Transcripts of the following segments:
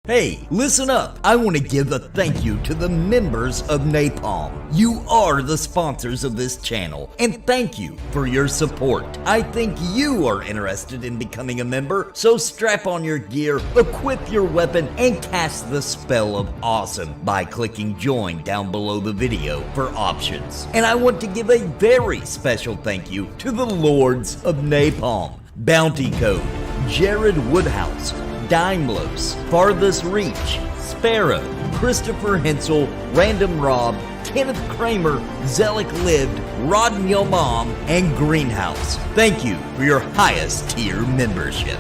Hey, listen up. I want to give a thank you to the members of Napalm. You are the sponsors of this channel, and thank you for your support. I think you are interested in becoming a member, so strap on your gear, equip your weapon, and cast the spell of awesome by clicking join down below the video for options. And I want to give a very special thank you to the Lords of Napalm: Bountycode, Jared Woodhouse, Daimlos, Farthest Reach, Sparoh, Christopher Hensel, Random Rob, Kenneth Kramer, Zelic Lived, Rodden Yo Mom, and Greenhouse. Thank you for your highest tier membership.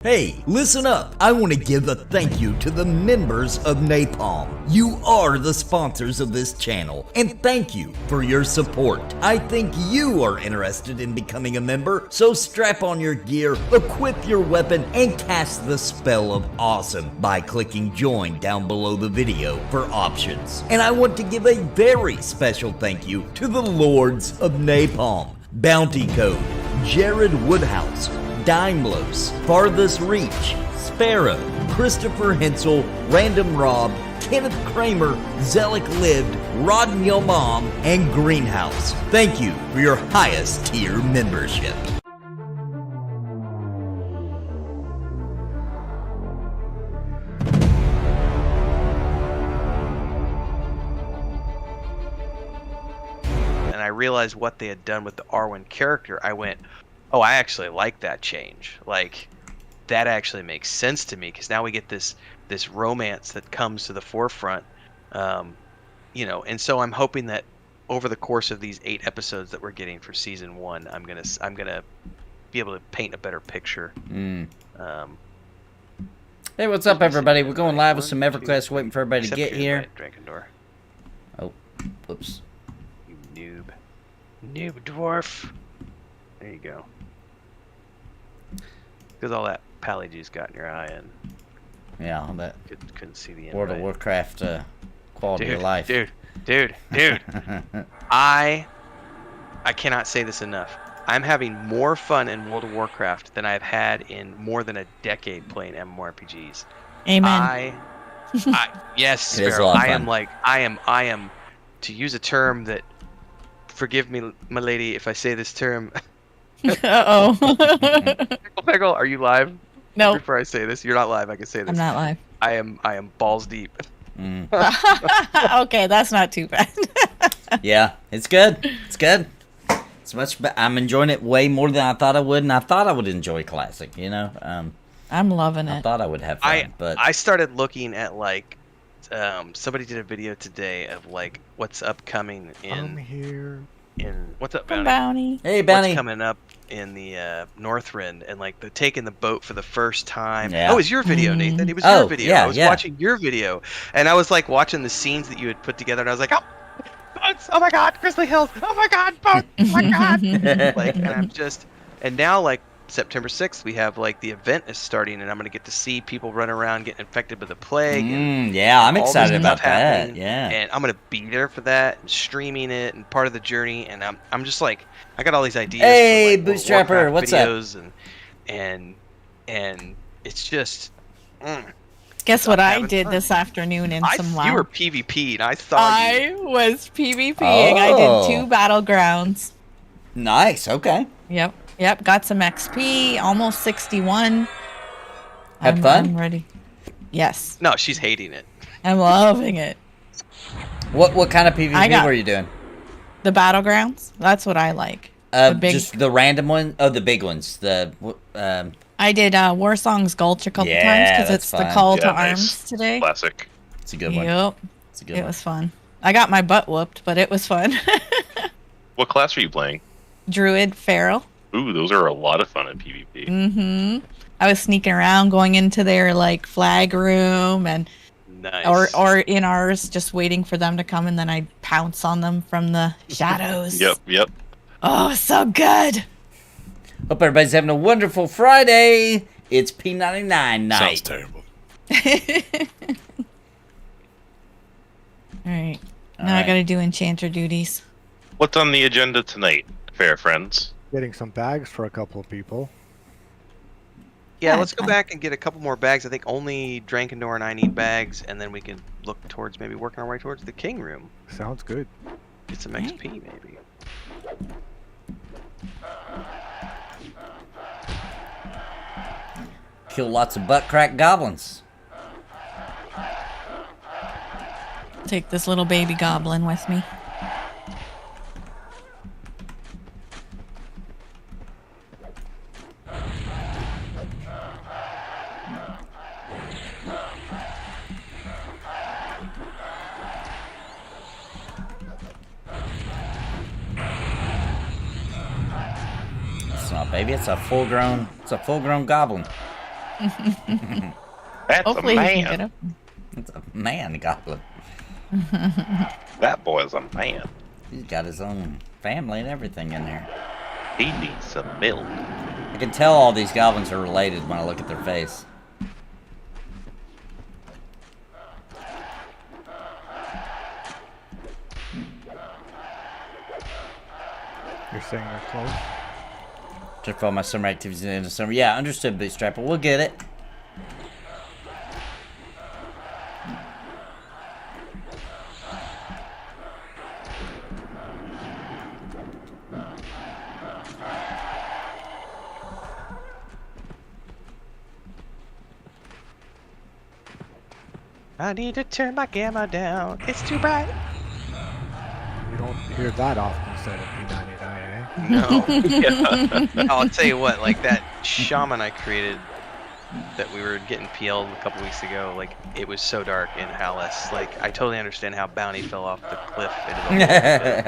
Hey, listen up. I want to give a thank you to the members of Napalm. You are the sponsors of this channel, and thank you for your support. I think you are interested in becoming a member, so strap on your gear, equip your weapon, and cast the spell of awesome by clicking join down below the video for options. And I want to give a very special thank you to the Lords of Napalm: Bountycode, Jared Woodhouse, Daimlos, Farthest Reach, Sparoh, Christopher Hensel, Random Rob, Kenneth Kramer, Zelic Lived, Rodden Yo Mom, and Greenhouse. Thank you for your highest tier membership. And I realized what they had done with the Arwen character. I went, oh, I actually like that change. Like, that actually makes sense to me, because now we get this romance that comes to the forefront, you know. And so I'm hoping that over the course of these 8 episodes that we're getting for season 1, I'm gonna be able to paint a better picture. Hey, what's up, everybody? We're going live with some EverQuest, waiting for everybody to get here. Drakendoor. Oh, whoops. You noob dwarf. There you go. Because all that pally juice got in your eye and yeah, that couldn't see the World of Warcraft quality of life. Dude. I cannot say this enough. I'm having more fun in World of Warcraft than I've had in more than a decade playing MMORPGs. Amen. Yes, It is a Sparoh. lot of fun. I am, to use a term that, forgive me, my lady, if I say this term. Uh-oh. Pickle, are you live? No. Before I say this, you're not live. I can say this. I'm not live. I am balls deep. Okay, that's not too bad. Yeah, it's good. It's good. It's much. I'm enjoying it way more than I thought I would, and I thought I would enjoy Classic. You know, I'm loving it. I thought I would have fun, but I started looking at, like, somebody did a video today of, like, what's upcoming in what's up, Bounty? Bounty. Hey, Bounty. What's coming up in the Northrend, and, like, the taking the boat for the first time. Yeah. Oh, it was your video, Nathan. It was Oh, your video. yeah, I was yeah. watching your video, and I was, like, watching the scenes that you had put together, and I was like, oh, boats! Oh my God, Grizzly Hills! Oh my God, boats! Oh my God! Like, and I'm just, and now, like, September 6th, we have like the event is starting, and I'm gonna get to see people run around getting infected with the plague. And Yeah, I'm all this excited stuff about that. happening, Yeah. and I'm gonna be there for that, and streaming it, and part of the journey. And I'm just like, I got all these ideas. Hey, for, like, Bootstrapper, Warcraft what's up? videos and it's just. Guess what I having did fun. this afternoon in some You were WoW. PvP, and I thought you. I was PvPing. I Oh. did 2 battlegrounds. Nice. Okay. Yep. Got some XP. Almost 61. Had fun? I'm ready. Yes. No, she's hating it. I'm loving it. What kind of PvP I got- were you doing? The battlegrounds. That's what I like. The big. Just the random one? Oh, the big ones. The I did Warsong's Gulch a couple Yeah, times because that's it's the fun. call Yeah, to nice. arms today. Classic. it's a good one. Yep. It's a good It one. was fun. I got my butt whooped, but it was fun. What class are you playing? Druid Feral. Ooh, those are a lot of fun in PvP. Mm-hmm. I was sneaking around, going into their like flag room, and Nice. or in ours, just waiting for them to come, and then I'd pounce on them from the shadows. Yep. Oh, so good. Hope everybody's having a wonderful Friday. It's P99 night. Sounds terrible. All right. All Now I right. gotta do enchanter duties. What's on the agenda tonight, fair friends? Getting some bags for a couple of people. Yeah, Yeah, let's go fine. back and get a couple more bags. I think only Drankendor and I need bags, and then we can look towards maybe working our way towards the king room. Sounds good. Get some XP maybe. Kill lots of butt crack goblins. Take this little baby goblin with me. It's not baby, it's a full grown goblin. That's Hopefully a he can get man. up. It's a man goblin. That boy's a man. He's got his own family and everything in there. He needs some milk. I can tell all these goblins are related when I look at their face. You're saying they're close? Just for all my summer activities in the summer. Yeah, understood, Bootstrapper. We'll get it. I need to turn my gamma down. It's too bright. You don't hear that often said at P99, eh? No. I'll tell you what, like that shaman I created that we were getting PL'd a couple weeks ago, like it was so dark in Hallis. Like I totally understand how Bounty fell off the cliff into the hole. Yeah,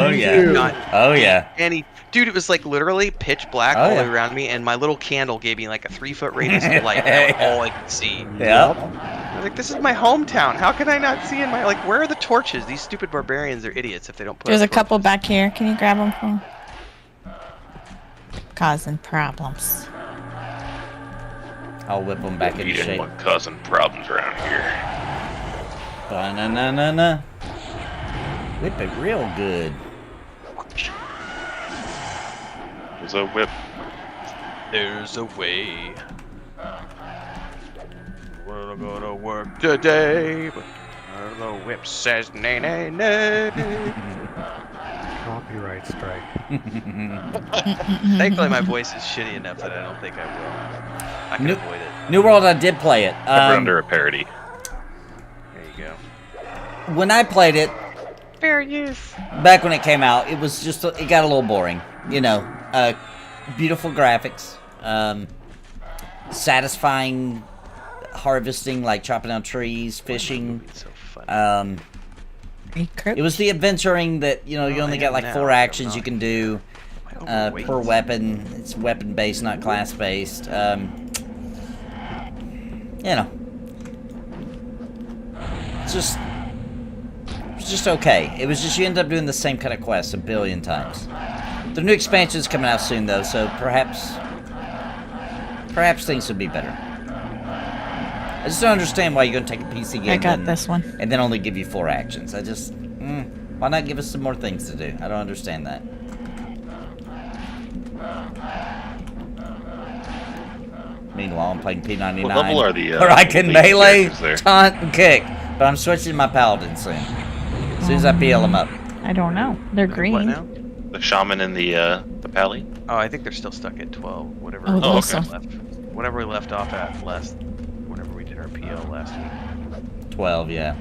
oh Thank yeah. you. Not Oh yeah. any dude, it was like literally pitch black Oh, all the yeah. way around me, and my little candle gave me like a 3-foot radius of light. That was all I could see. Yep. I was like, this is my hometown. How can I not see in my like? Where are the torches? These stupid barbarians are idiots if they don't put. There's up a couple torches. back here. Can you grab them for me? Causing problems. I'll whip them back We into didn't shape. want causing problems around here. Ba-na-na-na-na. Whip it real good. There's a whip. There's a way. We're gonna work today, but the whip says nay, nay, nay. Copyright strike. Thankfully, my voice is shitty enough that I don't think I will. I can Nope. avoid it. New World, I did play it. We're under a parody. There you go. When I played it, Fair use. back when it came out, it was just, it got a little boring. You know, beautiful graphics, satisfying harvesting, like chopping down trees, fishing. It's so funny. It was the adventuring that, you know, you Oh, only I got am like now. 4 I'm actions you not. can do Am I overweight? per weapon. It's weapon based, not class based. You know, it's just okay. It was just you end up doing the same kind of quests a billion times. The new expansion's coming out soon though, so perhaps perhaps things would be better. I just don't understand why you're going to take a PC game I got this one. and then only give you 4 actions. I just... why not give us some more things to do? I don't understand that. Meanwhile, I'm playing P99. What level are the, where I can lead melee, characters there? taunt, and kick. But I'm switching to my paladin soon. As soon as I PL them up. I don't know. They're green. What now? The shaman and the pally? Oh, I think they're still stuck at 12. Whatever. Oh, those okay. are- Whatever we left off at last. Whenever we did our PL last week. 12, yeah.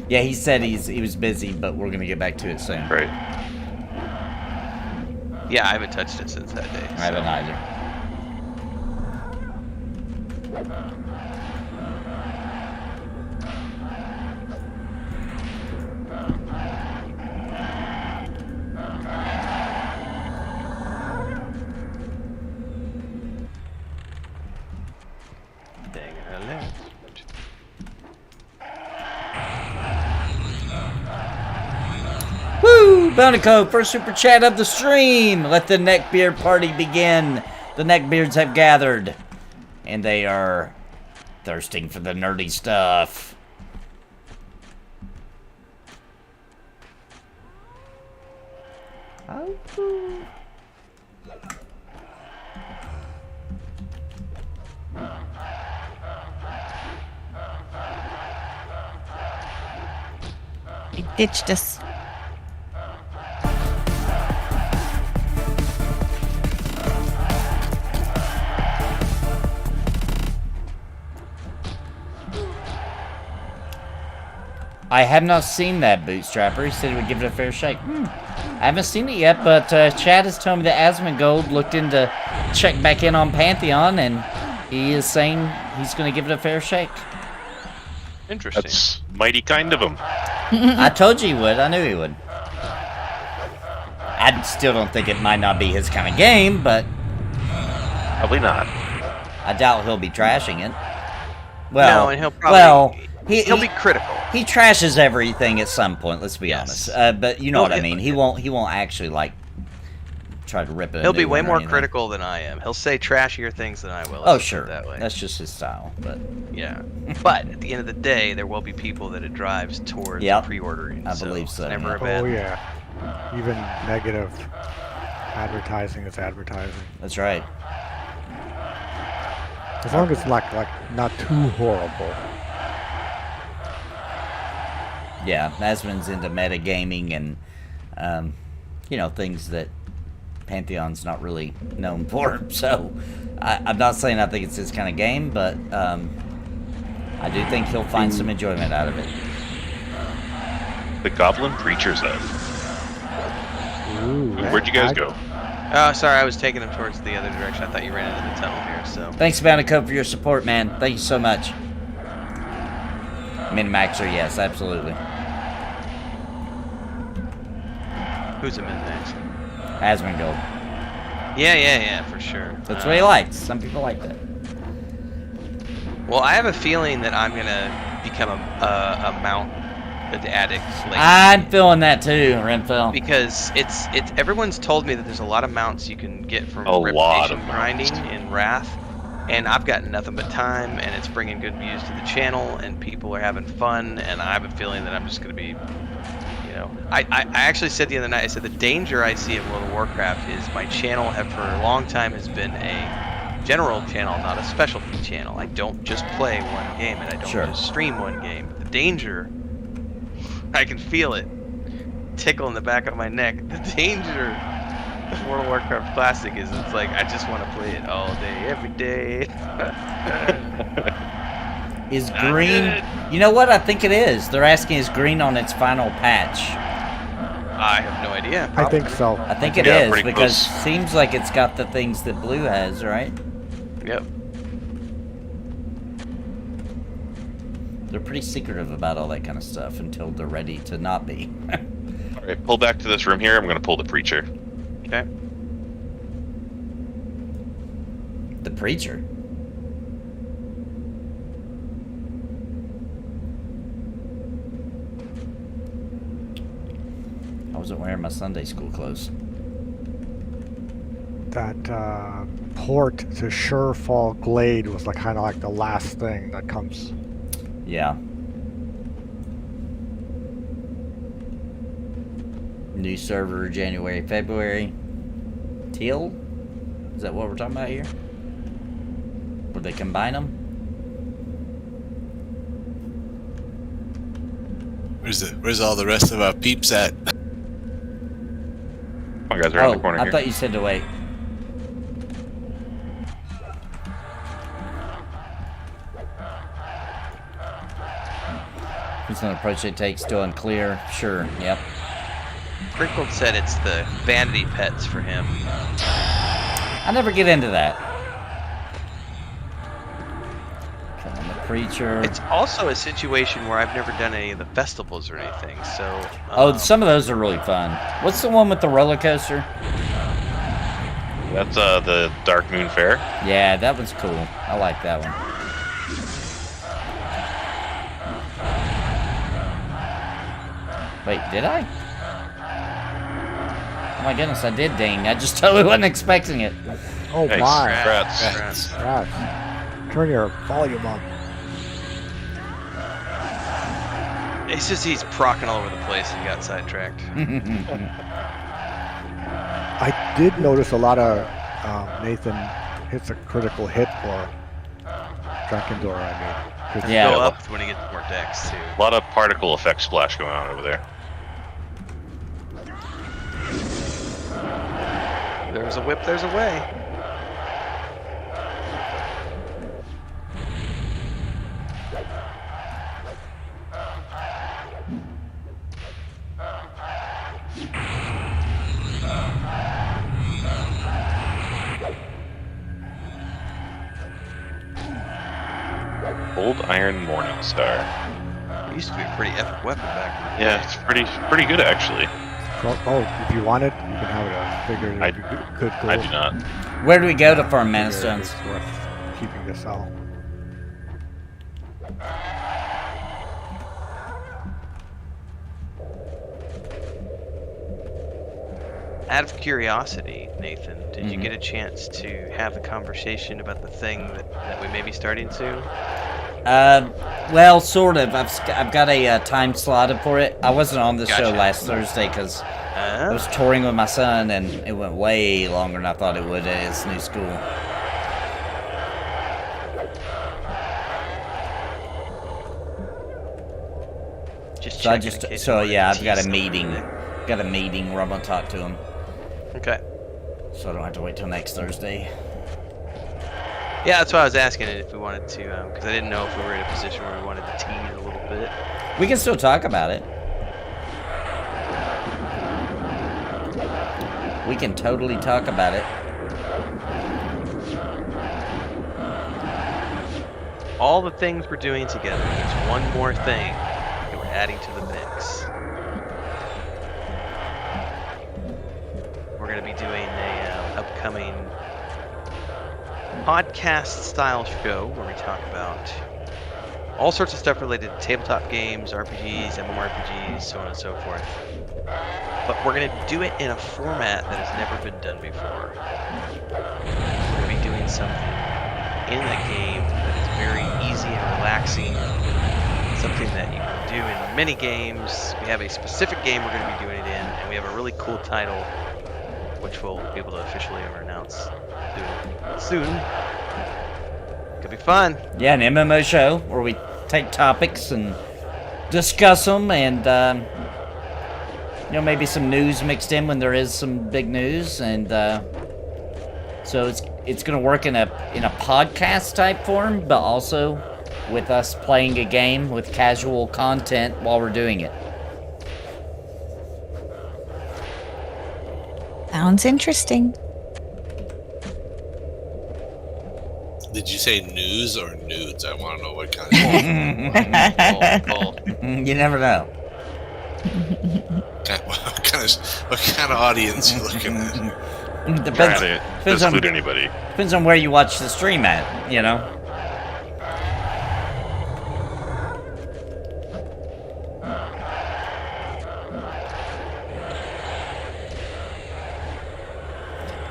Yeah, he said he was busy, but we're gonna get back to it soon. Right. Yeah, I haven't touched it since that day. I haven't either. Dang it. Woo! Bountycode, first super chat of the stream. Let the neckbeard party begin. The neckbeards have gathered, and they are thirsting for the nerdy stuff. Oh. They ditched us. I have not seen that, Bootstrapper. He said he would give it a fair shake. I haven't seen it yet, but Chad has told me that Asmongold looked into check back in on Pantheon, and he is saying he's going to give it a fair shake. Interesting. That's mighty kind of him. I told you he would. I knew he would. I still don't think it might not be his kind of game, but Probably not. I doubt he'll be trashing it. Well, No, and he'll probably- he'll he be critical. He trashes everything at some point. Let's be Yes. honest. But you know what I He'll- mean. He won't actually like try to rip it. He'll be way more critical than I am. He'll say trashier things than I will. Oh let's put sure, it that way. that's just his style. But Yeah. But at the end of the day, there will be people that it drives towards Yep. pre-ordering. I believe so, It's never a yeah. bad Oh yeah. Even negative advertising is advertising. that's right. As long as it's like not too horrible. Yeah, Asmon's into metagaming and you know, things that Pantheon's not really known for. So I'm not saying I think it's his kind of game, but I do think he'll find some enjoyment out of it. The Goblin Preacher's Oath. Ooh, Where'd you guys go? Oh, sorry, I was taking him towards the other direction. I thought you ran into the tunnel here, so. Thanks, Bountycode, for your support, man. Thank you so much. Min-maxer, yes, absolutely. Who's a min-max? Asmongold. Yeah, for sure. That's what he likes. Some people like that. Well, I have a feeling that I'm gonna become a mount addict lately. I'm feeling that too, Renfail. Because it's everyone's told me that there's a lot of mounts you can get from A lot reputation of grinding mounts. in Wrath, and I've got nothing but time, and it's bringing good views to the channel, and people are having fun, and I have a feeling that I'm just gonna be, you know, I actually said the other night, I said the danger I see of World of Warcraft is my channel for a long time has been a general channel, not a specialty channel. I don't just play one game, and I don't Sure. just stream one game. The danger, I can feel it tickle in the back of my neck. The danger of World of Warcraft Classic is it's like I just want to play it all day, every day. Is green... You know what? I think it is. They're asking is green on its final patch. I have no idea. I think so. I think it Yeah, is pretty because close. seems like it's got the things that blue has, right? Yep. They're pretty secretive about all that kind of stuff until they're ready to not be. Alright, pull back to this room here. I'm gonna pull the Preacher. Okay. The preacher. I wasn't wearing my Sunday school clothes. that port to Surefall Glade was like kind of like the last thing that comes. Yeah. New server January, February. Teal? Is that what we're talking about here? Would they combine them? Where's all the rest of our peeps at? Come on, guys, around the corner I here. thought you said to wait. Who's an approach it takes? Still unclear. Sure. Yep. Crinkled said it's the vanity pets for him. I never get into that. Come on, the preacher. It's also a situation where I've never done any of the festivals or anything, so... Oh, some of those are really fun. What's the one with the roller coaster? That's the Dark Moon Fair. Yeah, that was cool. I like that one. Wait, did I? Oh my goodness, I did ding. I just totally wasn't expecting it. Oh Hey, my! congrats. Right. Turn your volume up. It's just he's procking all over the place and got sidetracked. I did notice a lot of Nathan hits a critical hit for Drakendor. I mean, Yeah. Go up when he gets more decks, too. A lot of particle effect splash going on over there. There's a whip, there's a way. Old Iron Morningstar. It used to be a pretty epic weapon back in the Yeah, day. it's pretty good actually. Oh, if you want it, you can have it. I figured I- it could go. I do not. Where do we go to farm mana stones? It's worth keeping this out. Out of curiosity, Nathan, did you get a chance to have the conversation about the thing that we may be starting soon? Well, sort of. I've got a time slotted for it. I wasn't on the show Gotcha. last Thursday because I was touring with my son, and it went way longer than I thought it would at his new school. Just So checking in case you wanted yeah, to I've got a tease meeting. something. Got a meeting where I'm gonna talk to him. Okay. So I don't have to wait till next Thursday. Yeah, that's why I was asking if we wanted to, because I didn't know if we were in a position where we wanted to tease a little bit. We can still talk about it. We can totally talk about it. All the things we're doing together, there's one more thing that we're adding to the mix. We're going to be doing a upcoming podcast-style show where we talk about all sorts of stuff related to tabletop games, RPGs, MMORPGs, so on and so forth. But we're going to do it in a format that has never been done before. We're going to be doing something in the game that is very easy and relaxing. Something that you can do in many games. We have a specific game we're going to be doing it in, and we have a really cool title, which we'll be able to officially announce soon. Could be fun. Yeah, an MMO show where we take topics and discuss them, and maybe some news mixed in when there is some big news, and so it's gonna work in a podcast type form, but also with us playing a game with casual content while we're doing it. Sounds interesting. Did you say news or nudes? I want to know what kind of You never know. what kind of audience you looking at. Trying Depends, to depends on exclude anybody. depends on where you watch the stream at, you know.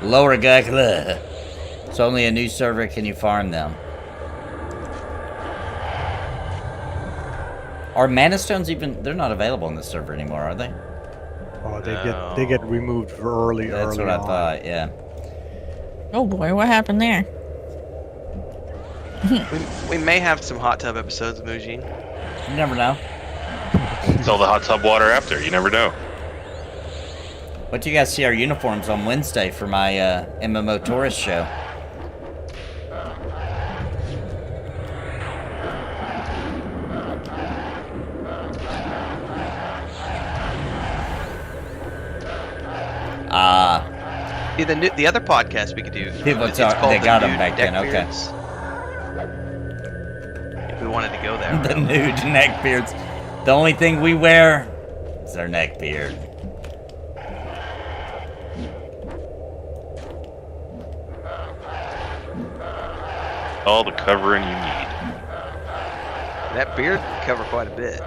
Lower Gakla. So only a new server can you farm them. Are mana stones even? They're not available on this server anymore, are they? Oh, they get removed early. That's early what I on. thought. Yeah. Oh boy, what happened there? We may have some hot tub episodes of Mujin. You never know. It's all the hot tub water after. You never know. What do you guys see our uniforms on Wednesday for my MMO tourist show? See, the other podcast we could do. People it's talk- called they The got 'em Nude back then, okay. Neckbeards. If we wanted to go there. The nude neckbeards. The only thing we wear is our neckbeard. All the covering you need. That beard can cover quite a bit.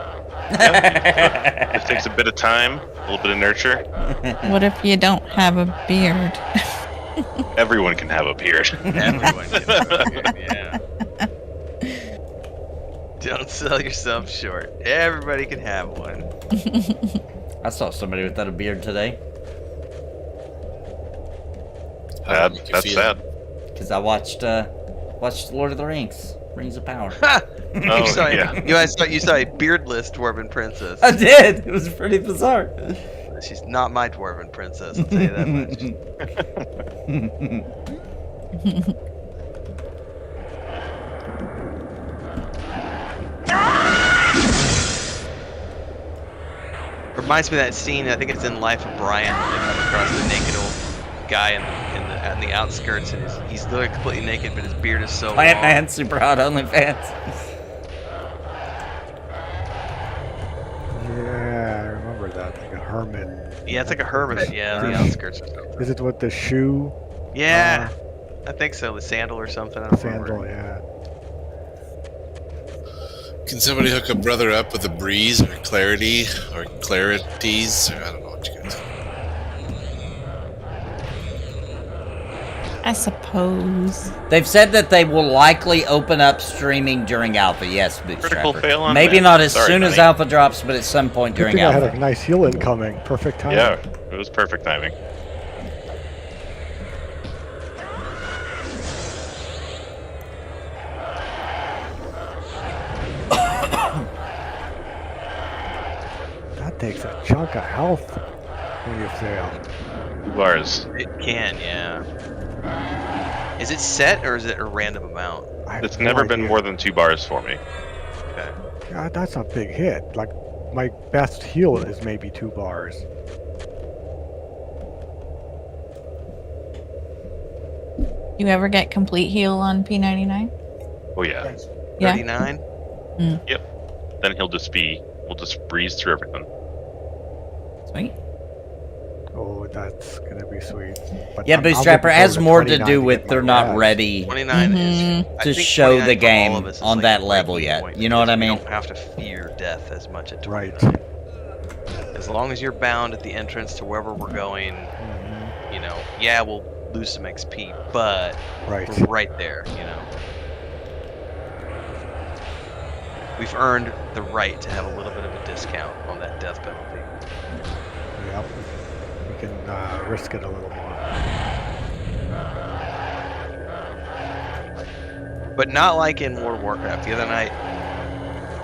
It takes a bit of time, a little bit of nurture. What if you don't have a beard? Everyone can have a beard. Everyone can have a beard, yeah. Don't sell yourself short. Everybody can have one. I saw somebody without a beard today. That's sad. Because I watched Lord of the Rings, Rings of Power. Oh, you saw, yeah. you saw a beardless dwarven princess. I did. It was pretty bizarre. She's not my dwarven princess, I'll tell you that much. Reminds me of that scene, I think it's in Life of Brian, where they come across the naked old guy in the outskirts, and he's literally completely naked, but his beard is so Plant long. Man, super hot OnlyFans. Yeah, I remember that. Like a hermit. Yeah, it's like a hermit, yeah, on the outskirts or something. Is it with the shoe? Yeah, I think so, the sandal or something. I don't Sandal, remember. yeah. Can somebody hook a brother up with a breeze or clarity or clarities? Or I don't know what you guys. I suppose. They've said that they will likely open up streaming during alpha. Yes, Critical Bootstrapper. fail on Maybe that. not as Sorry, soon as honey. alpha drops, but at some point Good during thing I had alpha. a nice heal incoming. Perfect time. Yeah, it was perfect timing. That takes a chunk of health when you fail. 2 bars. It can, yeah. Is it set, or is it a random amount? I have It's no never been idea. more than 2 bars for me. Okay. Yeah, that's a big hit. Like, my best heal is maybe 2 bars. You ever get complete heal on P99? Oh yeah. Yeah. 39? Then we'll just breeze through everything. Sweet. Oh, that's gonna be sweet. But Yeah, I'm looking Bootstrapper forward has to more to 29 do get with my they're not badge. ready 29 is... I to think show 29 the for all game of us is on like that the level breaking yet. point, You know what I because mean? You don't have to fear death as much at 29. Right. As long as you're bound at the entrance to wherever we're going, you know, yeah, we'll lose some XP, but Right. we're right there, you know. We've earned the right to have a little bit of a discount on that death penalty. Yep. We can risk it a little more. But not like in World of Warcraft. The other night,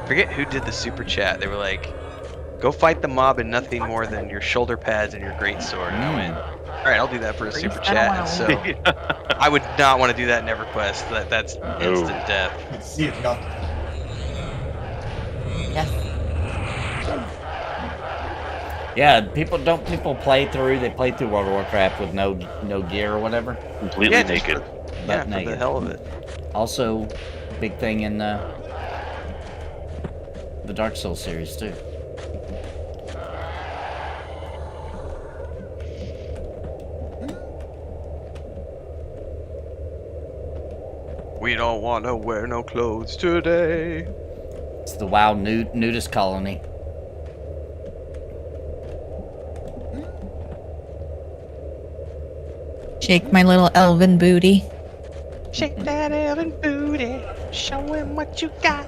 forget who did the super chat. They were like, go fight the mob in nothing more than your shoulder pads and your greatsword. And I went, alright, I'll do that for a super I don't chat. wanna And so, I would not want to do that in EverQuest. That's instant death. Yes. Yeah, people play through World of Warcraft with no gear or whatever. Completely Yeah, just naked. Yeah, for the naked. hell of it. Also, big thing in the Dark Souls series too. We don't want to wear no clothes today. It's the WoW nudist colony. Shake my little elven booty. Shake that elven booty. Show him what you got.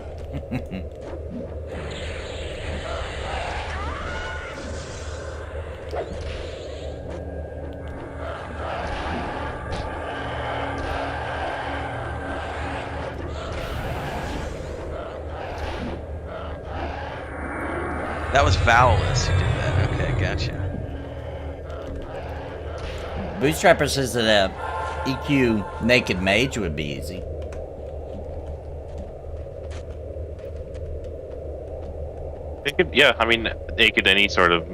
That was Vowelus who did that. Okay, gotcha. Bootstrapper says that EQ Naked Mage would be easy. It could, yeah, I mean, naked any sort of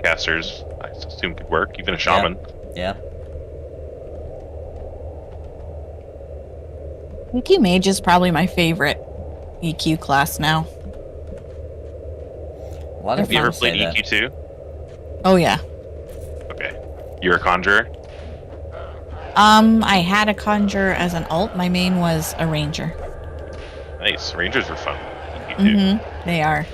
casters, I assume could work. Even a shaman. Yeah. EQ Mage is probably my favorite EQ class now. A lot of Have you ever people say played that. EQ2? Oh yeah. Okay. You're a conjurer? I had a conjure as an alt. My main was a ranger. Nice. Rangers are fun. EQ2. Mm-hmm. They are.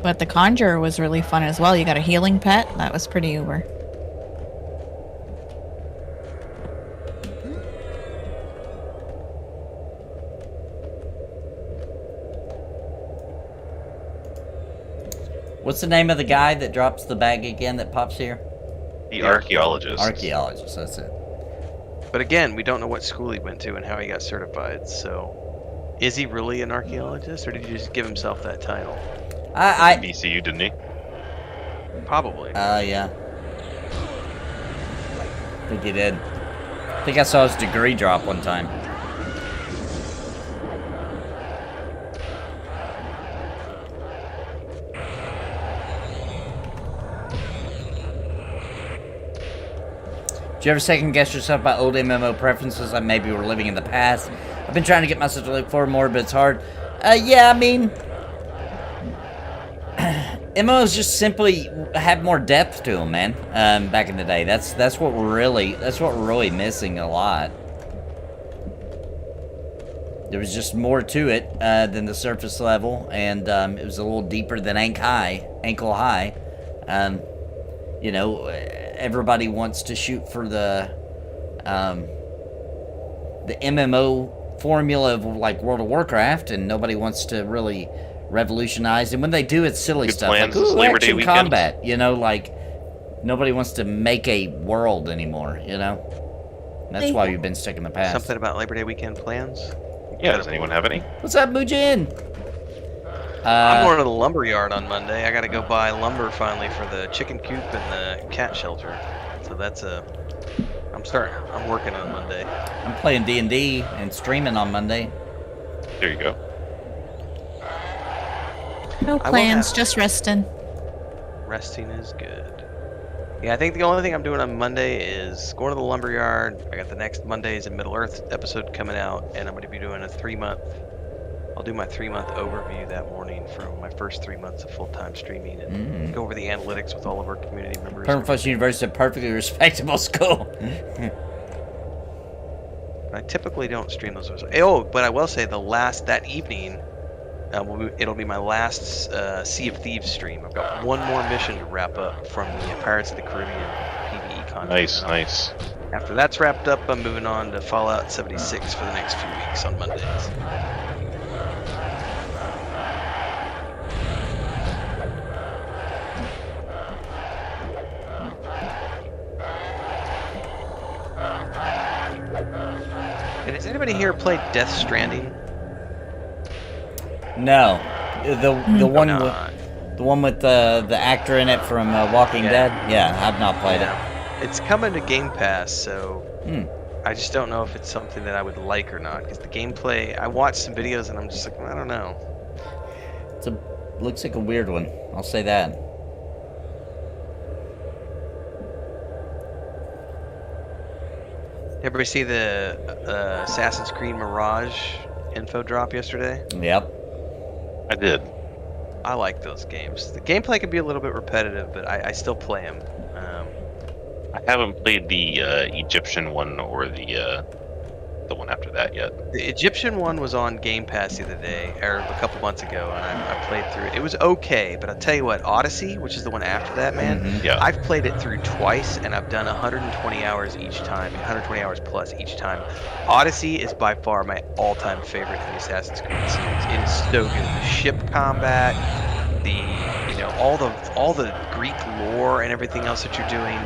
But the conjurer was really fun as well. You got a healing pet. That was pretty uber. What's the name of the guy that drops the bag again that pops here? The archaeologist. Archaeologist, that's it. But again, we don't know what school he went to and how he got certified. So, is he really an archaeologist, or did he just give himself that title? VCU, didn't he? Probably. Yeah. I think he did. I think I saw his degree drop one time. Do you ever second guess yourself about old MMO preferences, like maybe we're living in the past? I've been trying to get myself to look forward more, but it's hard. Yeah, I mean, MMOs just simply have more depth to them, man. Back in the day, that's what we're really missing a lot. There was just more to it than the surface level, and it was a little deeper than ankle high. You know, everybody wants to shoot for the MMO formula of like World of Warcraft, and nobody wants to really revolutionize. And when they do, it's silly Good stuff plans, like, ooh, Labor Day action weekend. combat. You know, like nobody wants to make a world anymore. You know, that's why we've been stuck in the past. Something about Labor Day weekend plans? Yeah, does anyone have any? What's up, Mujin? I'm going to the lumber yard on Monday. I got to go buy lumber finally for the chicken coop and the cat shelter. So that's I'm working on Monday. I'm playing D&D and streaming on Monday. There you go. No I will plans, have- just resting. Resting is good. Yeah, I think the only thing I'm doing on Monday is going to the lumber yard. I got the next Monday's in Middle Earth episode coming out, and I'm going to be doing I'll do my 3-month overview that morning from my first 3 months of full-time streaming and go over the analytics with all of our community members. Permafrost University is a perfectly respectable school. I typically don't stream those. Oh, but I will say that evening, it'll be my last Sea of Thieves stream. I've got one more mission to wrap up from the Pirates of the Caribbean PvE content. Nice. After that's wrapped up, I'm moving on to Fallout 76 for the next few weeks on Mondays. And has anybody here played Death Stranding? No, the one No. with the one with the actor in it from Walking Yeah. Dead. Yeah, I've not played it. It's coming to Game Pass, so Hmm. I just don't know if it's something that I would like or not. Because the gameplay, I watched some videos and I'm just like, I don't know. Looks like a weird one. I'll say that. Everybody see the Assassin's Creed Mirage info drop yesterday? Yep. I did. I like those games. The gameplay can be a little bit repetitive, but I still play them. I haven't played the Egyptian one or the the one after that yet. The Egyptian one was on Game Pass the other day, or a couple months ago, and I played through it. It was okay, but I'll tell you what, Odyssey, which is the one after that, man, Yeah. I've played it through twice, and I've done 120 hours each time, 120 hours plus each time. Odyssey is by far my all-time favorite in the Assassin's Creed series. It is so good. The ship combat, all the Greek lore and everything else that you're doing,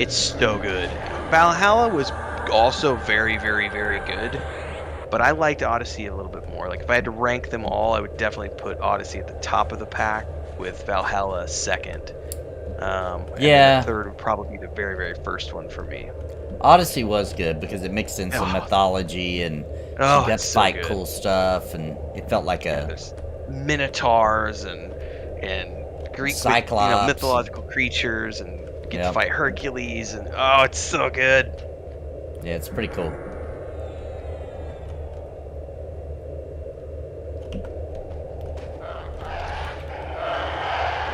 it's so good. Valhalla was also very, very, very good, but I liked Odyssey a little bit more. Like, if I had to rank them all, I would definitely put Odyssey at the top of the pack, with Valhalla second. And then the third would probably be the very, very first one for me. Odyssey was good because it mixed in some mythology and you got to it's so fight good. cool stuff, and it felt like There's minotaurs and Greek Cyclops, mythological creatures, and get Yep. to fight Hercules, and oh, it's so good. Yeah, it's pretty cool.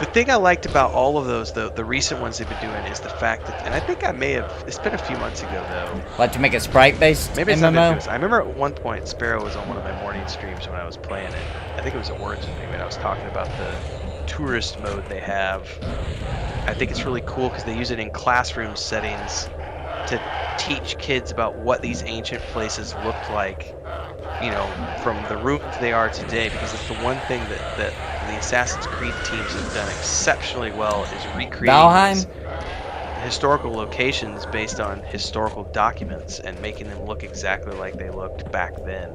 The thing I liked about all of those, though, the recent ones they've been doing, is the fact that, and I think I may have, it's been a few months ago though. Like to make a sprite-based Maybe it's not MMO? been. I remember at one point Sparoh was on one of my morning streams when I was playing it. I think it was Origin maybe, and I was talking about the tourist mode they have. I think it's really cool because they use it in classroom settings to teach kids about what these ancient places looked like, from the ruins they are today, because it's the one thing that the Assassin's Creed teams have done exceptionally well is recreating Valheim? these historical locations based on historical documents and making them look exactly like they looked back then.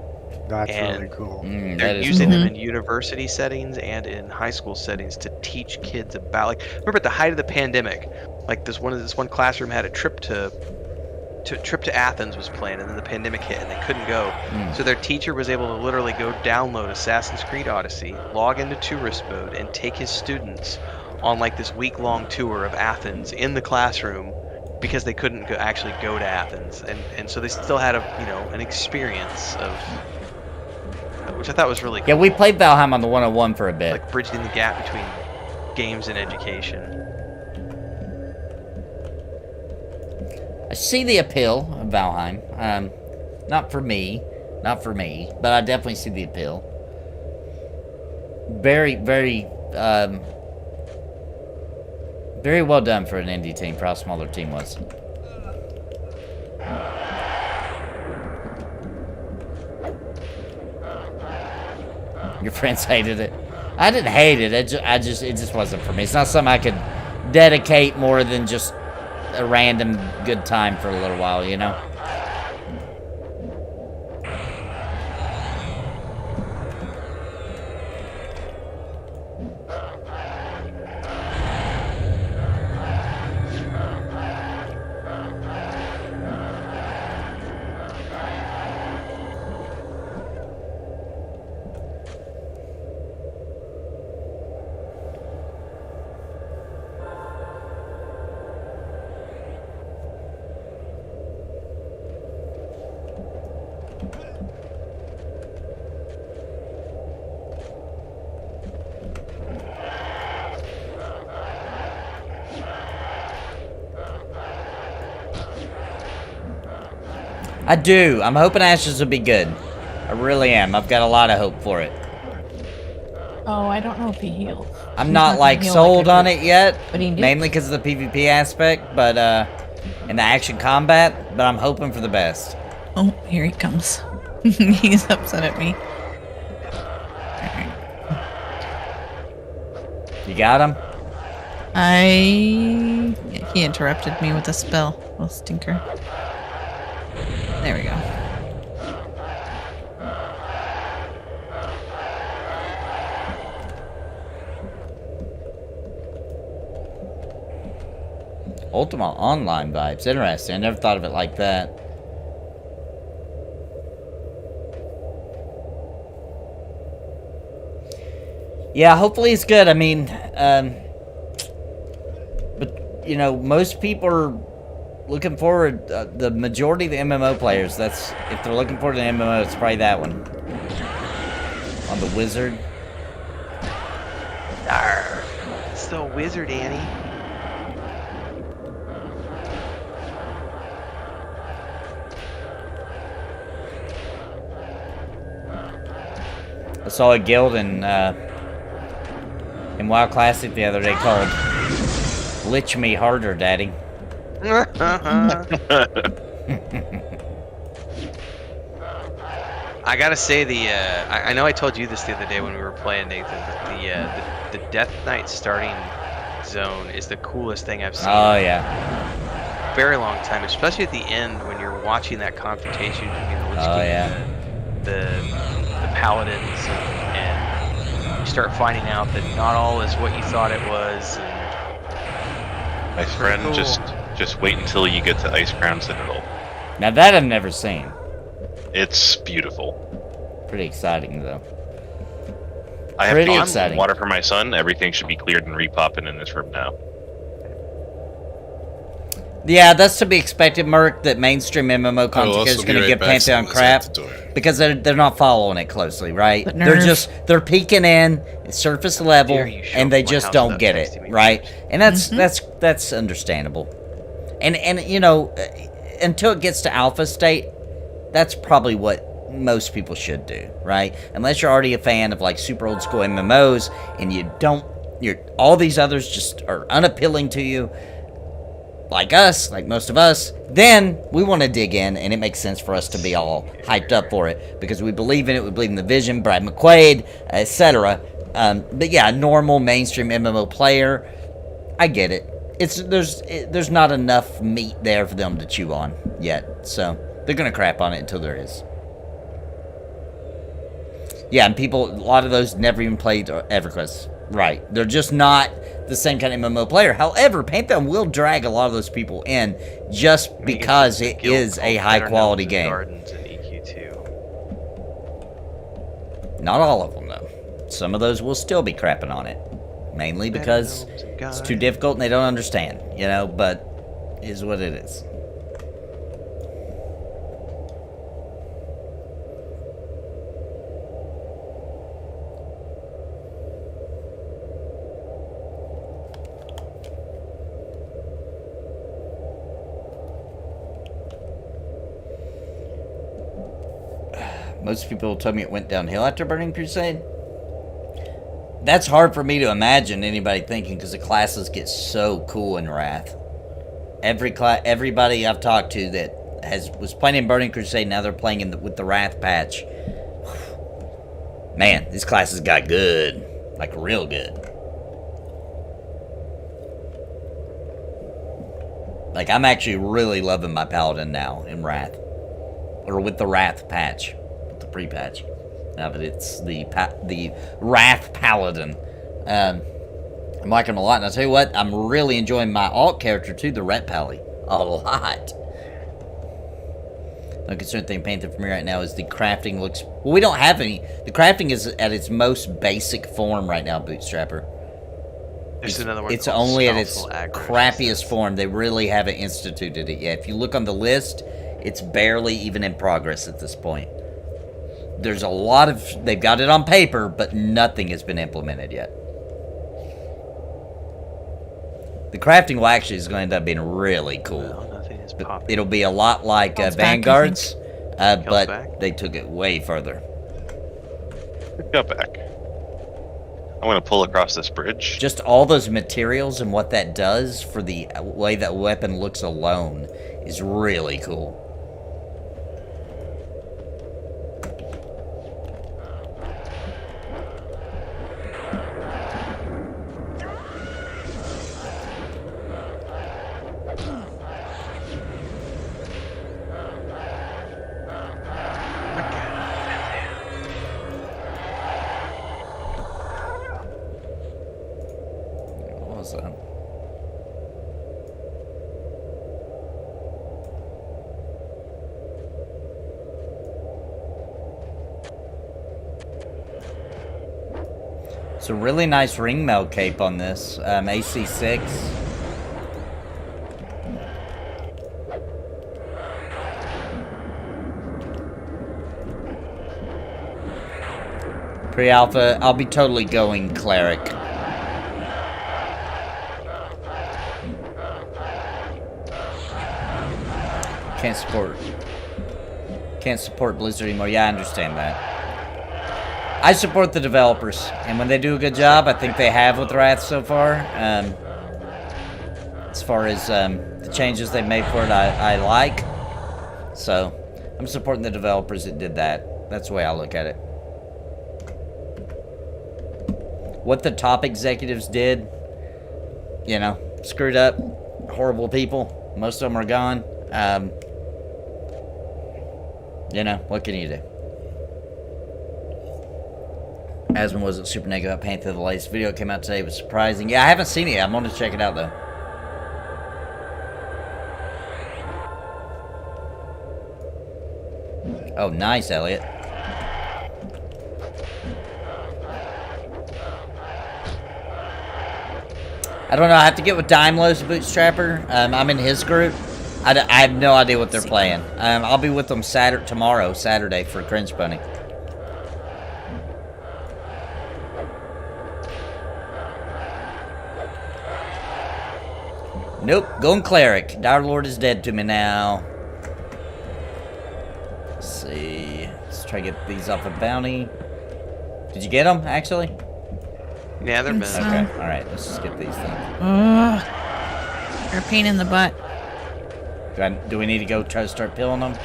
That's And really cool. That They're is using cool. them in university settings and in high school settings to teach kids about, like, remember at the height of the pandemic, like this one classroom had a trip to Athens was planned, and then the pandemic hit and they couldn't go. So their teacher was able to literally go download Assassin's Creed Odyssey, log into tourist mode, and take his students on like this week-long tour of Athens in the classroom, because they couldn't actually go to Athens, and so they still had an experience of, which I thought was really cool. Yeah, we played Valheim on the 101 for a bit. Like bridging the gap between games and education. I see the appeal of Valheim. Not for me, but I definitely see the appeal. Very, very, very well done for an indie team, for how small their team was. Your friends hated it. I didn't hate it. It just wasn't for me. It's not something I could dedicate more than just a random good time for a little while, you know? I do. I'm hoping Ashes will be good. I really am. I've got a lot of hope for it. Oh, I don't know if he heals. I'm He's not gonna like heal sold like on it yet, But he did. mainly because of the PvP aspect, but and the action combat, but I'm hoping for the best. Oh, here he comes. He's upset at me. You got him? He interrupted me with a spell. Little stinker. There we go. Ultima Online vibes. Interesting. I never thought of it like that. Yeah, hopefully it's good. I mean, but, you know, most people are looking forward, the majority of the MMO players, if they're looking forward to an MMO, it's probably that one. On the Wizard. Arr, it's the wizard, Annie. saw a guild in WoW Classic the other day called "Lich Me Harder, Daddy." I gotta say I know I told you this the other day when we were playing, Nathan, but the Death Knight starting zone is the coolest thing I've seen. Oh yeah. In a very long time, especially at the end when you're watching that confrontation between the Lich King and the paladins, and you start finding out that not all is what you thought it was. And My friend, cool. just wait until you get to Ice Crown Citadel. Now that I've never seen. It's beautiful. Pretty exciting though. I have Pretty gone exciting. water for my son. Everything should be cleared and repopping in this room now. Yeah, that's to be expected, Merc, that mainstream MMO I will content also is be going to right give back, Pantheon someone's crap at the door. because they're not following it closely, right? But They're nerve. they're peeking in, it's surface level, dare you show and they up my just house don't without get texting it, me right? first. And that's understandable. And you know, until it gets to alpha state, that's probably what most people should do, right? Unless you're already a fan of like super old school MMOs and you're all these others just are unappealing to you, like us, like most of us, then we want to dig in, and it makes sense for us to be all hyped up for it because we believe in it, we believe in the vision, Brad McQuaid, etc. But yeah, a normal mainstream MMO player, I get it. There's not enough meat there for them to chew on yet, so they're gonna crap on it until there is. Yeah, and a lot of those never even played EverQuest. Right. They're just not the same kind of MMO player. However, Pantheon will drag a lot of those people in just because it Guild is a called high Better quality Gnomes and game. Gardens in EQ2. Not all of them, though. Some of those will still be crapping on it. Mainly because Gnomes and it's too Gardens. difficult and they don't understand, you know, but it is what it is. Most people told me it went downhill after Burning Crusade. That's hard for me to imagine anybody thinking because the classes get so cool in Wrath. Everybody I've talked to that was playing in Burning Crusade, now they're playing with the Wrath patch. Man, these classes got good, like real good. Like I'm actually really loving my Paladin now in Wrath, or with the Wrath patch. Pre-patch. But it's the Wrath Paladin. I'm liking him a lot, and I'll tell you what, I'm really enjoying my alt character too, the Ret Pally, a lot. The concern thing painted for me right now is the crafting looks... Well, we don't have any. The crafting is at its most basic form right now, Bootstrapper. There's another one It's called only at its Spousal Aggro. crappiest form. They really haven't instituted it yet. If you look on the list, it's barely even in progress at this point. There's a lot of... They've got it on paper, but nothing has been implemented yet. The crafting will actually is going to end up being really cool. Well, nothing is But popping. it'll be a lot like Kel's back, I Vanguard's, but back? they took it way further. Got back. I'm gonna pull across this bridge. Just all those materials and what that does for the way that weapon looks alone is really cool. What was that? It's a really nice ringmail cape on this, AC6. Pre-alpha, I'll be totally going cleric. Can't support Blizzard anymore. Yeah, I understand that. I support the developers, and when they do a good job, I think they have with Wrath so far. As far as the changes they've made for it, I like. So, I'm supporting the developers that did that. That's the way I look at it. What the top executives did, you know, screwed up, horrible people. Most of them are gone. You know, what can you do? Asman wasn't super negative about Panther. The latest video came out today. It was surprising. Yeah, I haven't seen it yet. I'm going to check it out, though. Oh, nice, Elliot. I don't know. I have to get with Daimlo's Bootstrapper. I'm in his group. I have no idea what they're playing. I'll be with them tomorrow, Saturday, for Cringe Bunny. Nope, going Cleric. Dire Lord is dead to me now. Let's see. Let's try to get these off of Bounty. Did you get them, actually? Yeah, they're missing. Okay, alright, let's just get these things. Ugh. They're a pain in the butt. Do we need to go try to start pilling them?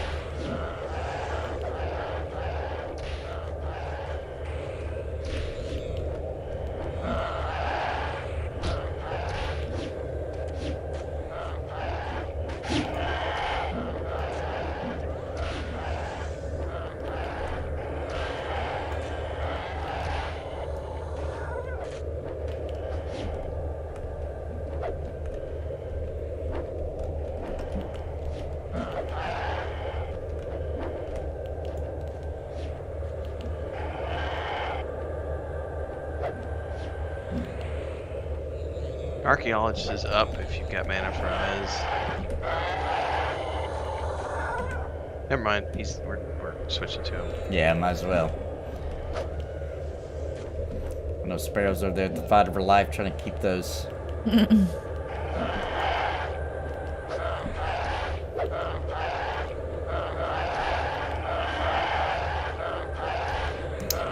Archaeologist is up if you've got mana for Mez. Never mind, we're switching to him. Yeah, might as well. I know Sparoh's over there at the fight of her life trying to keep those.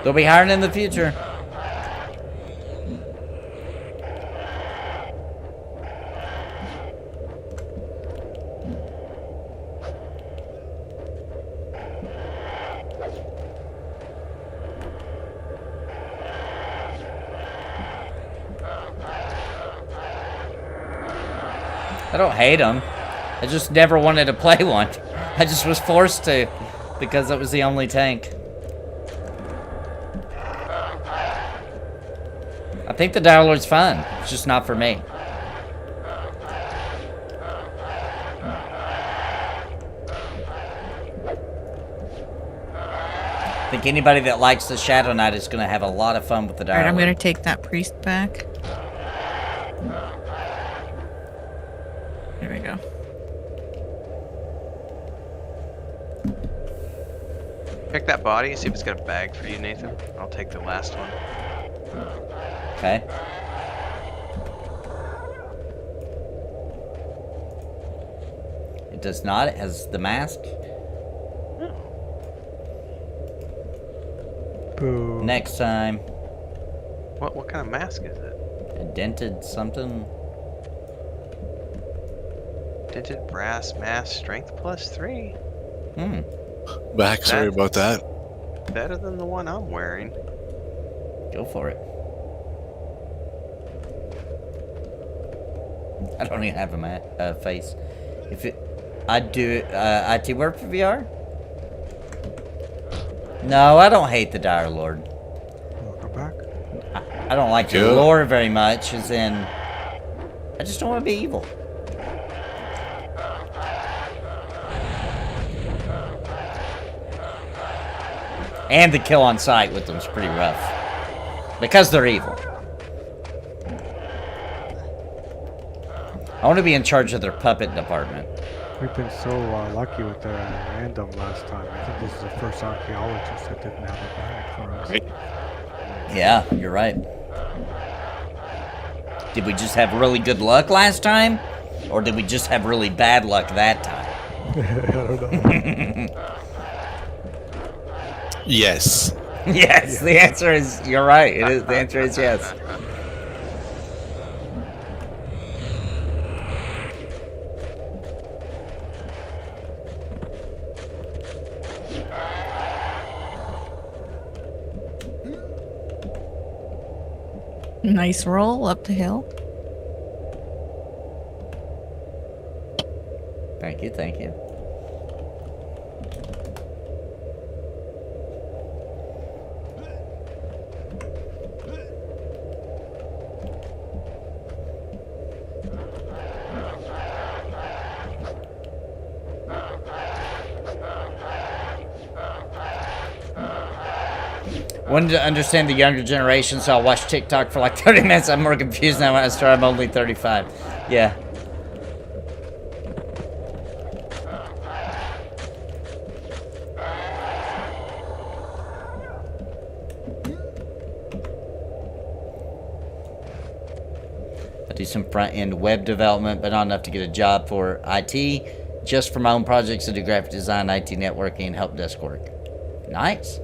They'll be hiring in the future. I don't hate them. I just never wanted to play one. I just was forced to because it was the only tank. I think the Dire Lord's fun. It's just not for me. I think anybody that likes the Shadow Knight is going to have a lot of fun with the Dire Lord. Alright, I'm going to take that priest back. There we go. Pick that body, see if it's got a bag for you, Nathan. I'll take the last one. Okay. It does not. It has the mask. Boo. Next time. What kind of mask is it? A dented something. Dented brass mask, strength +3. Back, sorry about that. Better than the one I'm wearing. Go for it. I don't even have a face. If it, I'd do IT work for VR. No, I don't hate the Dire Lord. Welcome back. I don't like the Good. lore very much, as in, I just don't want to be evil. And the kill on sight with them is pretty rough. Because they're evil. I want to be in charge of their puppet department. We've been so lucky with the random last time. I think this is the first archaeologist that didn't have a bag for us. Right. Yeah, you're right. Did we just have really good luck last time? Or did we just have really bad luck that time? I don't know. Yes. Yes, the answer is, you're right. It is. The answer is yes. Nice roll up the hill. Thank you, thank you. Wanted to understand the younger generation, so I watched TikTok for like 30 minutes. I'm more confused now when I start. I'm only 35. Yeah. I do some front-end web development, but not enough to get a job for IT. Just for my own projects, I do graphic design, IT networking, and help desk work. Nice.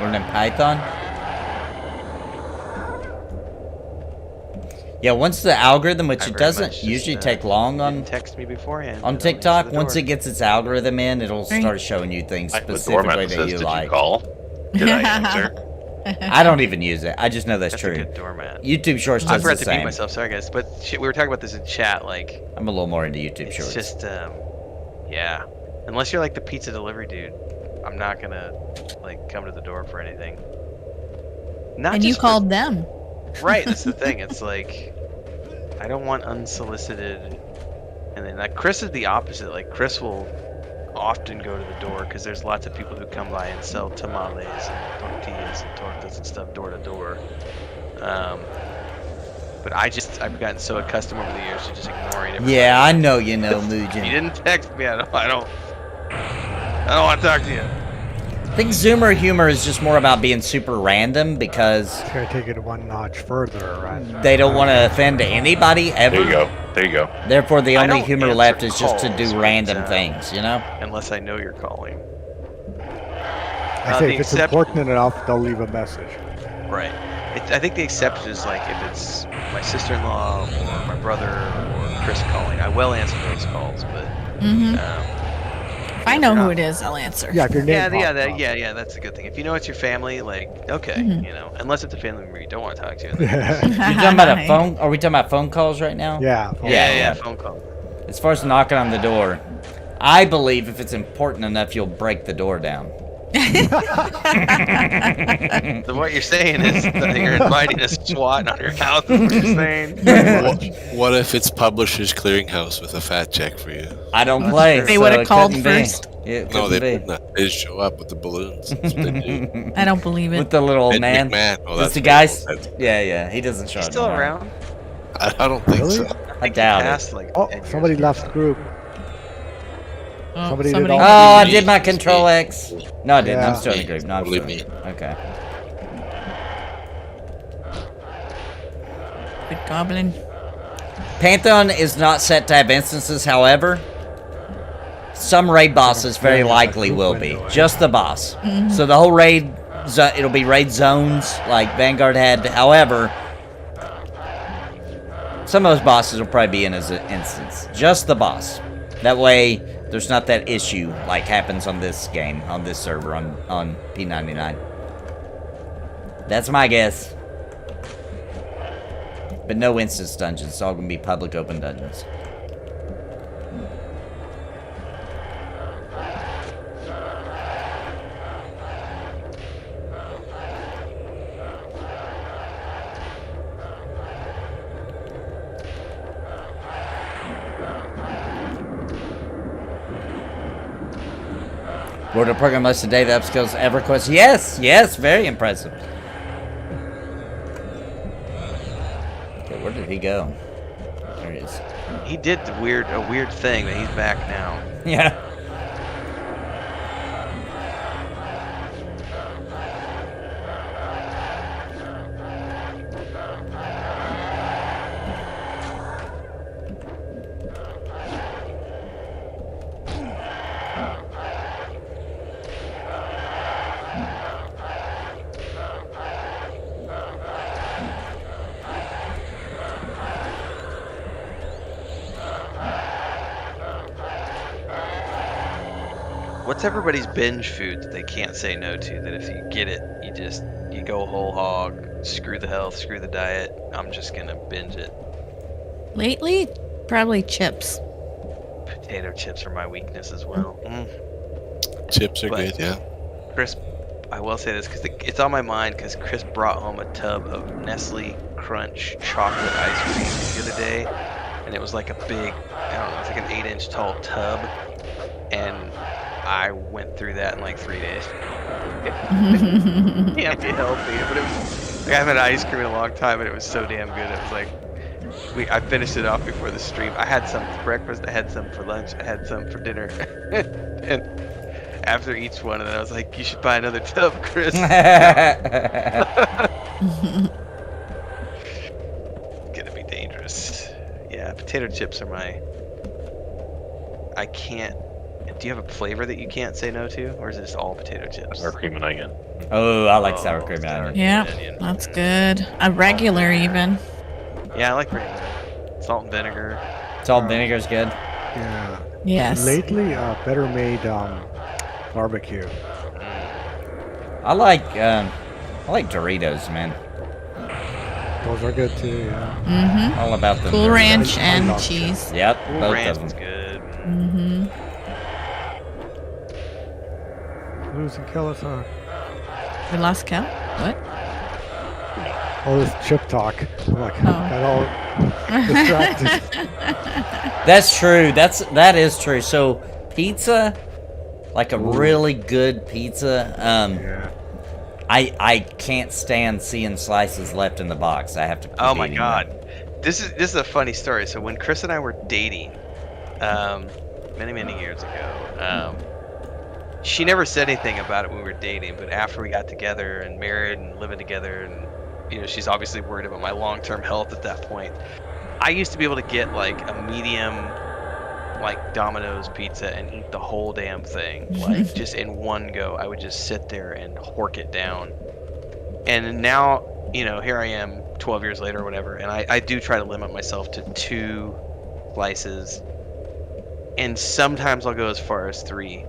Learning Python? Yeah, once the algorithm, which I it very doesn't much usually just, take long on Text me beforehand. on and I'll answer TikTok, the once door. it gets its algorithm in, it'll start showing you things The specifically doorman that says, you "Did like. you call? Did I answer?" I don't even use it. I just know that's, That's true. a good doormat. YouTube Shorts I does the forgot to beat same. myself. Sorry, guys. But shit, we were talking about this in chat. Like, I'm a little more into YouTube it's Shorts. just, yeah. Unless you're like the pizza delivery dude, I'm not gonna like come to the door for anything. Not And just you for- called them. Right, that's the thing. It's like I don't want unsolicited. And then like Chris is the opposite. Like Chris will often go to the door because there's lots of people who come by and sell tamales and tortillas and tortas and stuff door to door. But I've gotten so accustomed over the years to just ignoring everybody. Yeah, I know you know, You Mugen. didn't text me. I don't want to talk to you. I think Zoomer humor is just more about being super random because It's gonna take it one notch further, right? they don't want to offend anybody ever. There you go. There you go. Therefore, the I only don't humor answer left is just to calls, do but, random things, you know? Unless I know you're calling. I say the if it's exception- important enough, they'll leave a message. Right. I think the exception is like if it's my sister-in-law or my brother or Chris calling. I will answer those calls, but Mm-hmm. If I know who it is, I'll answer. Yeah, if your name pops up. yeah, that's a good thing. If you know it's your family, like okay, Mhm. you know, unless it's a family member you don't want to talk to. You're talking about a phone? Are we talking about phone calls right now? Yeah. Yeah. Phone call. As far as knocking on the door, I believe if it's important enough, you'll break the door down. So what you're saying is that you're inviting a SWAT on your house. Is what you're saying? What if it's Publishers Clearinghouse with a fat check for you? I don't play. They so would've it called couldn't be. first. It No, couldn't they be. no, they just show up with the balloons. That's what they do. I don't believe With it. the little old Ed man. McMahon. Oh, That's that's the what guy. it was. Yeah, he doesn't show He's up still no more. around. I don't think Really? so. I doubt it. Past, like, Oh, 10 years somebody ago. left the group. Oh, somebody did all- Oh, I Me, did my it's Control me. X. No, I didn't. Yeah. I'm still in the group. No, I'm Believe still in the me. group. Okay. Good goblin. Pantheon is not set to have instances, however. Some raid bosses very likely will be. Just the boss. So the whole raid, it'll be raid zones like Vanguard had. However, some of those bosses will probably be in as an instance. Just the boss. That way, there's not that issue like happens on this game, on this server, on P99. That's my guess. But no instance dungeons. It's all gonna be public open dungeons. Wrote a program list today that upskills EverQuest. Yes, yes, very impressive. Okay, where did he go? There he is. He did a weird thing, but he's back now. Yeah. What's everybody's binge food that they can't say no to? That if you get it, you go whole hog, screw the health, screw the diet. I'm just gonna binge it. Lately, probably chips. Potato chips are my weakness as well. Chips are But- good, yeah. Chris, I will say this because it's on my mind because Chris brought home a tub of Nestle Crunch chocolate ice cream the other day, and it was like a big, I don't know, it's like an 8-inch tall tub, and I went through that in like 3 days. Can't be healthy, but it was. Like, I haven't had ice cream in a long time, and it was so damn good. It was like, I finished it off before the stream. I had some for breakfast, I had some for lunch, I had some for dinner, and after each one, and then I was like, you should buy another tub, Chris. Gonna be dangerous. Yeah, potato chips are my. I can't. Do you have a flavor that you can't say no to, or is it just all potato chips? Sour cream and onion. Oh, I like sour cream and onion. Yeah, onion. that's good. A regular even. Yeah, I like regular. Salt and vinegar. Salt and vinegar's good. Yeah. Yes. Lately, better made barbecue. I like Doritos, man. Those are good too. Yeah. Mm-hmm. All about them. Cool Doritos. Ranch I and love cheese. Yep, Cool both Ranch of is them. good. Mm-hmm. Losing Kelleher. We lost Kel? What? All this chip talk. I'm like, Oh. got all distracted. That's true. That is true. So pizza, like a really good pizza, Yeah. I can't stand seeing slices left in the box. I have to. Oh my eating god, them. this is a funny story. So when Chris and I were dating, many years ago, she never said anything about it when we were dating. But after we got together and married and living together, and she's obviously worried about my long-term health at that point. I used to be able to get like a medium, like Domino's pizza and eat the whole damn thing, like just in one go. I would just sit there and hork it down. And now, here I am 12 years later or whatever, and I do try to limit myself to 2 slices. And sometimes I'll go as far as 3.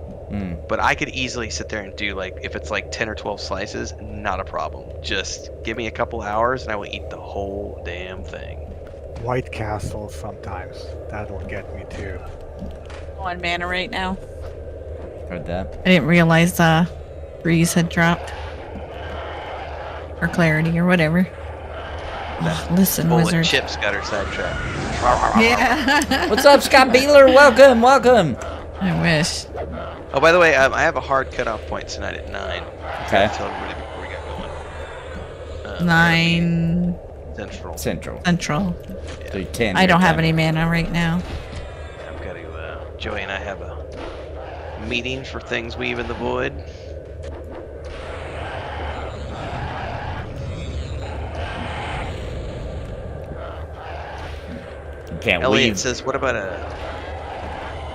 But I could easily sit there and do, like, if it's like 10 or 12 slices, not a problem. Just give me a couple hours and I will eat the whole damn thing. White Castle sometimes. That'll get me too. On mana right now. Heard that. I didn't realize Breeze had dropped. Or Clarity or whatever. Oh, listen, Bullet wizard. chips got her sidetracked. Yeah. What's up, Scott Beeler? Welcome, welcome. I wish. Oh, by the way, I have a hard cutoff point tonight at 9. Okay. Tell everybody before we got going. 9 Central. Central. Yeah. So 10. I don't your have time. any mana right now. I've got to. Joey and I have a meeting for things weave in the void. Can't Elliot weave. says, "What about a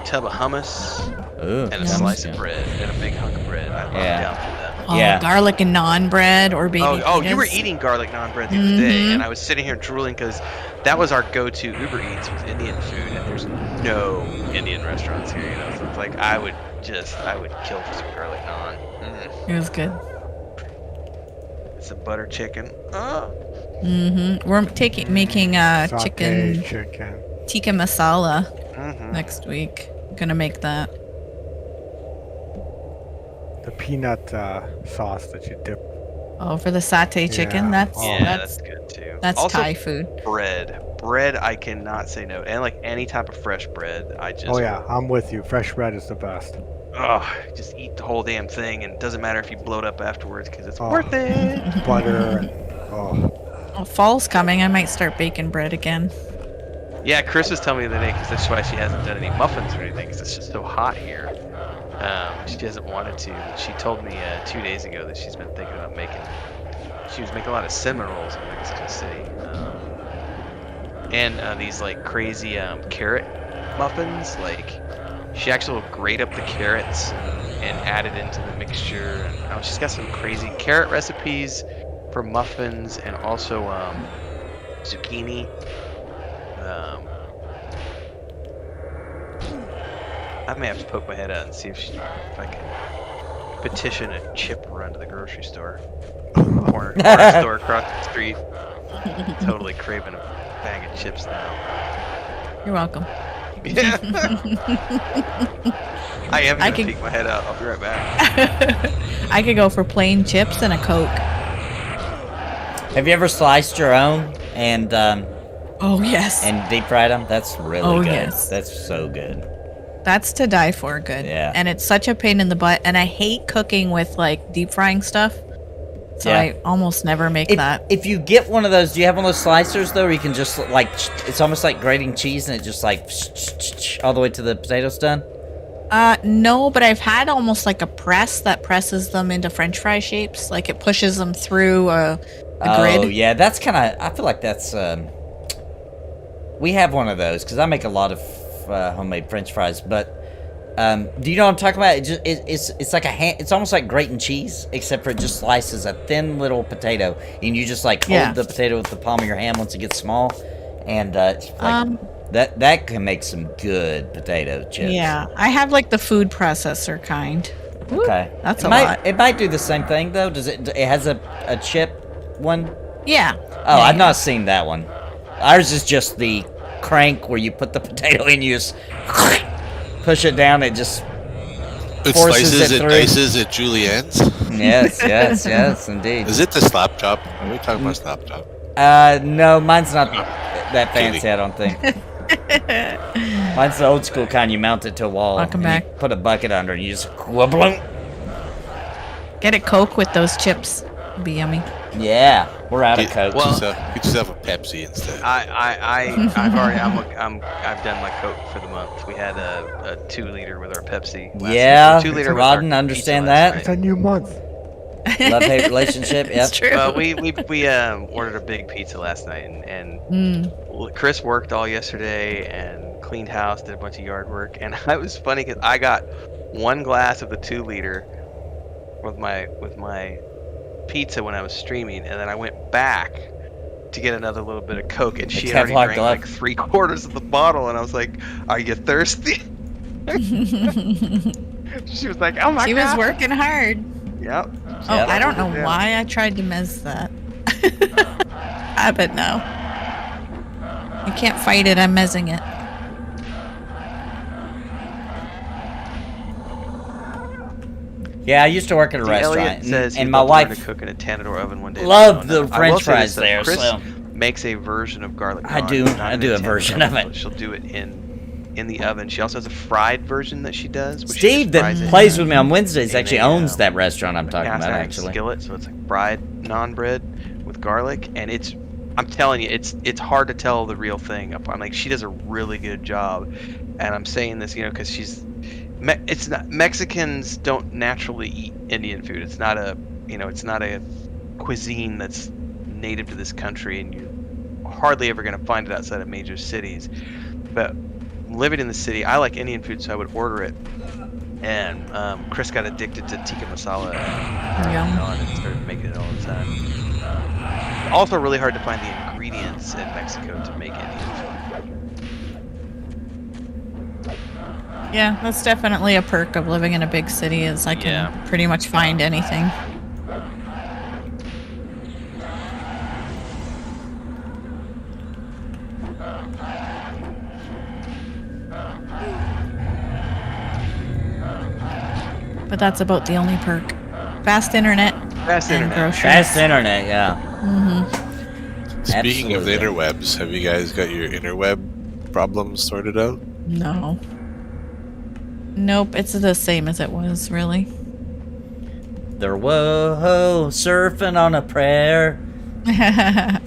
tub of hummus Ooh, and a hummus, slice yeah. of bread and a big hunk of bread?" I'm Yeah. down for that. Oh, Yeah. garlic and naan bread or baby Oh, you were pitas. eating garlic naan bread the other day, Mhm. and I was sitting here drooling because that was our go-to Uber Eats with Indian food, and there's no Indian restaurants here, So it's like I would kill for some garlic naan. It was good. Some butter chicken. We're making Sauteed chicken tikka masala Mhm. next week. Gonna make that. The peanut sauce that you dip. Oh, for the satay chicken. Yeah. That's Oh. Yeah, that's that's good too. that's Also, Thai food. bread I cannot say no, and like any type of fresh bread, I just Oh yeah, I'm with you. Fresh bread is the best. just eat the whole damn thing, and it doesn't matter if you bloat up afterwards because it's Oh. worth it. Butter and Well, fall's coming. I might start baking bread again. Yeah, Chris was telling me the other day because that's why she hasn't done any muffins or anything because it's just so hot here. She hasn't wanted to, but she told me 2 days ago that she's been thinking about making. She was making a lot of cinnamon rolls in Mexico City, and these like crazy carrot muffins. Like she actually will grate up the carrots and add it into the mixture. And she's got some crazy carrot recipes for muffins and also zucchini. I may have to poke my head out and see if I can petition a chip run to the grocery store. Corner store across the street. Totally craving a bag of chips now. You're welcome. Yeah. I am I gonna could- peek my head out. I'll be right back. I could go for plain chips and a Coke. Have you ever sliced your own and Oh yes. deep fried them? That's really Oh, good. yes. That's so good. That's to die for good. Yeah. And it's such a pain in the butt. And I hate cooking with like deep frying stuff. So Yeah. I almost never make that. If you get one of those, do you have one of those slicers though, where you can just like, it's almost like grating cheese and it just like all the way to the potatoes done? No, but I've had almost like a press that presses them into French fry shapes. Like it pushes them through a grid. Oh yeah, that's kind of. I feel like that's. We have one of those because I make a lot of homemade French fries. But do you know what I'm talking about? It's like it's almost like grating cheese, except for it just slices a thin little potato, and you just like hold the potato with the palm of your hand once it gets small, and it's like, that can make some good potato chips. Yeah, I have like the food processor kind. Okay, That's it a might, lot. It might do the same thing though. Does it? It has a chip one. Yeah. Oh, I've not seen that one. Ours is just the crank where you put the potato in, you just push it down, it just It forces slices it it through. dices at Julienne's. Yes, indeed. Is it the slap chop? Are we talking about slap chop? No, mine's not that fancy, I don't think. Mine's the old school kind, you mount it to a wall. Welcome and you back. put a bucket under and you just whoop-a-loom. Get a Coke with those chips. It'd be yummy. Yeah, we're out of Coke. well- Get yourself a Pepsi instead. I've already I've done my Coke for the month. We had a 2-liter with our Pepsi. last Yeah, week. 2-liter with our Rodden, pizza understand last that. it's a new month. Love-hate relationship, yep. It's true. we ordered a big pizza last night, and Mm. Chris worked all yesterday and cleaned house, did a bunch of yard work, and it was funny because I got one glass of the 2-liter with my pizza when I was streaming, and then I went back to get another little bit of Coke, and she had already Kevlar drank glove. like 3/4 of the bottle, and I was like, "Are you thirsty?" She was like, "Oh my She god!" was working hard. Yep. Oh, Yep. I don't know Yeah. why I tried to miss that. But no. I can't fight it. I'm messing it. Yeah, I used to work at a See, restaurant, Elliot says and he'd my love to learn wife to cook in a Tanador oven one day. loved No, the I will French say fries this, though. there, Chris so makes a version of garlic I naan, do- not I in do a Tanador version of oven, it. She'll do it in the oven. She also has a fried version that she does. Where she Steve just fries that it plays with me on Wednesdays in actually a, owns that restaurant I'm talking cast about, iron actually. skillet, so it's like fried naan bread with garlic, and I'm telling you, it's hard to tell the real thing. I'm like, she does a really good job, and I'm saying this, because it's not, Mexicans don't naturally eat Indian food. It's not a cuisine that's native to this country, and you're hardly ever going to find it outside of major cities. But living in the city, I like Indian food, so I would order it. And Chris got addicted to tikka masala and started making it all the time. Also, really hard to find the ingredients in Mexico to make Indian food. Yeah, that's definitely a perk of living in a big city is I can pretty much find anything. but that's about the only perk. Fast internet. Fast and internet. groceries. Fast internet, yeah. Speaking of the Absolutely. interwebs, have you guys got your interweb problems sorted out? No. Nope, it's the same as it was, really. They're whoa surfing on a prayer. Yeah,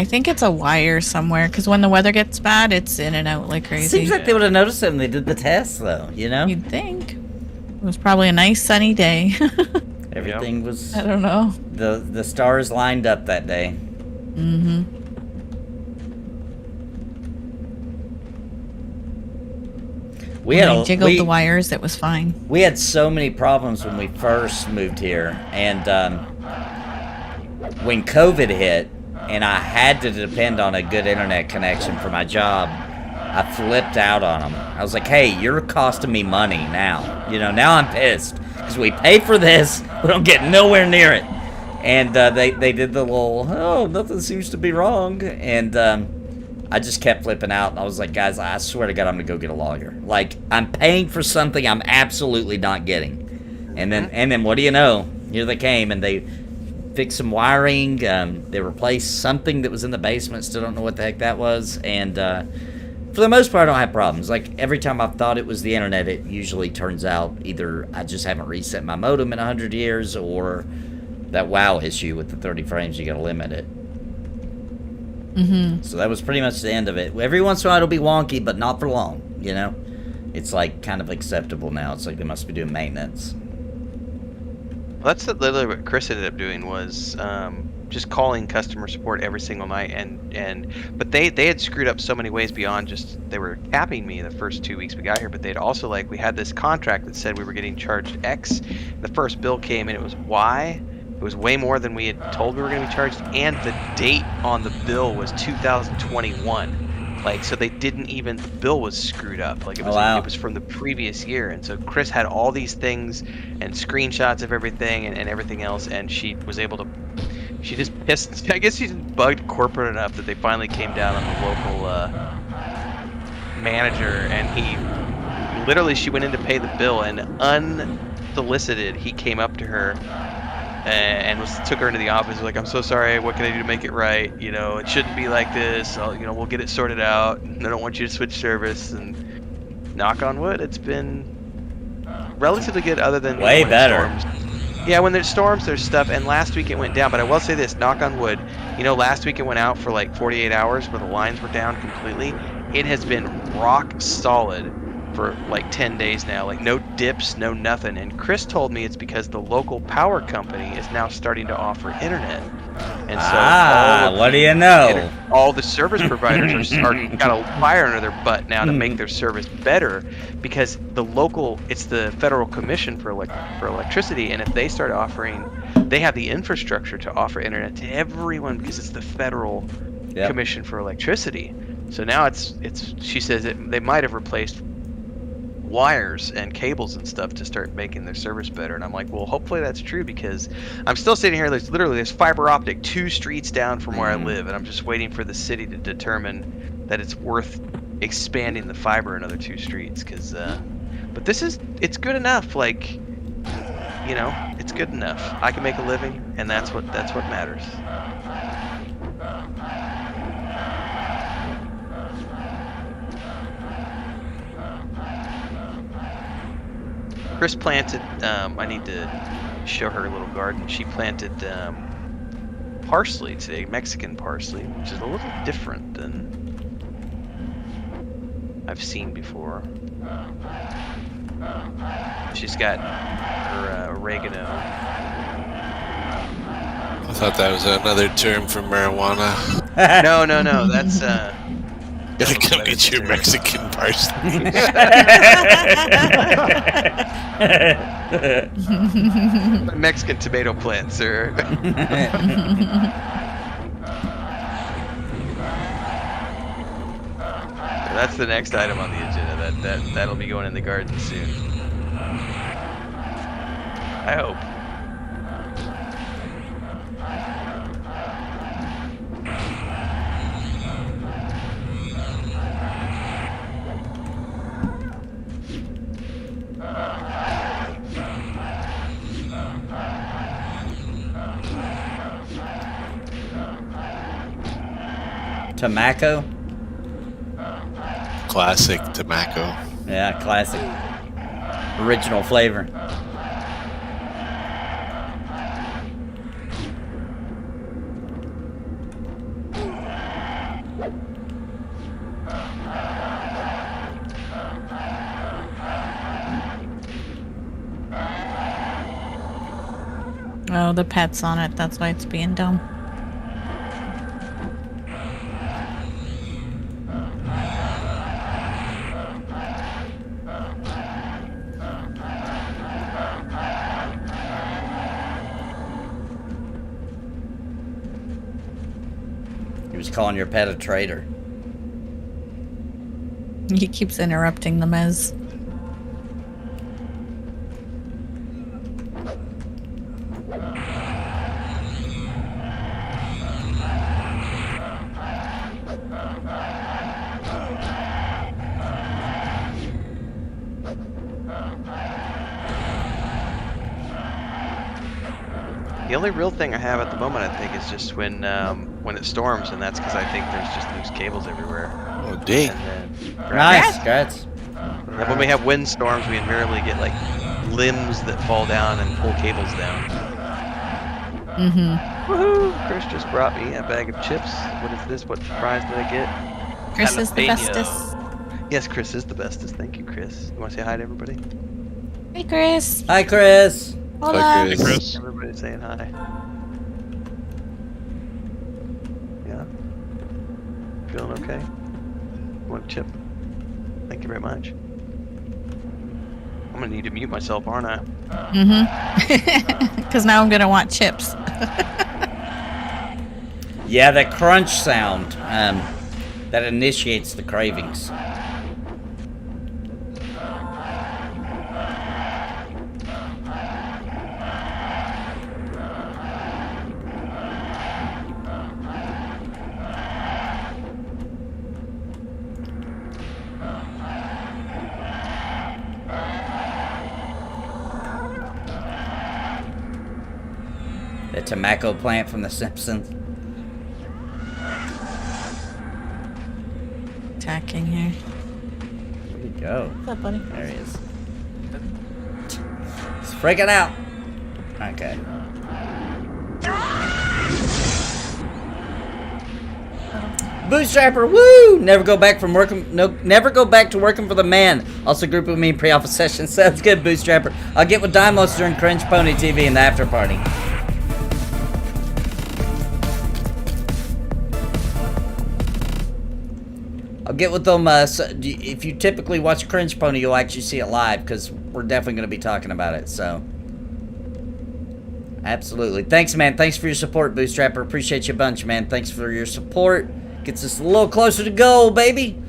I think it's a wire somewhere, because when the weather gets bad, it's in and out like crazy. Seems like they would have noticed it when they did the test, though. You know, You'd think. It was probably a nice sunny day. everything was I don't know. the stars lined up that day. Mm-hmm. We had I jiggled the wires, it was fine. We had so many problems when we first moved here, and when COVID hit, and I had to depend on a good internet connection for my job, I flipped out on them. I was like, "Hey, you're costing me money now. You know, now I'm pissed because we pay for this, we don't get nowhere near it." And they did the little, "Oh, nothing seems to be wrong," and I just kept flipping out. I was like, "Guys, I swear to God, I'm gonna go get a lawyer. Like, I'm paying for something I'm absolutely not getting." And then what do you know? Here they came and they fixed some wiring. They replaced something that was in the basement. Still don't know what the heck that was. And for the most part, I don't have problems. Like, every time I've thought it was the internet, it usually turns out either I just haven't reset my modem in 100 years, or that WoW issue with the 30 frames, you gotta limit it. Mm-hmm. So that was pretty much the end of it. Every once in a while it'll be wonky, but not for long, you know? It's like kind of acceptable now. It's like they must be doing maintenance. Well, that's literally what Chris ended up doing, was just calling customer support every single night, but they had screwed up so many ways beyond just, they were capping me the first 2 weeks we got here, but they'd also, like, we had this contract that said we were getting charged X. The first bill came and it was Y. It was way more than we had told we were going to be charged, and the date on the bill was 2021. Like, so they didn't even, the bill was screwed up. Like, it was, it was from the previous year. And so Chris had all these things and screenshots of everything and everything else, and she was able to, she just pissed, I guess she just bugged corporate enough that they finally came down on the local manager, and he, literally, she went in to pay the bill, and unsolicited, he came up to her and took her into the office. Was like, "I'm so sorry. What can I do to make it right? You know, it shouldn't be like this. We'll get it sorted out. I don't want you to switch service." And knock on wood, it's been relatively good, other than way better. Yeah, when there's storms, there's stuff. And last week it went down, but I will say this: knock on wood. Last week it went out for like 48 hours, where the lines were down completely. It has been rock solid for like 10 days now, like no dips, no nothing. And Chris told me it's because the local power company is now starting to offer internet, and so what do you know? All the service providers are got a fire under their butt now to make their service better, because it's the Federal Commission for Electricity, and if they start offering, they have the infrastructure to offer internet to everyone, because it's the Federal Commission for Electricity. So now it's she says they might have replaced wires and cables and stuff to start making their service better. And I'm like, well, hopefully that's true, because I'm still sitting here, there's fiber optic 2 streets down from where I live, and I'm just waiting for the city to determine that it's worth expanding the fiber another 2 streets, because but it's good enough. Like, it's good enough. I can make a living, and that's what matters. Chris planted, I need to show her a little garden. She planted parsley today, Mexican parsley, which is a little different than I've seen before. She's got her oregano. I thought that was another term for marijuana. No, that's Gotta come get your Mexican parsley. Mexican tomato plant, sir. That's the next item on the agenda. That'll be going in the garden soon. I hope. Tobacco? Classic tobacco. Yeah, classic. Original flavor. Oh, the pet's on it. That's why it's being dumb. He was calling your pet a traitor. He keeps interrupting the mez. The only real thing I have at the moment, I think, is just when it storms, and that's because I think there's just loose cables everywhere. Oh, dang. And then Nice, congrats. and when we have windstorms, we invariably get like limbs that fall down and pull cables down. Mm-hmm. Woohoo! Chris just brought me a bag of chips. What is this? What prize did I get? Chris is the Jalapeno. bestest. Yes, Chris is the bestest. Thank you, Chris. You want to say hi to everybody? Hey, Chris. Hi, Chris. Hola. Hey, Chris. Everybody's saying hi. Yeah. Feeling okay? Want a chip? Thank you very much. I'm gonna need to mute myself, aren't I? Mm-hmm. Because now I'm gonna want chips. Yeah, that crunch sound, that initiates the cravings. The tobacco plant from The Simpsons. Attacking here. Where'd he go? What's up, buddy? There he is. He's freaking out. Okay. Bootstrapper, woo! Never go back from working. No, never go back to working for the man. Also, group with me pre-alpha session. Sounds good, Bootstrapper. I'll get with Dimos during Cringe Pony TV in the after party. I'll get with them. If you typically watch Cringe Pony, you'll actually see it live because we're definitely going to be talking about it. So, absolutely. Thanks, man. Thanks for your support, Bootstrapper. Appreciate you a bunch, man. Thanks for your support. Gets us a little closer to goal, baby.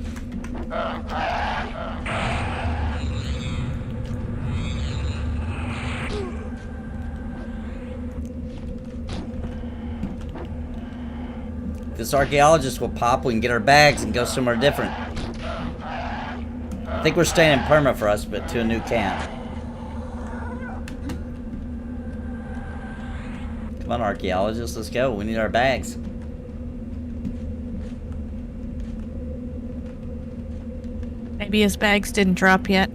This archaeologist will pop, we can get our bags and go somewhere different. I think we're staying in Permafrost, but to a new camp. Come on, archaeologist, let's go. We need our bags. Maybe his bags didn't drop yet.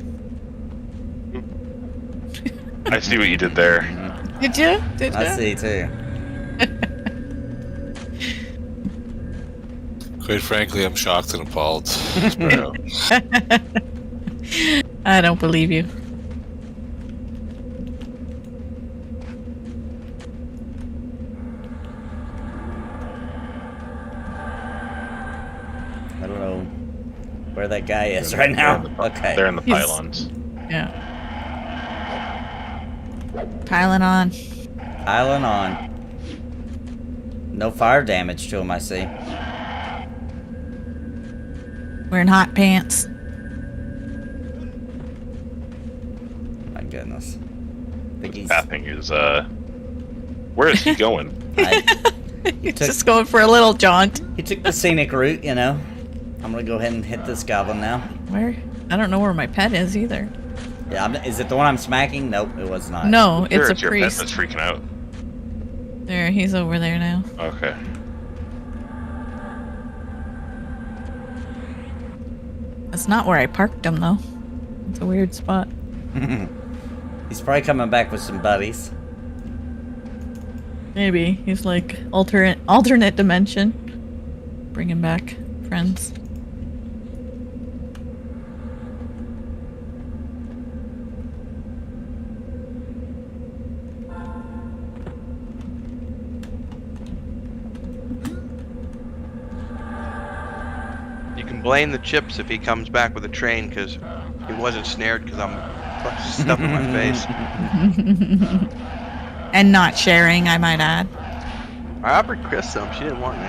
I see what you did there. Did you? Did you? I see, too. Quite frankly, I'm shocked and appalled. Sparoh. I don't believe you. I don't know where that guy is right now. Okay. They're in the He's- pylons. Yeah. Piling on. Piling on. No fire damage to him, I see. Wearing hot pants. My goodness. I think he's... That thing is, where is he going? He's just going for a little jaunt. He took the scenic route, you know. I'm gonna go ahead and hit this goblin now. Where? I don't know where my pet is either. Yeah, is it the one I'm smacking? Nope, it was not. No, Sure, it's a your pet priest. that's freaking out. There, he's over there now. Okay. That's not where I parked him, though. It's a weird spot. He's probably coming back with some buddies. Maybe. He's like alternate dimension. Bringing back friends. You can blame the chips if he comes back with a train, because he wasn't snared because I'm stuff in my face. And not sharing, I might add. I offered Chris some. She didn't want me.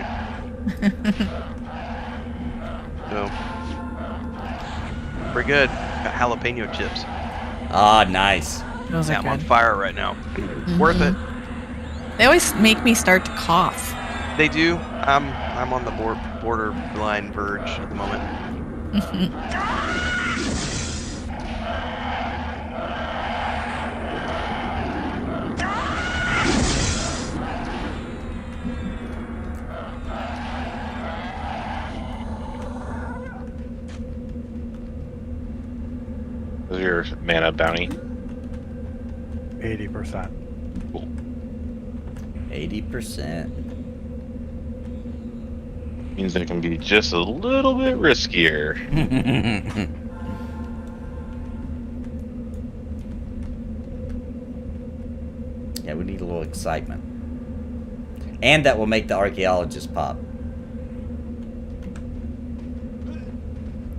So, we're good. Got jalapeno chips. Ah, nice. Those Yeah, are I'm on good. fire right now. Worth it. They always make me start to cough. They do. I'm on the borderline verge at the moment. What's your mana bounty? 80%. 80%. Means it can be just a little bit riskier. Yeah, we need a little excitement. And that will make the archaeologist pop.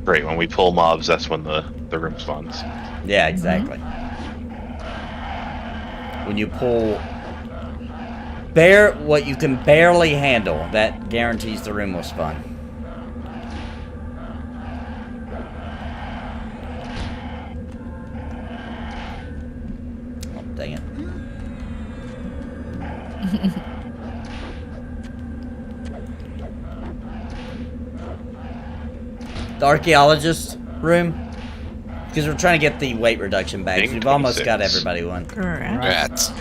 Great, when we pull mobs, that's when the room spawns. Yeah, exactly. When you pull what you can barely handle, that guarantees the room will spawn. Oh, dang it. The archaeologist room, because we're trying to get the weight reduction back. Ding, We've almost got 26. everybody one. Correct. Rats.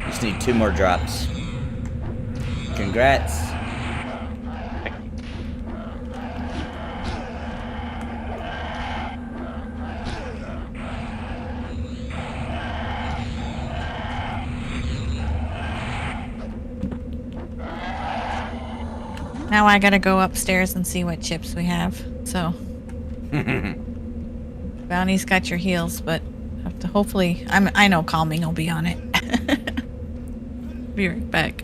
Just need 2 more drops. Congrats. Now I gotta go upstairs and see what chips we have. So, Bounty's got your heels, but have to hopefully. I know calming will be on it. Be right back.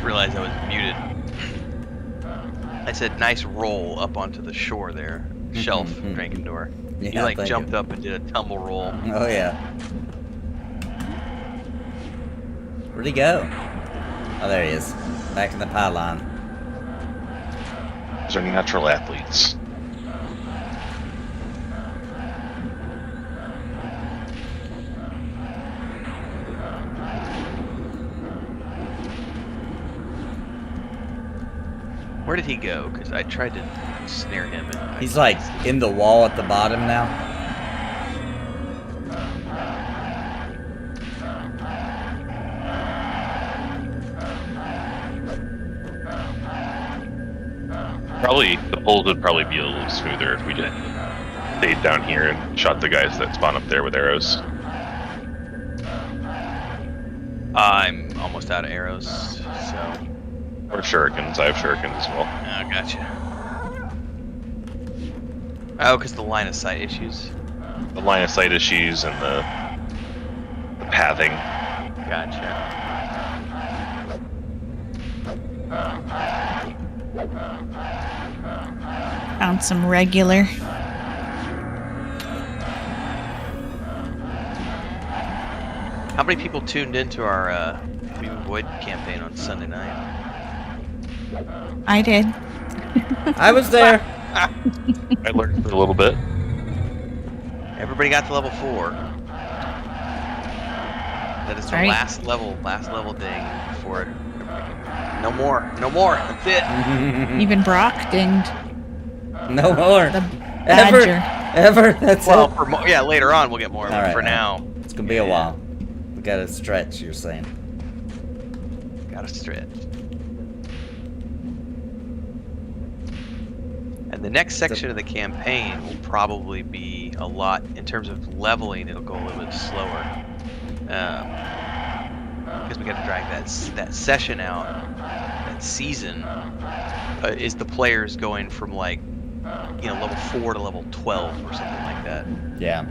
Realized I was muted. I said nice roll up onto the shore there. Shelf, Drankendor. Yeah, You like thank jumped you. up and did a tumble roll. Oh yeah. Where'd he go? Oh, there he is. Back in the pylon. Those are natural athletes. Where did he go? Because I tried to snare him. And He's like in the wall at the bottom now. Probably, the pulls would probably be a little smoother if we just stayed down here and shot the guys that spawn up there with arrows. I'm almost out of arrows, so Or shurikens. I have shurikens as well. Oh, gotcha. Oh, because the line of sight issues. The line of sight issues and the pathing. Gotcha. Found some regular. How many people tuned into our Beam Void campaign on Sunday night? I did. I was there. I learned for a little bit. Everybody got to level 4. That is the Right. last level ding for it. No more. No more. That's it. Even Brock dinged. No more. The Ever. badger. Ever. That's Well, it. for yeah, later on we'll get more. But All right, for all right. now, It's gonna be a while. We gotta stretch. You're saying. gotta stretch. And the next section of the campaign will probably be a lot in terms of leveling. It'll go a little bit slower because we got to drag that session out. That season is the players going from like level 4 to level 12 or something like that. Yeah.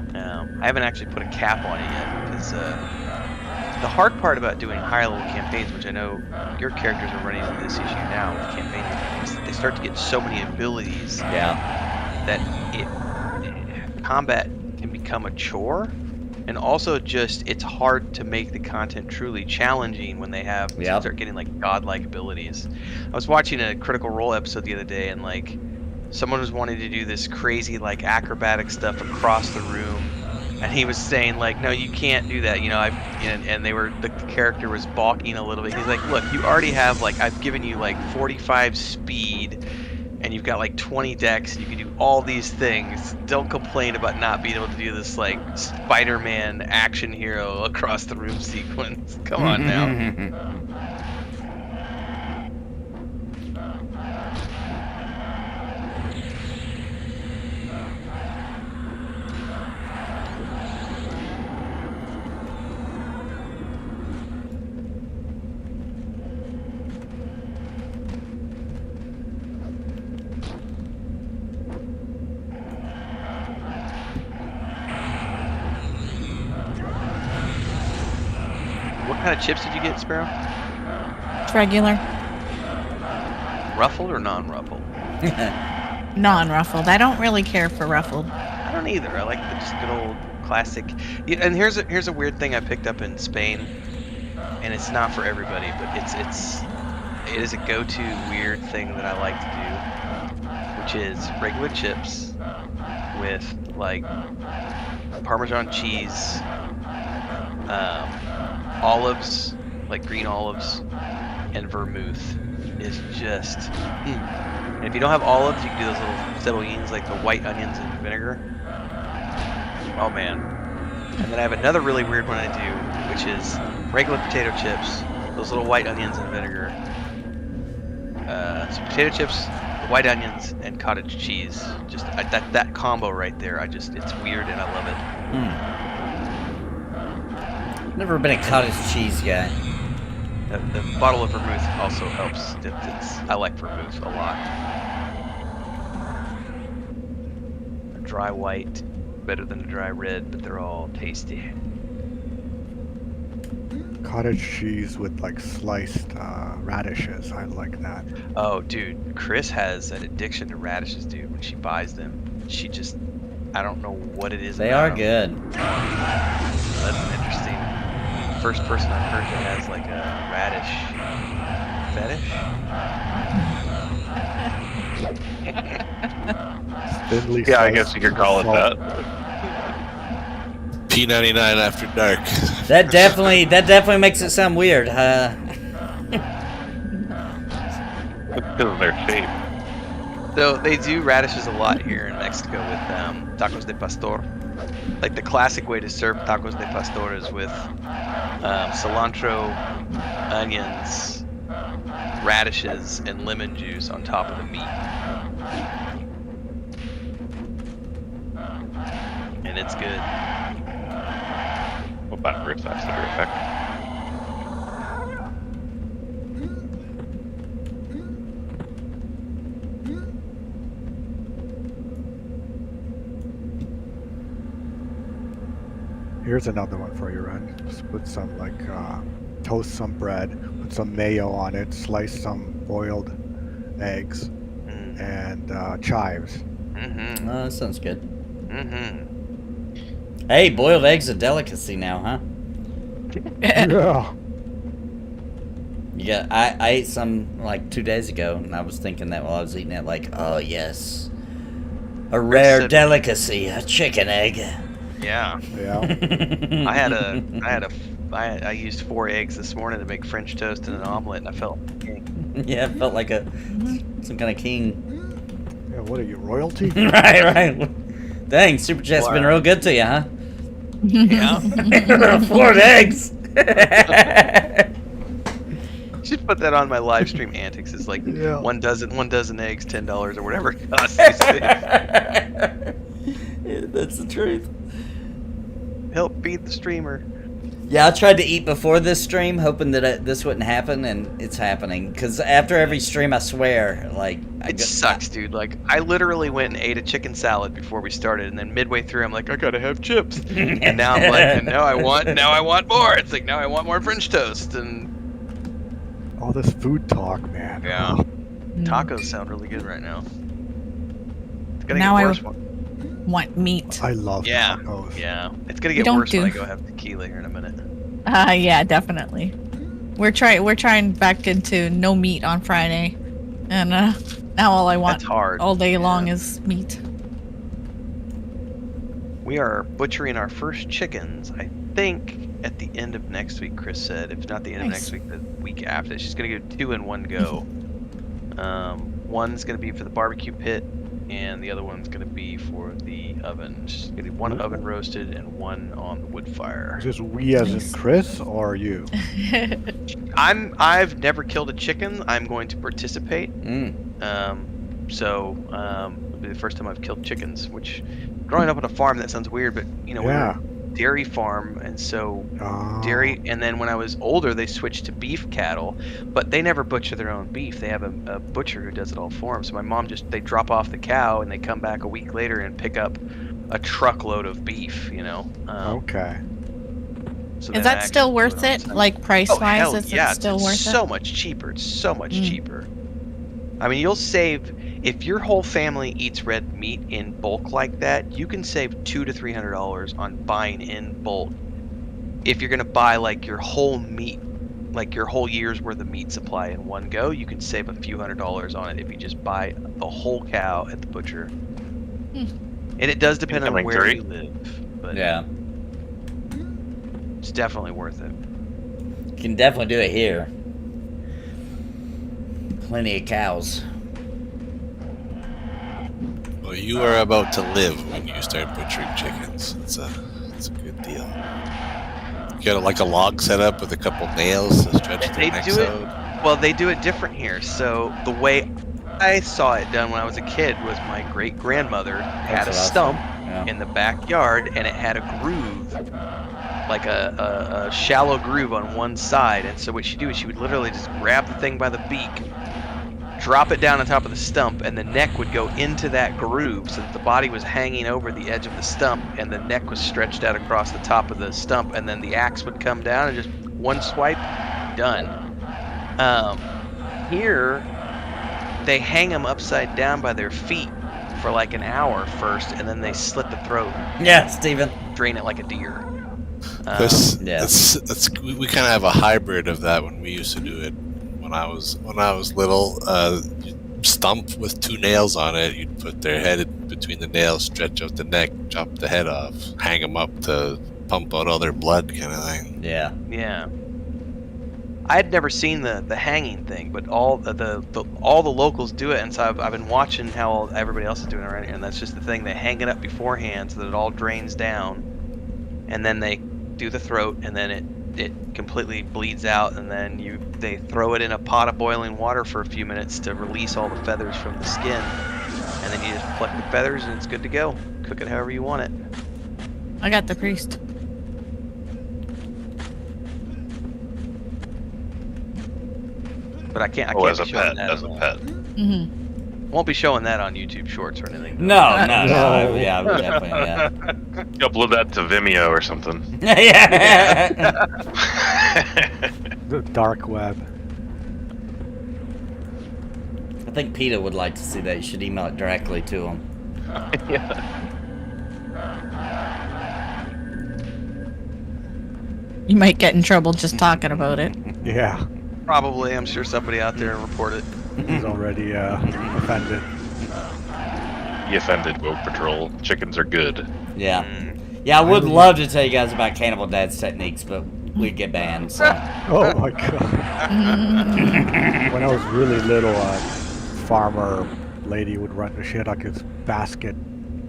I haven't actually put a cap on it yet because the hard part about doing higher level campaigns, which I know your characters are running into this issue now with campaign, is that they start to get so many abilities Yeah. that combat can become a chore, and also just it's hard to make the content truly challenging when they have Yep. start getting like godlike abilities. I was watching a Critical Role episode the other day, and like someone was wanting to do this crazy like acrobatic stuff across the room, and he was saying like, no, you can't do that, and the character was balking a little bit. He's like, look, you already have like, I've given you like 45 speed and you've got like 20 dex, you can do all these things. Don't complain about not being able to do this like Spider-Man action hero across the room sequence. Come on now. What kind of chips did you get, Sparoh? It's regular. Ruffled or non-ruffled? Non-ruffled. I don't really care for ruffled. I don't either. I like the just good old classic. Yeah, and here's a weird thing I picked up in Spain, and it's not for everybody, but it is a go-to weird thing that I like to do, which is regular chips with like Parmesan cheese, olives, like green olives, and vermouth is just. And if you don't have olives, you can do those little cebollines, like the white onions and vinegar. Oh man. And then I have another really weird one I do, which is regular potato chips, those little white onions and vinegar. So potato chips, the white onions, and cottage cheese. Just that combo right there. It's weird and I love it. Never been a cottage cheese guy. The bottle of vermouth also helps. I like vermouth a lot. A dry white, better than a dry red, but they're all tasty. Cottage cheese with like sliced radishes. I like that. Oh, dude, Chris has an addiction to radishes, dude. When she buys them, she just, I don't know what it is. They about are them. good. That's interesting. First person I've heard that has like a radish fetish. Thinly Yeah, I sliced guess you could call it salt. that. P99 after dark. That definitely makes it sound weird. Because of their shape. So they do radishes a lot here in Mexico with tacos de pastor. Like the classic way to serve tacos de pastor is with cilantro, onions, radishes, and lemon juice on top of the meat. And it's good. Well, that riff, that's the effect. Here's another one for you, Ren. Just put some toast some bread, put some mayo on it, slice some boiled eggs, and chives. Mm-hmm. Oh, that sounds good. Mm-hmm. Hey, boiled eggs a delicacy now, huh? Yeah. Yeah, I ate some like 2 days ago, and I was thinking that while I was eating it, like, oh yes, a rare delicacy, a chicken egg. Yeah. Yeah. I used 4 eggs this morning to make French toast and an omelet, and I felt like a king. Yeah, it felt like some kind of king. Yeah, what are you, royalty? right. Dang, Super Chat's been real good to you, huh? Yeah. 4 eggs. You should put that on my live stream antics. It's like Yeah. one dozen eggs, $10 or whatever it costs these days. Yeah, that's the truth. Help feed the streamer. Yeah, I tried to eat before this stream, hoping that this wouldn't happen, and it's happening. Because after every stream, I swear, like... It sucks, dude. Like, I literally went and ate a chicken salad before we started, and then midway through, I'm like, I gotta have chips. And now I'm like, and now I want more. It's like, now I want more French toast. And All this food talk, man. yeah, tacos sound really good right now. It's gonna Now get I worse. want meat. I love Yeah, tacos. yeah. It's gonna We get don't worse when I do- go have tequila here in a minute. Yeah, definitely. We're trying back into no meat on Friday, and now all I want That's hard. all day Yeah. long is meat. We are butchering our first chickens, I think, at the end of next week, Chris said. If not the end Nice. of next week, the week after. She's going to go 2 in one go. One's going to be for the barbecue pit, and the other one's going to be for the oven. She's going to do one oven roasted and one on the wood fire. Is this we as in Chris or you? I've never killed a chicken. I'm going to participate. So it'll be the first time I've killed chickens, which growing up on a farm, that sounds weird, but you know, Yeah. we're a dairy farm, and so Oh. dairy, and then when I was older, they switched to beef cattle, but they never butcher their own beef. They have a butcher who does it all for them. So my mom they drop off the cow, and they come back a week later and pick up a truckload of beef, you know. Okay. So Is then I that still actually worth do on it? site. Like price Oh, wise, hell is yeah, it still it's worth so it? much cheaper. It's so much cheaper. I mean, you'll save, if your whole family eats red meat in bulk like that, you can save $200 to $300 on buying in bulk. If you're gonna buy like your whole meat, like your whole year's worth of meat supply in one go, you can save a few $100s on it if you just buy the whole cow at the butcher. And it does depend on Incoming where 3. you live, but Yeah. it's definitely worth it. You can definitely do it here. Plenty of cows. Well, you are about to live when you start butchering chickens. It's a good deal. You got like a log set up with a couple nails to stretch They their necks do it. out. Well, they do it different here. So the way I saw it done when I was a kid was my great grandmother had a That's what I stump thought. Yeah. in the backyard, and it had a groove, like a shallow groove on one side. And so what she'd do is she would literally just grab the thing by the beak, drop it down on top of the stump, and the neck would go into that groove so that the body was hanging over the edge of the stump, and the neck was stretched out across the top of the stump, and then the axe would come down and just one swipe, done. Here, they hang them upside down by their feet for like an hour first, and then they slit the throat, Yeah, Steven. drain it like a deer. Yeah. We kind of have a hybrid of that when we used to do it. When I was little, you'd stump with 2 nails on it. You'd put their head between the nails, stretch out the neck, chop the head off, hang them up to pump out all their blood, kind of thing. Yeah. Yeah. I had never seen the hanging thing, but all the locals do it, and so I've been watching how everybody else is doing it around here, and that's just the thing. They hang it up beforehand so that it all drains down, and then they do the throat, and then it completely bleeds out, and then they throw it in a pot of boiling water for a few minutes to release all the feathers from the skin, and then you just pluck the feathers, and it's good to go. Cook it however you want it. I got the priest. But I can't Oh, as a be showing pet. that As a at all. pet. Mm-hmm. Won't be showing that on YouTube Shorts or anything. No. Yeah, I would definitely. Yeah. You upload that to Vimeo or something. Yeah. The dark web. I think PETA would like to see that. You should email it directly to him. Yeah. You might get in trouble just talking about it. Yeah, Probably. I'm sure somebody out there will report it. he's already offended. He offended Woke Patrol. Chickens are good. Yeah. Yeah, I would love to tell you guys about Cannibal Dad's techniques, but we'd get banned, so. Oh my god. When I was really little, a farmer lady would run, she had like this basket,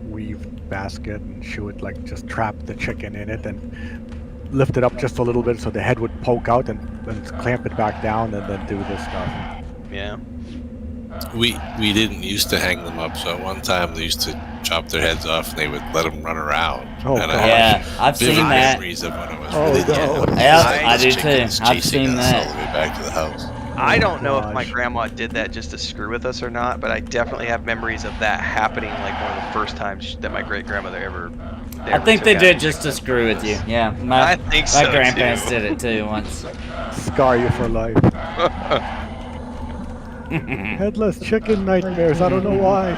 weave basket, and she would like just trap the chicken in it and lift it up just a little bit so the head would poke out and clamp it back down and then do this stuff. Yeah. We didn't used to hang them up, so at one time they used to chop their heads off and they would let them run around. Oh, and God. I Yeah, have I've vivid seen that. memories of when I was Oh, really no. young. Yeah, I do Chickens too. I've chasing seen us that. all the way back to the house. I don't know if my gosh. grandma did that just to screw with us or not, but I definitely have memories of that happening like one of the first times that my great grandmother ever. I think they did just to screw with you. Yeah, I my think so, grandparents too. did it too once. Scar you for life. Headless chicken nightmares, I don't know why.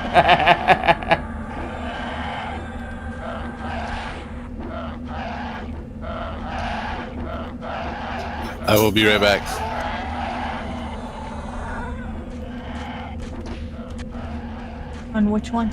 I will be right back. On which one?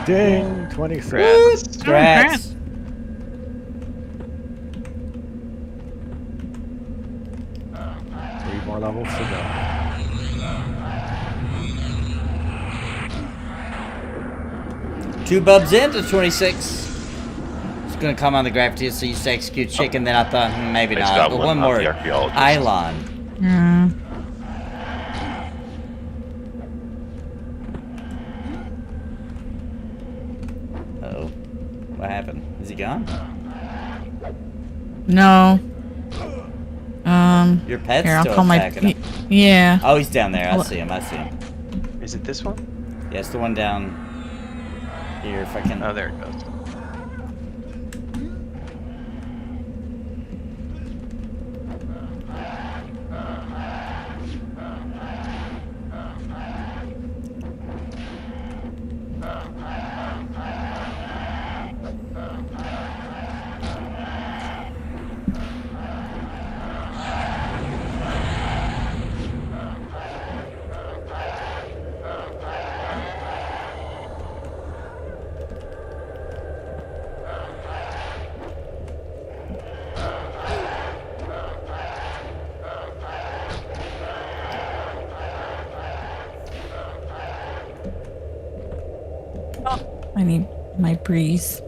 Ding, 26. Congrats. Three more levels to go. Two bubs into 26. It's gonna come on the graph so you used to execute chicken, then I thought maybe It's not. got But one one on more. the archaeologist. Eilon. Hmm. Uh-oh. What happened? Is he gone? No. Your pet's Here, I'll still call my. attacking him. Yeah. Oh, he's down there. I Well- see him. I see him. Is it this one? Yeah, it's the one down here. If I can. Oh, there it goes. I need my breeze.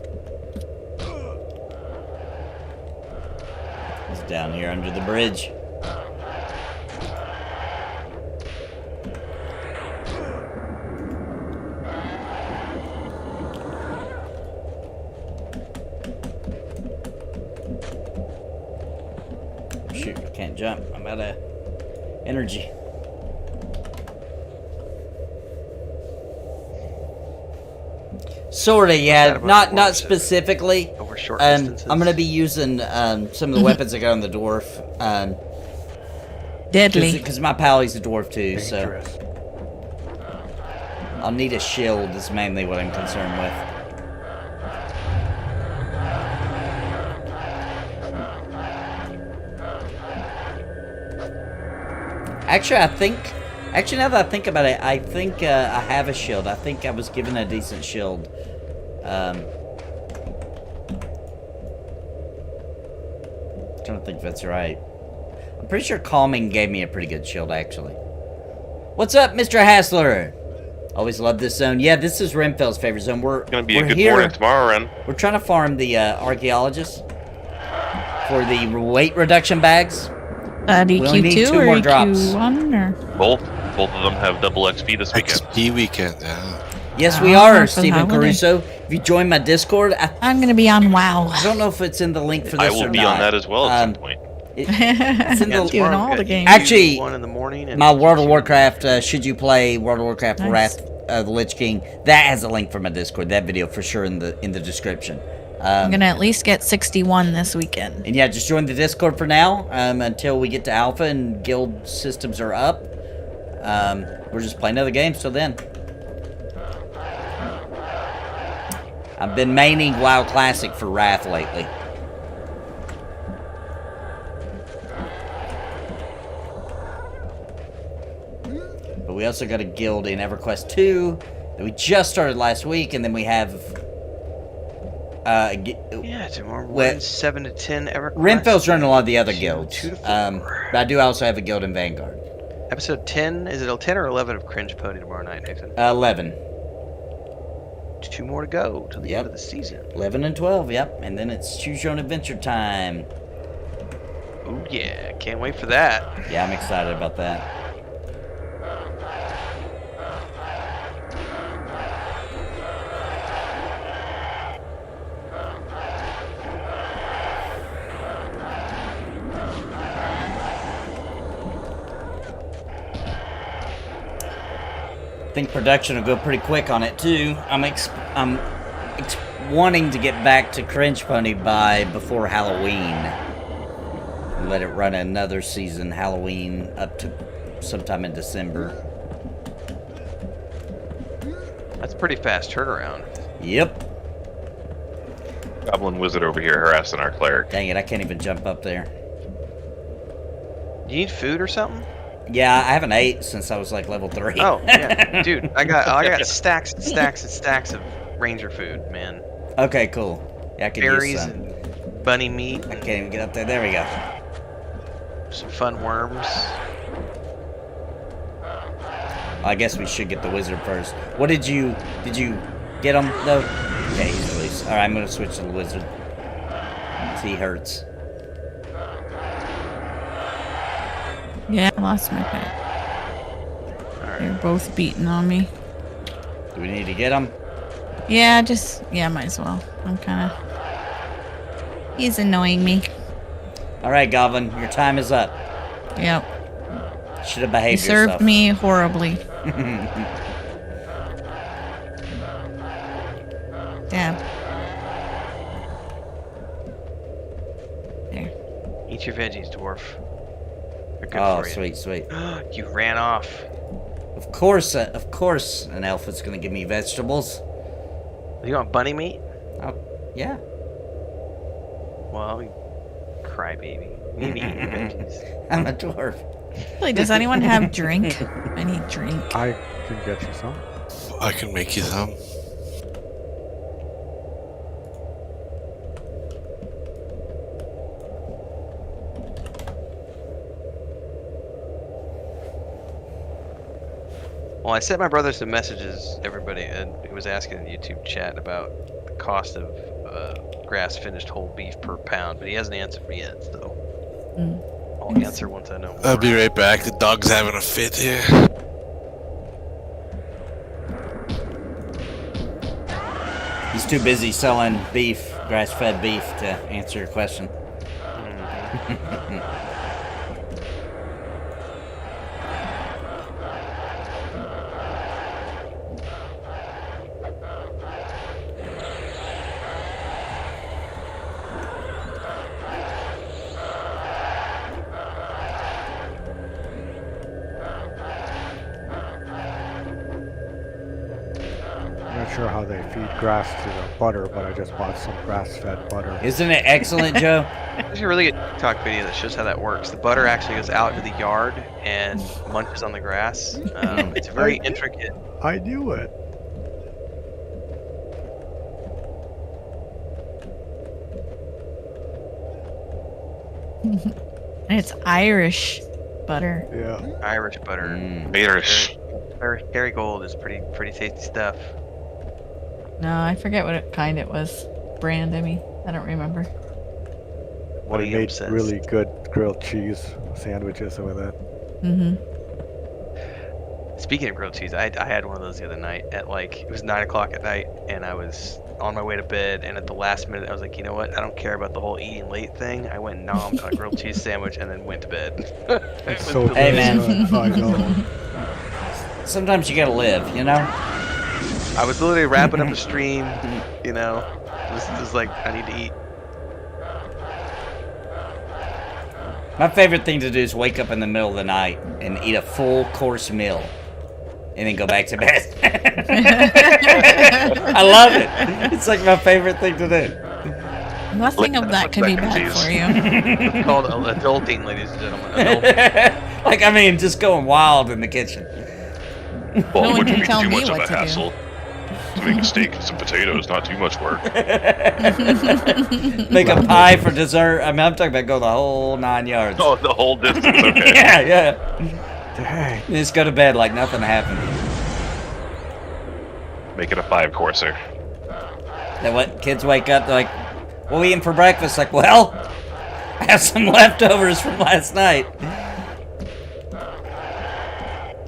He's down here under the bridge. Shoot, I can't jump. I'm out of energy. Sorta, yeah. about Not the not warp set? specifically. Over short distances. I'm gonna be using some of the weapons I got on the dwarf. Deadly. Because my pally's a dwarf too, so Dangerous. I'll need a shield. Is mainly what I'm concerned with. Actually, now that I think about it, I think I have a shield. I think I was given a decent shield. Trying to think if that's right. I'm pretty sure Calming gave me a pretty good shield, actually. What's up, Mr. Hassler? Always love this zone. Yeah, this is Renfail's favorite zone. We're Gonna be a we're good here. morning tomorrow, Ren. We're trying to farm the archaeologists for the weight reduction bags. EQ2 We only need two or more drops. EQ1 or? Both of them have double XP this weekend. XP weekend, yeah. Yes, we Oh, are, for the Stephen holiday. Caruso. If you join my Discord, I'm gonna be on WoW. I don't know if it's in the link for this I will or be not. on that as well at some point. It's in Yeah, the, Doing tomorrow all we the got games. Actually, 1 in the morning. And my World of Q2. Warcraft, should you play World of Warcraft Nice. Wrath of the Lich King, that has a link for my Discord. That video for sure in the description. I'm gonna at least get 61 this weekend. And yeah, just join the Discord for now until we get to Alpha and guild systems are up. We're just playing other games till then. I've been maining WoW Classic for Wrath lately. But we also got a guild in EverQuest 2 that we just started last week, and then we have Yeah, tomorrow morning, 7 to 10 EverQuest. Renfail's running a lot of the other 2 guilds. to 4. But I do also have a guild in Vanguard. Episode 10, is it 10 or 11 of Cringe Pony tomorrow night, Nathan? 11. 2 more to go till the Yep. end of the season. 11 and 12, yep. And then it's choose your own adventure time. Oh yeah, can't wait for that. Yeah, I'm excited about that. I think production will go pretty quick on it too. I'm wanting to get back to Cringe Pony by before Halloween. Let it run another season, Halloween up to sometime in December. That's a pretty fast turnaround. Yep. Goblin Wizard over here harassing our cleric. Dang it, I can't even jump up there. You need food or something? Yeah, I haven't ate since I was like level 3. Oh yeah, dude, I got stacks and stacks and stacks of ranger food, man. Okay, cool. Yeah, I could use Berries some. and bunny meat. I can't even get up there. There we go. Some fun worms. I guess we should get the wizard first. What did you get him though? Okay, he's released. All right, I'm gonna switch to the wizard. He hurts. Yeah, I lost my pet. They're both beating on me. Do we need to get him? Yeah, might as well. I'm kind of... He's annoying me. All right, Goblin, your time is up. Yep. Should have He behaved served yourself. me horribly. Yeah. There. Eat your veggies, dwarf. They're good Oh, for you. sweet, sweet. You ran off. Of course, an elf is gonna give me vegetables. You want bunny meat? Oh, yeah. Well, crybaby. Maybe eat your veggies. I'm a dwarf. Really, does anyone have drink? I need drink. I can get you some. I can make you some. Well, I sent my brother some messages, everybody, and he was asking in the YouTube chat about the cost of grass-finished whole beef per pound, but he hasn't answered me yet, so I'll answer once I know more. I'll be right back. The dog's having a fit here. He's too busy selling beef, grass-fed beef, to answer your question. I'm not sure how they feed grass to the butter, but I just bought some grass-fed butter. Isn't it excellent, Joe? There's a really good TikTok video that shows how that works. The butter actually goes out into the yard and munches on the grass. It's very intricate. I knew it. And it's Irish butter. Yeah. Irish butter. Irish. Kerrygold is pretty tasty stuff. No, I forget what kind it was. Brand, I mean. I don't remember. But it William made says. really good grilled cheese sandwiches with it. Mm-hmm. Speaking of grilled cheese, I had one of those the other night at like, it was 9 o'clock at night, and I was on my way to bed, and at the last minute I was like, you know what, I don't care about the whole eating late thing. I went and nommed on a grilled cheese sandwich and then went to bed. It's so Hey, man. delicious. I know. Sometimes you gotta live, you know? I was literally wrapping up a stream, you know, it was like, I need to eat. My favorite thing to do is wake up in the middle of the night and eat a full course meal. And then go back to bed. I love it. It's like my favorite thing to do. Nothing of that can be bad for you. It's called adulting, ladies and gentlemen. Adulting. Like, I mean, just going wild in the kitchen. Well, No it one wouldn't can be tell too me much of what a to do. hassle. To make a steak and some potatoes, not too much work. Make a pie for dessert. I mean, I'm talking about go the whole 9 yards. Oh, the whole distance, okay. Yeah. Dang. You just go to bed like nothing happened. Make it a 5-courser. Then what? Kids wake up, they're like, what are we eating for breakfast? Like, well, I have some leftovers from last night.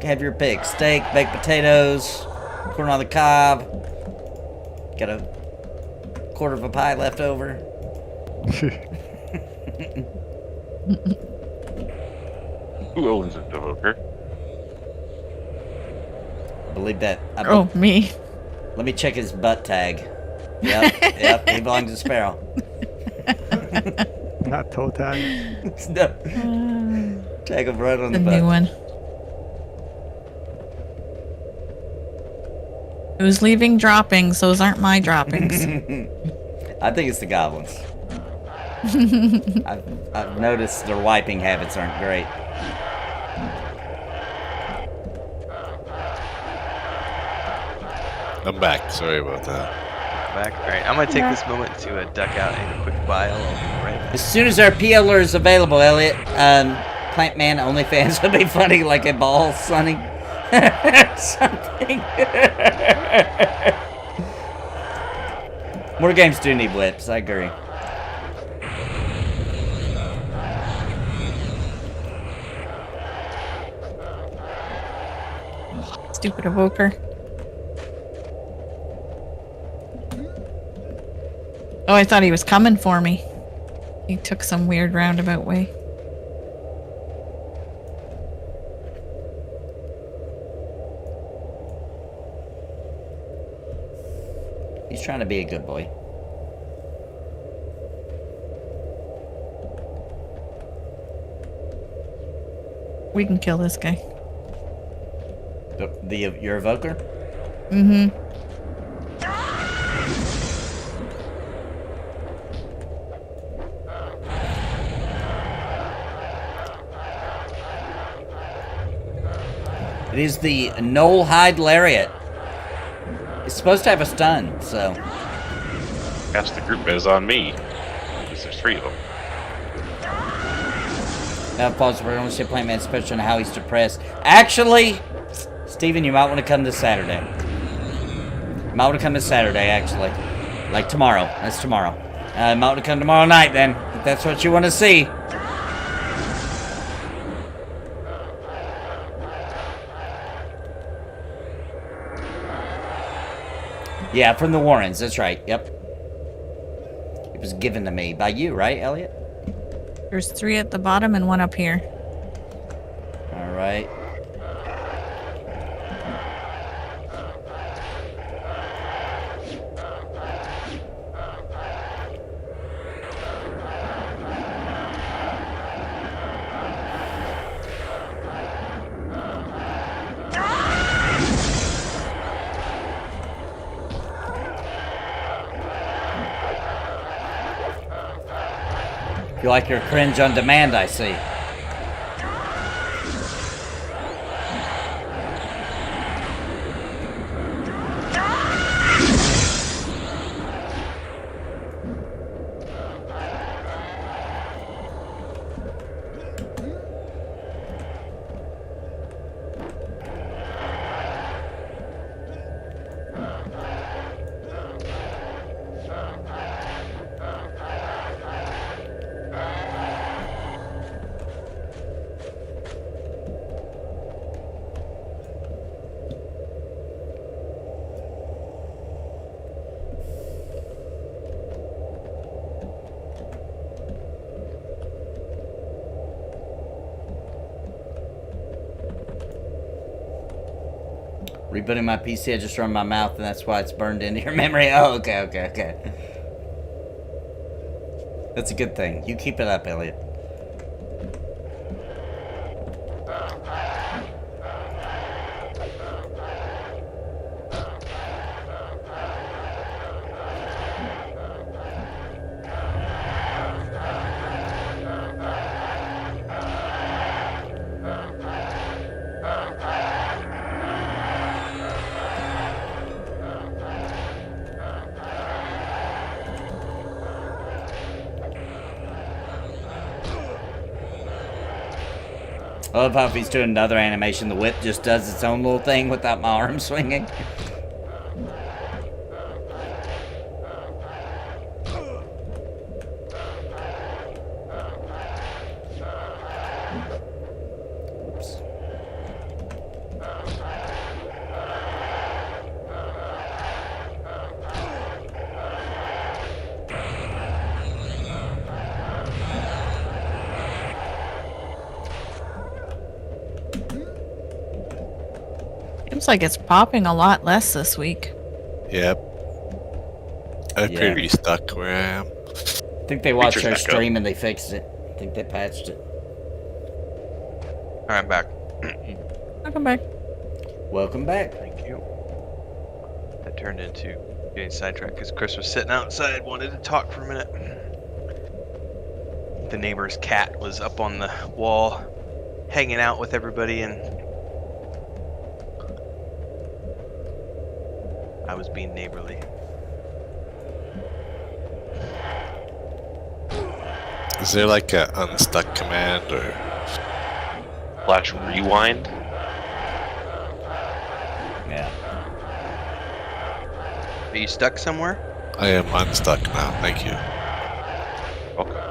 Have your pick. Steak, baked potatoes, corn on the cob. Got a quarter of a pie left over. Who owns it, Devoker? I believe that. Oh, me. Let me check his butt tag. Yep, he belongs to Sparoh. Not toe tag. No. Tag him right on The the butt. new one. Who's leaving droppings? Those aren't my droppings. I think it's the goblins. I've noticed their wiping habits aren't great. I'm back. Sorry about that. Back. All right, I'm gonna take this moment to duck out and a quick bio. I'll be right back. As soon as our PLR is available, Elliot, Plant Man OnlyFans would be funny, like a ball sunning. Something. More games do need whips, I agree. Stupid evoker. Oh, I thought he was coming for me. He took some weird roundabout way. He's trying to be a good boy. We can kill this guy. Your evoker? Mm-hmm. It is the Knoll Hide Lariat. It's supposed to have a stun, so. Cast the group is on me. Because there's 3 of them. Now, pause. We're going to see Plant Man special on how he's depressed. Actually, Steven, you might want to come this Saturday. You might want to come this Saturday, actually. Like tomorrow. That's tomorrow. You might want to come tomorrow night, then. If that's what you want to see. Yeah, from the Warrens. That's right. Yep. It was given to me by you, right, Elliot? There's 3 at the bottom and 1 up here. All right. You like your cringe on demand, I see. Rebooting my PC, I just run my mouth, and that's why it's burned into your memory. Oh, okay. That's a good thing. You keep it up, Elliot. I love how if he's doing another animation, the whip just does its own little thing without my arm swinging. Oops. Seems like it's popping a lot less this week. Yep. I appear to Yeah. be stuck where I am. I think they watched our Picture's back up. stream and they fixed it. I think they patched it. All right, I'm back. Welcome back. Welcome back. Thank you. That turned into getting sidetracked because Chris was sitting outside, wanted to talk for a minute. The neighbor's cat was up on the wall, hanging out with everybody, and I was being neighborly. Is there like a unstuck command or? Flash rewind. Yeah. Are you stuck somewhere? I am unstuck now. Thank you. Okay.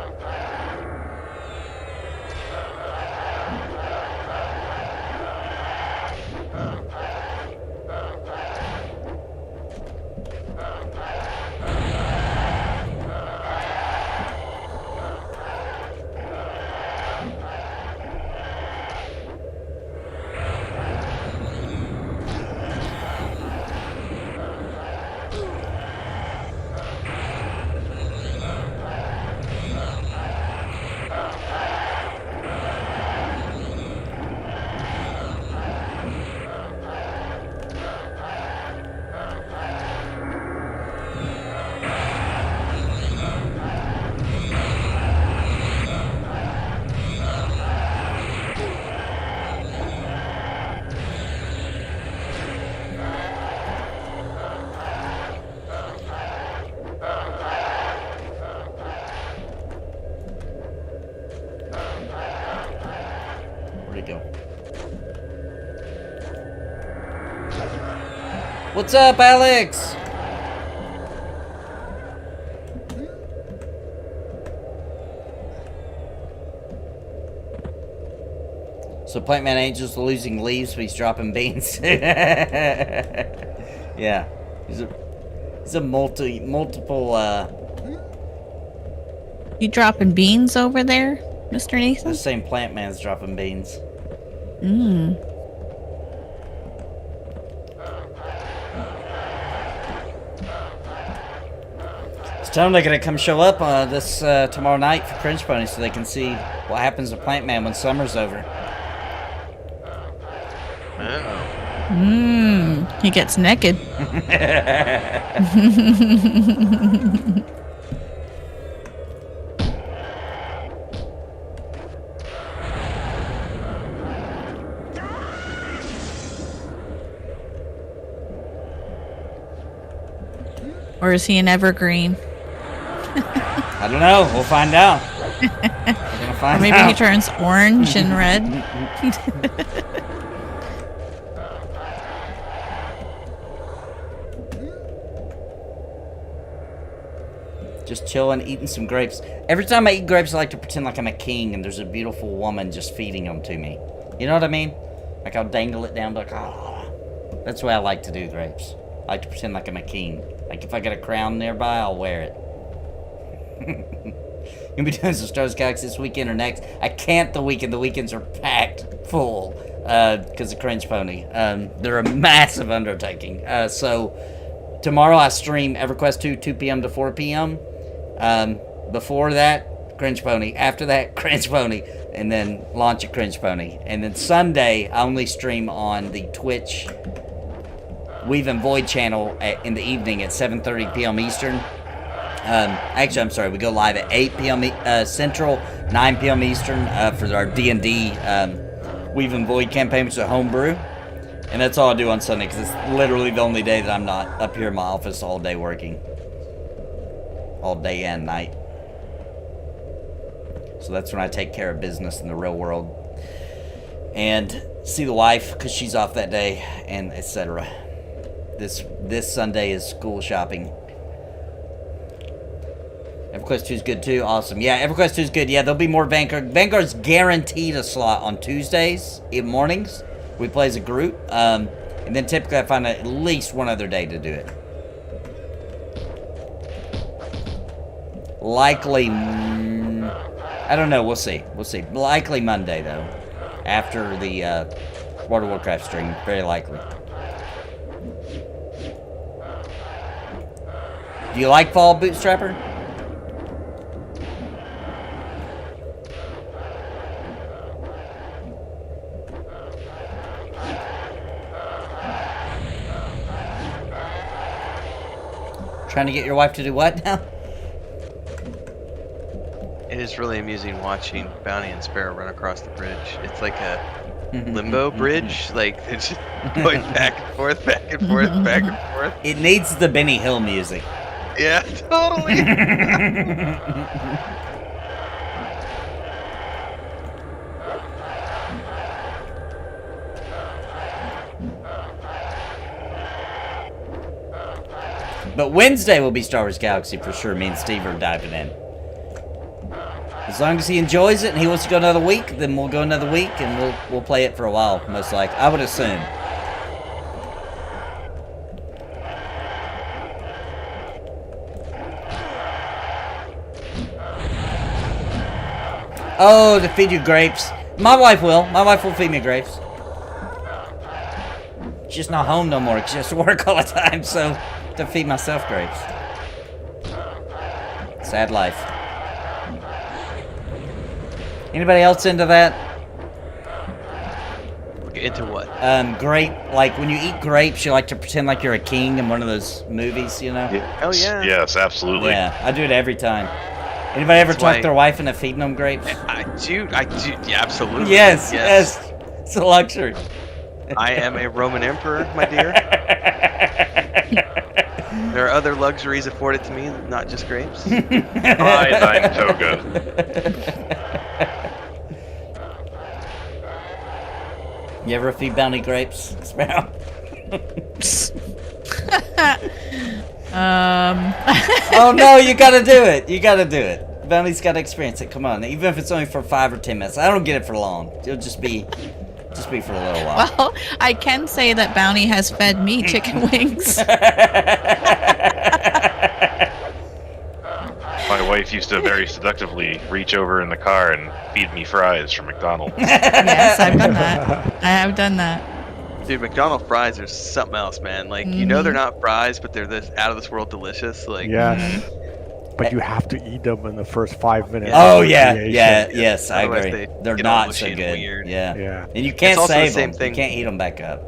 Where'd he go? What's up, Alex? So Plant Man Angel's losing leaves, but he's dropping beans. Yeah, he's a multiple. You dropping beans over there, Mr. Nathan? The same Plant Man's dropping beans. Mmm. Tell them they're gonna come show up this tomorrow night for Cringe Pony so they can see what happens to Plant Man when summer's over. Oh. Mmm. He gets naked. Or is he an evergreen? I don't know. We'll find out. We're gonna Or find maybe out. he turns orange and red. Just chilling, eating some grapes. Every time I eat grapes, I like to pretend like I'm a king and there's a beautiful woman just feeding them to me. You know what I mean? Like I'll dangle it down, like, ah. That's the way I like to do grapes. I like to pretend like I'm a king. Like if I got a crown nearby, I'll wear it. Gonna be doing some Star Wars Galaxy this weekend or next. I can't the weekend. The weekends are packed full. because of Cringe Pony. They're a massive undertaking. So tomorrow I stream EverQuest 2 p.m. to 4 p.m. Before that, Cringe Pony. After that, Cringe Pony. And then launch a Cringe Pony. And then Sunday, I only stream on the Twitch Weave and Void channel in the evening at 7:30 p.m. Eastern. Actually, I'm sorry, we go live at 8 p.m. Central, 9 p.m. Eastern for our D&D Weave and Void campaign, which is a homebrew. And that's all I do on Sunday, because it's literally the only day that I'm not up here in my office all day working. All day and night. So that's when I take care of business in the real world. And see the wife, because she's off that day, and etc. This Sunday is school shopping. EverQuest 2 is good too. Awesome. Yeah, EverQuest 2 is good. Yeah, there'll be more Vanguard. Vanguard's guaranteed a slot on Tuesdays in mornings. We play as a group. And then typically I find at least one other day to do it. Likely, I don't know. We'll see. We'll see. Likely Monday, though. After the World of Warcraft stream. Very likely. Do you like Fall, Bootstrapper? Trying to get your wife to do what now? It is really amusing watching Bounty and Sparoh run across the bridge. It's like a limbo bridge. Like, they're just going back and forth, back and forth, back and forth. It needs the Benny Hill music. Yeah, totally. But Wednesday will be Star Wars Galaxy for sure. Me and Steve are diving in. As long as he enjoys it and he wants to go another week, then we'll go another week and we'll play it for a while, most likely. I would assume. Oh, to feed you grapes. My wife will. My wife will feed me grapes. She's not home no more because she has to work all the time, so to feed myself grapes. Sad life. Anybody else into that? Into what? Grape. Like when you eat grapes, you like to pretend like you're a king in one of those movies, you know? Oh yeah. Yes, absolutely. Yeah, I do it every time. Anybody ever talk their wife into feeding them grapes? I do. Yeah, absolutely. Yes. It's a luxury. I am a Roman emperor, my dear. There are other luxuries afforded to me, not just grapes. Iodine toga. You ever feed Bounty grapes, Sparoh? Oh no, you gotta do it. You gotta do it. Bounty's gotta experience it. Come on, even if it's only for 5 or 10 minutes. I don't get it for long. It'll just be for a little while. Well, I can say that Bounty has fed me chicken wings. My wife used to very seductively reach over in the car and feed me fries from McDonald's. Yes, I've done that. I have done that. Dude, McDonald's fries are something else, man. Like, you know they're not fries, but they're this out of this world delicious. Like, yes. But you have to eat them in the first 5 minutes. Oh yeah, yes, I Otherwise agree. they They're get all not so mushy and good. weird. Yeah. And you can't It's also the save same them. thing. You can't eat them back up.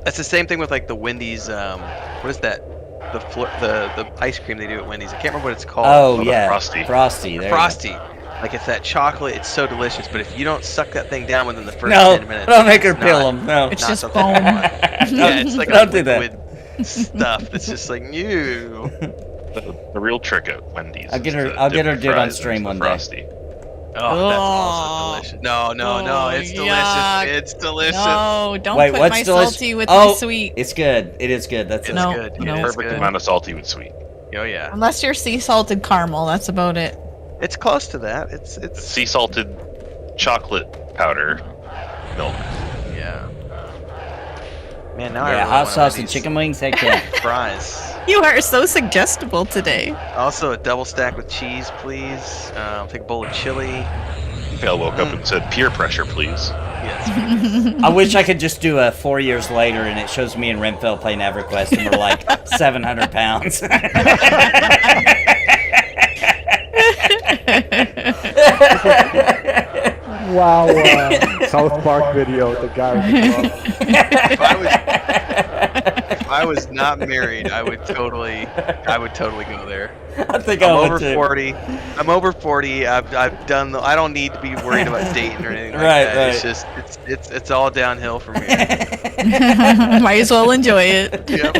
That's the same thing with like the Wendy's. What is that? The ice cream they do at Wendy's. I can't remember what it's called. Oh yeah, Frosty. Frosty. There Frosty. Like, it's that chocolate. It's so delicious. But if you don't suck that thing down within the first No, 10 minutes, don't make her it's peel not- them. No. It's not just something foam. I want. Yeah, it's like Don't a do that. liquid stuff that's just like new. The real trick at Wendy's. I'll get is her- to I'll get dip her the do it on fries stream into the one day. Frosty. Oh, that's also delicious. No, Oh, it's delicious. yuck. It's delicious. No, don't Wait, put what's my delicious? salty with Oh, my sweet. It's good. It is good. That's It's No, good. no. It is Perfect good. amount of salty with sweet. Oh yeah, Unless you're sea salted caramel, that's about it. it's close to that. It's Sea salted chocolate powder milk. yeah. Man, now I Yeah, really hot want sauce and Wendy's chicken wings. Heck yeah. fries. You are so suggestible today. Also, a double stack with cheese, please. I'll take a bowl of chili. Phil woke up and said, "Peer pressure, please." Yes. I wish I could just do a 4 years later and it shows me and Renfail playing EverQuest and we're like 700 pounds. Wow. South Park video, the guy with the glove. If I was not married, I would totally go there. I think I'm I would over too. 40. I'm over 40. I've done. I don't need to be worried about dating or anything like Right, that. right. It's just it's all downhill from here. Might as well enjoy it. Yep.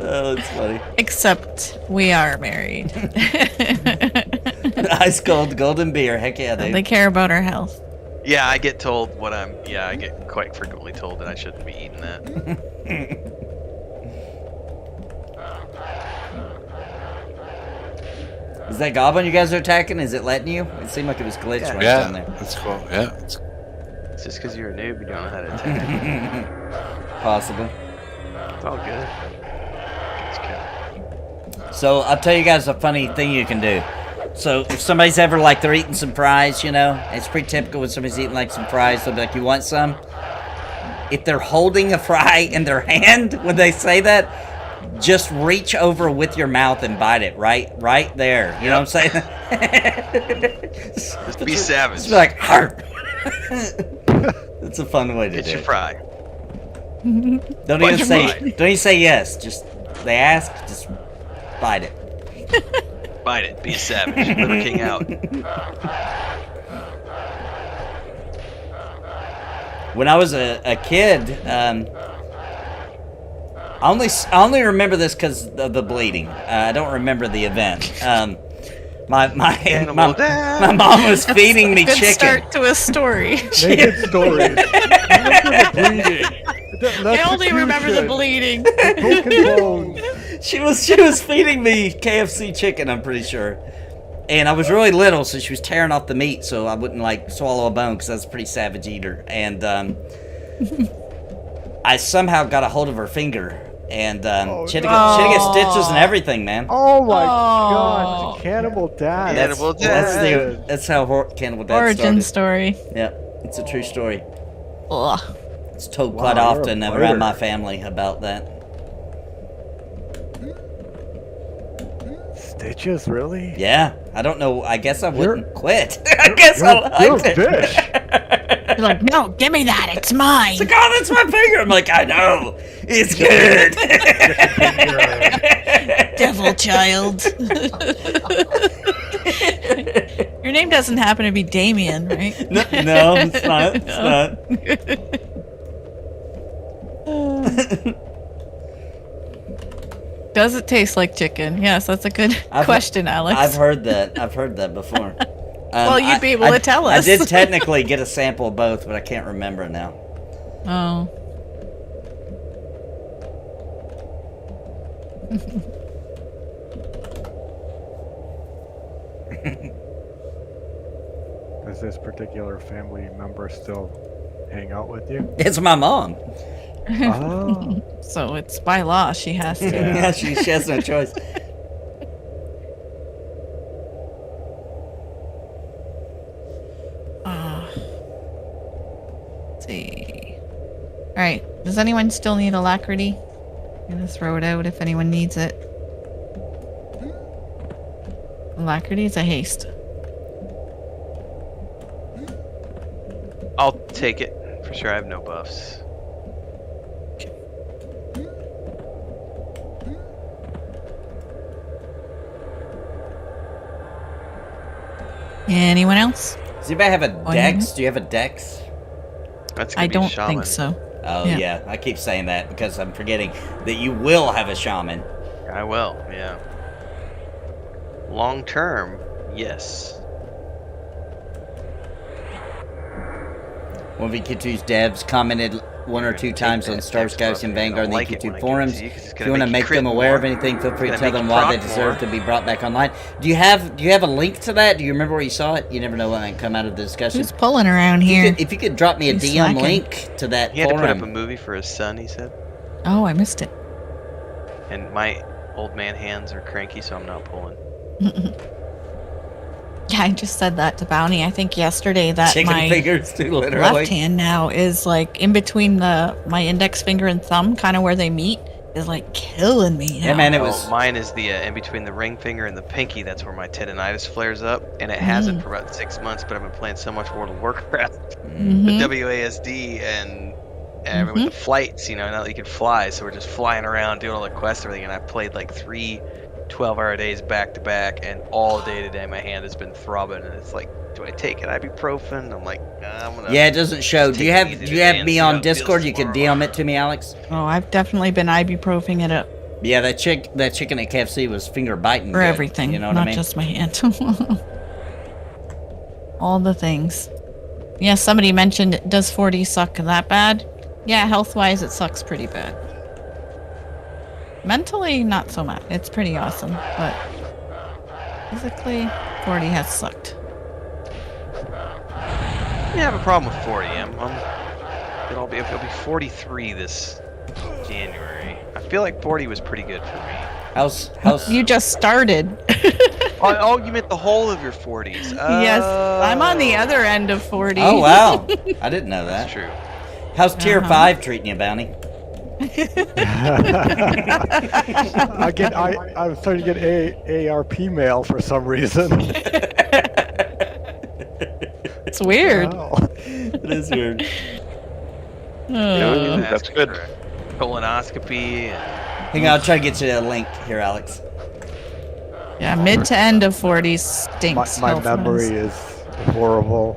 Oh, that's funny. Except we are married. Ice cold golden beer. Heck yeah, They dude. care about our health. Yeah, I get told what I'm. Yeah, I get quite frequently told that I shouldn't be eating that. Is that goblin you guys are attacking? Is it letting you? It seemed like it was glitched right down Yeah, there. that's cool. Yeah. It's, It's just because you're a noob, you don't know how to attack. Possibly. It's all good. It's good. So I'll tell you guys a funny thing you can do. So if somebody's ever like they're eating some fries, you know, it's pretty typical when somebody's eating like some fries, they'll be like, "You want some?" If they're holding a fry in their hand when they say that, just reach over with your mouth and bite it right there. You know what I'm saying? Just be savage. Just be like, "Harp." It's a fun way to Get do your it. fry. Don't Bite even your say fry. don't even say yes. Just they ask, just bite it. Bite it. Be a savage. Liver King out. When I was a kid, I only remember this because of the bleeding. I don't remember the event. My mom was feeding me Good chicken. start to a story. Naked stories. Remember the bleeding. I only remember the bleeding. Broken bones. She was feeding me KFC chicken, I'm pretty sure. And I was really little, so she was tearing off the meat so I wouldn't like swallow a bone because I was a pretty savage eater. And I somehow got a hold of her finger, and she had to get stitches and everything, man. Oh my God! Cannibal Dad. Cannibal Dad. That's how Cannibal Dad Origin started. story. Yep, it's a true story. Ugh. It's told Wow, quite you're a often fighter. around my family about that. Stitches, really? Yeah, I don't know. I guess I You're- wouldn't quit. I guess I You're liked a it. fish. You're like, no, give me that. It's mine. It's like, oh, that's my finger. I'm like, I know. It's good. Devil child. Your name doesn't happen to be Damien, right? No, it's not. It's not. Does it taste like chicken? Yes, that's a good question, Alex. I've heard that. I've heard that before. Well, you'd be able to tell us. I did technically get a sample of both, but I can't remember now. Oh. Does this particular family member still hang out with you? It's my mom. Oh. So it's by law she has to. Yeah, she has no choice. Let's see. Alright, does anyone still need alacrity? I'm gonna throw it out if anyone needs it. Alacrity is a haste. I'll take it for sure. I have no buffs. Anyone else? Does anybody have a Oh, dex? Do you have a dex? That's gonna I be don't shaman. think so. Oh, Yeah. yeah. I keep saying that because I'm forgetting that you will have a shaman. I will. Yeah. Long term, yes. One of EQ2's devs commented one or two times on Star Scouts and Vanguard and the EQ2 forums. If you want to make them aware of anything, feel free to tell them why they deserve to be brought back online. Do you have a link to that? Do you remember where you saw it? You never know what might come out of the discussion. Who's pulling around here? If you could drop me a Who's DM slacking? link to that He had to put up a forum. movie for his son. He said. Oh, I missed it. And my old man hands are cranky, so I'm not pulling. Yeah, I just said that to Bounty. I think yesterday that Chicken my fingers, too, literally. left hand now is like in between my index finger and thumb, kind of where they meet, is like killing me. Yeah, now. man, it was. Mine is the in between the ring finger and the pinky. That's where my tendonitis flares up, and it hasn't for about 6 months. But I've been playing so much World of Warcraft, the WASD, and with the flights. Now that you can fly, so we're just flying around doing all the quests and everything. And I played like 3 12-hour days back to back, and all day today my hand has been throbbing, and it's like, do I take an ibuprofen? I'm like, I'm gonna. Yeah, it doesn't show. Do you have me on Discord? You can tomorrow. DM it to me, Alex. Oh, I've definitely been ibuprofen it up Yeah, that chicken at KFC was finger biting. for good, everything, You know what not I mean? just my hand. All the things. Yeah, somebody mentioned, does 40 suck that bad? Yeah, health-wise, it sucks pretty bad. Mentally, not so much. It's pretty awesome, but physically, 40 has sucked. I have a problem with 40. It'll be 43 this January. I feel like 40 was pretty good for me. How's You just started. Oh, you meant the whole of your 40s. Yes, I'm on the other end of 40. Oh wow, I didn't know that. That's true. How's Tier 5 treating you, Bounty? I'm starting to get ARP mail for some reason. It's weird. Wow. It is weird. Yeah, that's good. Colonoscopy. Hang on, I'll try to get you a link here, Alex. Yeah, mid to end of 40s stinks. My health-wise. memory is horrible.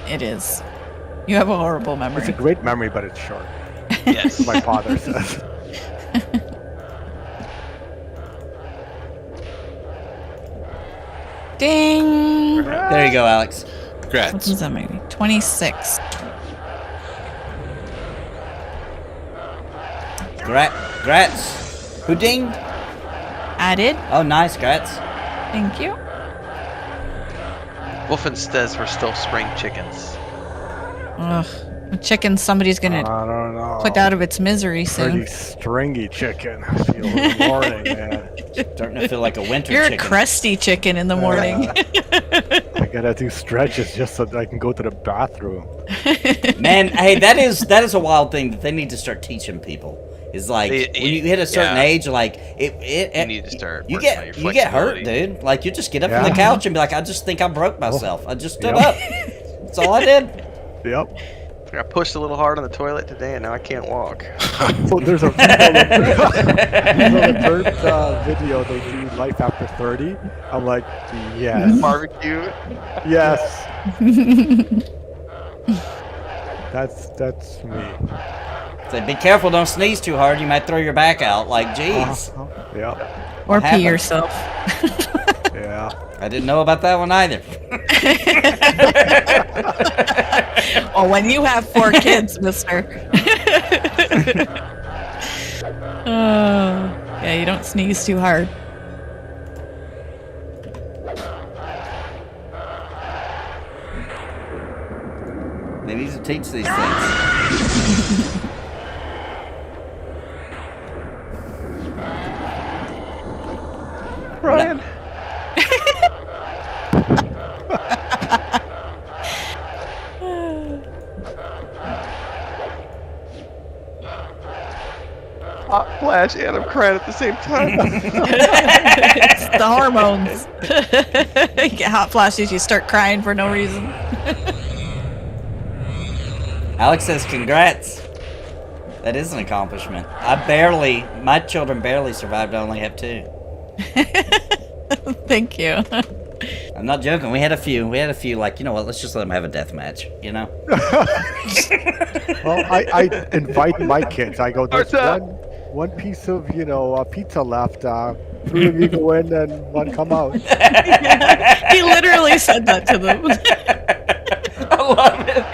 It is. You have a horrible memory. It's a great memory, but it's short. Yes. My father says. Ding! There you go, Alex. What Congrats. is that maybe? 26. Grats. Who dinged? Added. Oh, nice, grats. Thank you. Wolfenstead we're still spring chickens. Ugh. A chicken somebody's gonna I don't know. put out of its misery Pretty soon. stringy chicken. I feel in the morning, man. Starting to feel like a winter You're chicken. a crusty chicken in the morning. I gotta do stretches just so that I can go to the bathroom. Man, hey, that is a wild thing that they need to start teaching people. Is like when you hit a certain age, like You need to start. you working on your get hurt, flexibility. dude. Like you just get up from Yeah. the couch and be like, I just think I broke myself. I just stood Yep. up. That's all I did. Yep. I pushed a little hard on the toilet today, and now I can't walk. So there's a video on the third video they do life after 30. I'm like, yes, Barbecue. yes. That's me. Say, be careful, don't sneeze too hard. You might throw your back out. Like, jeez. Yeah, Or happened? pee yourself. yeah. I didn't know about that one either. Oh, when you have 4 kids, mister. Yeah, you don't sneeze too hard. They need to teach these things. Brian. Hot flash and I'm crying at the same time. It's the hormones. You get hot flashes, you start crying for no reason. Alex says, congrats. That is an accomplishment. My children barely survived. I only have 2. Thank you. I'm not joking. We had a few, like, you know what, let's just let them have a death match, you know? Well, I invite my kids. I go, there's one piece of, pizza left. 3 of you go in and 1 come out. He literally said that to them. I love it.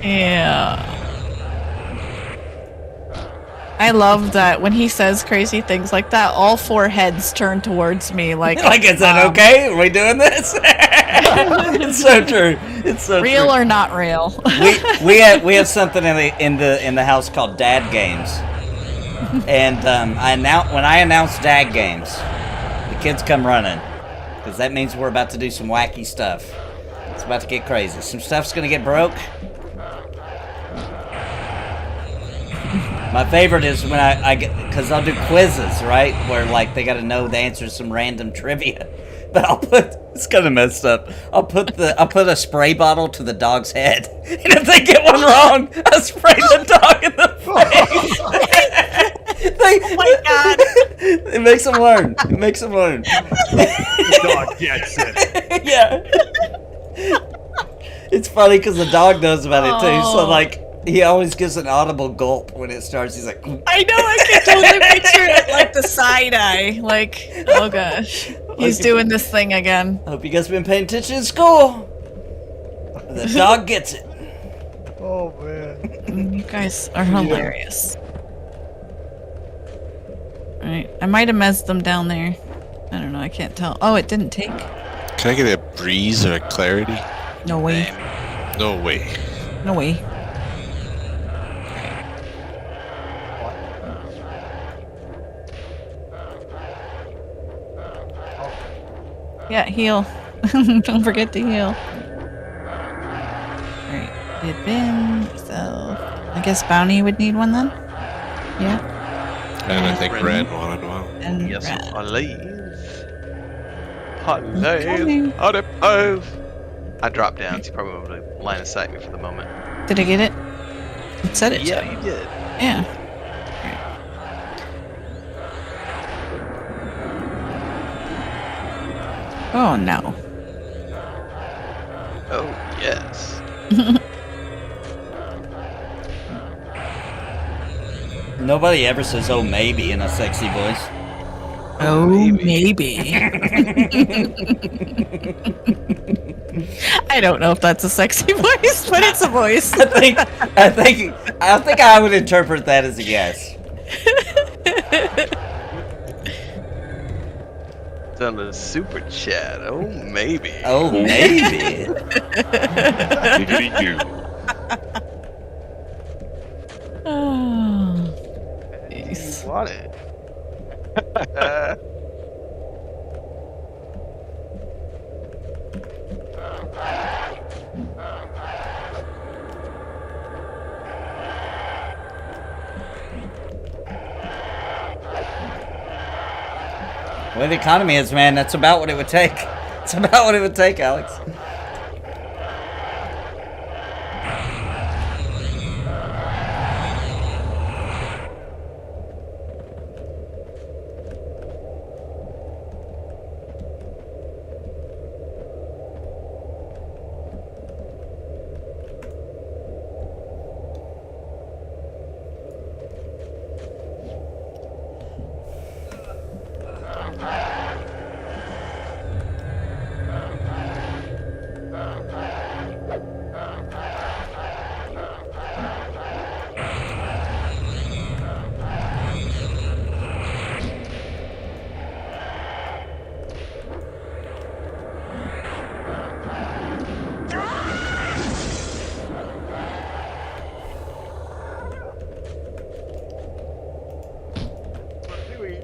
Yeah. I love that when he says crazy things like that, all 4 heads turn towards me like, Is that okay? Are we doing this? It's so true. It's so real true. or not real. we have something in the house called Dad Games, and when I announce Dad Games, the kids come running because that means we're about to do some wacky stuff. It's about to get crazy. Some stuff's gonna get broke. My favorite is when I get, because I'll do quizzes, right? Where, like, they got to know the answers to some random trivia. But it's kind of messed up. I'll put a spray bottle to the dog's head. And if they get one wrong, I spray the dog in the face. Oh my god. It makes them learn. It makes them learn. The dog gets it. Yeah. It's funny because the dog knows about it too. So, like, he always gives an audible gulp when it starts. He's like, I know, I can totally picture it, like the side eye. Like, oh gosh. He's doing this thing again. I hope you guys have been paying attention in school. The dog gets it. Oh man. You guys are hilarious. Alright, I might have mezzed them down there. I don't know, I can't tell. Oh, it didn't take. Can I get a breeze or a clarity? No way. No way. No way. Yeah, heal. Don't forget to heal. Alright, dip in. So, I guess Bounty would need one then? Yeah. And I think Red wanted one. And Yes, Red. I leave. Coming. I dropped down, so you probably won't really line of sight me for the moment. Did I get it? It said it. Yeah, you did. Yeah. Oh no. Oh, yes. Nobody ever says, "Oh, maybe" in a sexy voice. Oh, maybe. I don't know if that's a sexy voice, but it's a voice. I think I would interpret that as a yes. It's on the super chat. Oh, maybe. Oh, maybe. Giggity goo. Oh. You want it. The way the economy is, man, that's about what it would take. It's about what it would take, Alex.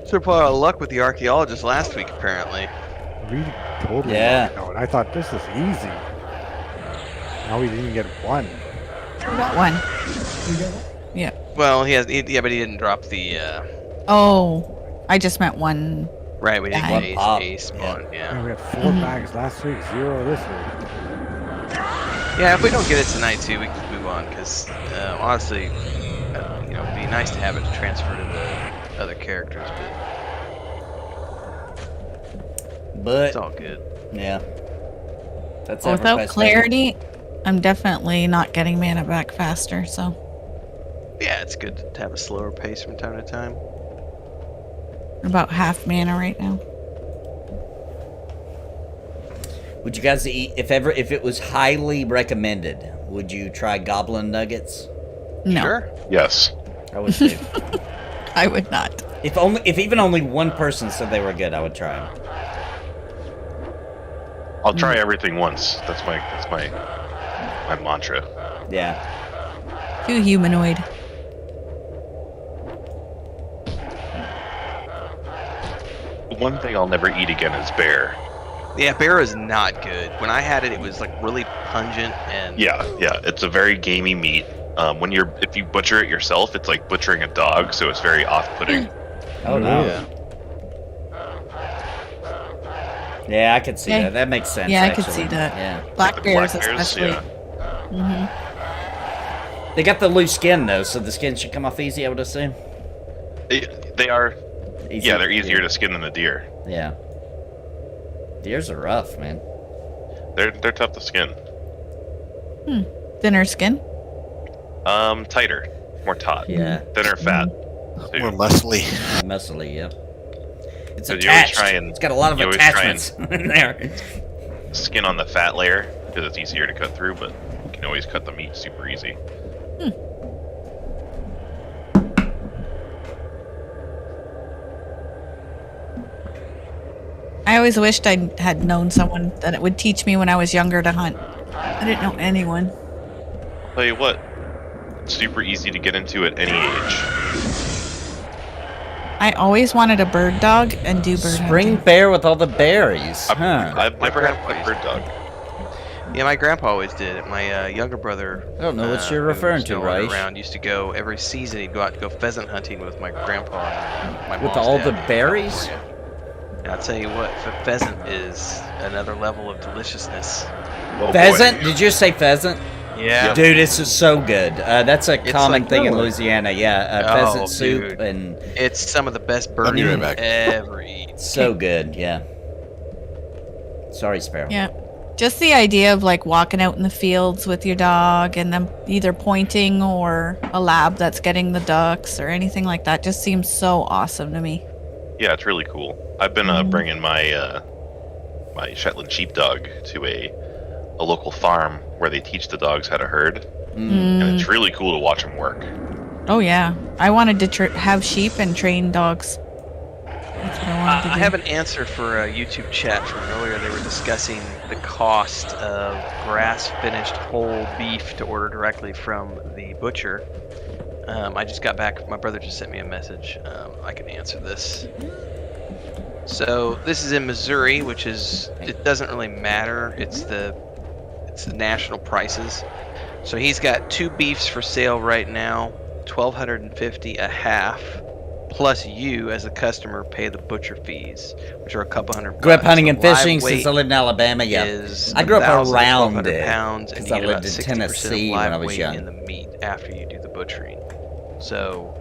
Should have a lot of luck with the archaeologist last week, apparently. We totally Yeah. know it. I thought this is easy. Now we didn't get one. We got one. Yeah. Well, but he didn't drop the. Oh, I just meant one. Right, we didn't One get pop. ace Yeah. one. Yeah. And we had 4 bags last week, 0 this week. Yeah, if we don't get it tonight too, we can move on. Because honestly, it'd be nice to have it transfer to the other characters, but it's But all good. yeah, that's Well, without EverQuest, clarity, I'm definitely not getting mana back faster, so. Yeah, it's good to have a slower pace from time to time. About half mana right now. Would you guys eat if it was highly recommended? Would you try goblin nuggets? No. Sure. Yes. I would too. I would not. If even only one person said they were good, I would try them. I'll try everything once. That's my mantra. Yeah. Too humanoid. One thing I'll never eat again is bear. Yeah, bear is not good. When I had it, it was like really pungent and Yeah, it's a very gamey meat. If you butcher it yourself, it's like butchering a dog, so it's very off-putting. Oh no. Yeah. Yeah, I could see Yeah. that. That makes sense. Yeah, I could actually. see that. Yeah. Black The bears, black bears, especially. yeah. They got the loose skin though, so the skin should come off easy, I would assume. They are. Easy. Yeah, they're easier to skin than the deer. Yeah. Deers are rough, man. They're tough to skin. Thinner skin. Tighter, more taut. Yeah. Thinner fat. too. More muscly. Muscly, yep. It's So you always attached. try and- It's got a lot of you always try attachments in there. Skin on the fat layer because it's easier to cut through, but you can always cut the meat super easy. I always wished I had known someone that would teach me when I was younger to hunt. I didn't know anyone. Tell you what, it's super easy to get into at any age. I always wanted a bird dog and do bird Spring hunting. bear with all the berries. Huh. I've never had grandpa a bird dog. Yeah, my grandpa always did it. My younger brother. I don't know what you're who referring was to, still Raish. around used to go every season. He'd go out to go pheasant hunting with my grandpa and my With mom's all dad the in berries? California. And I'll tell you what, pheasant is another level of deliciousness. Oh, boy. Pheasant? Did you say pheasant? Yeah. Dude, this is so good. That's a It's common like- thing in Louisiana. Yeah, Oh, pheasant soup dude. and It's some of the best bird I'll be right meat back. ever eaten. so good. Yeah. Sorry, Sparoh. Yeah. Just the idea of like walking out in the fields with your dog and them either pointing or a lab that's getting the ducks or anything like that just seems so awesome to me. Yeah, it's really cool. I've been bringing my my Shetland sheepdog to a local farm where they teach the dogs how to herd, and it's really cool to watch them work. Oh yeah, I wanted to have sheep and train dogs. That's what I wanted to do. I have an answer for a YouTube chat from earlier. They were discussing the cost of grass-finished whole beef to order directly from the butcher. I just got back. My brother just sent me a message. I can answer this. So this is in Missouri, which is, it doesn't really matter. It's the national prices. So he's got 2 beefs for sale right now, $1,250 a half. Plus you, as a customer, pay the butcher fees, which are a couple $100. Grew up hunting The and fishing live since weight I lived in Alabama. Yeah, is I grew up 1,000 to around 1,200 it pounds, and 'cause you I get lived about in 60% Tennessee of when I live was weight young. in the meat after you do the butchering. So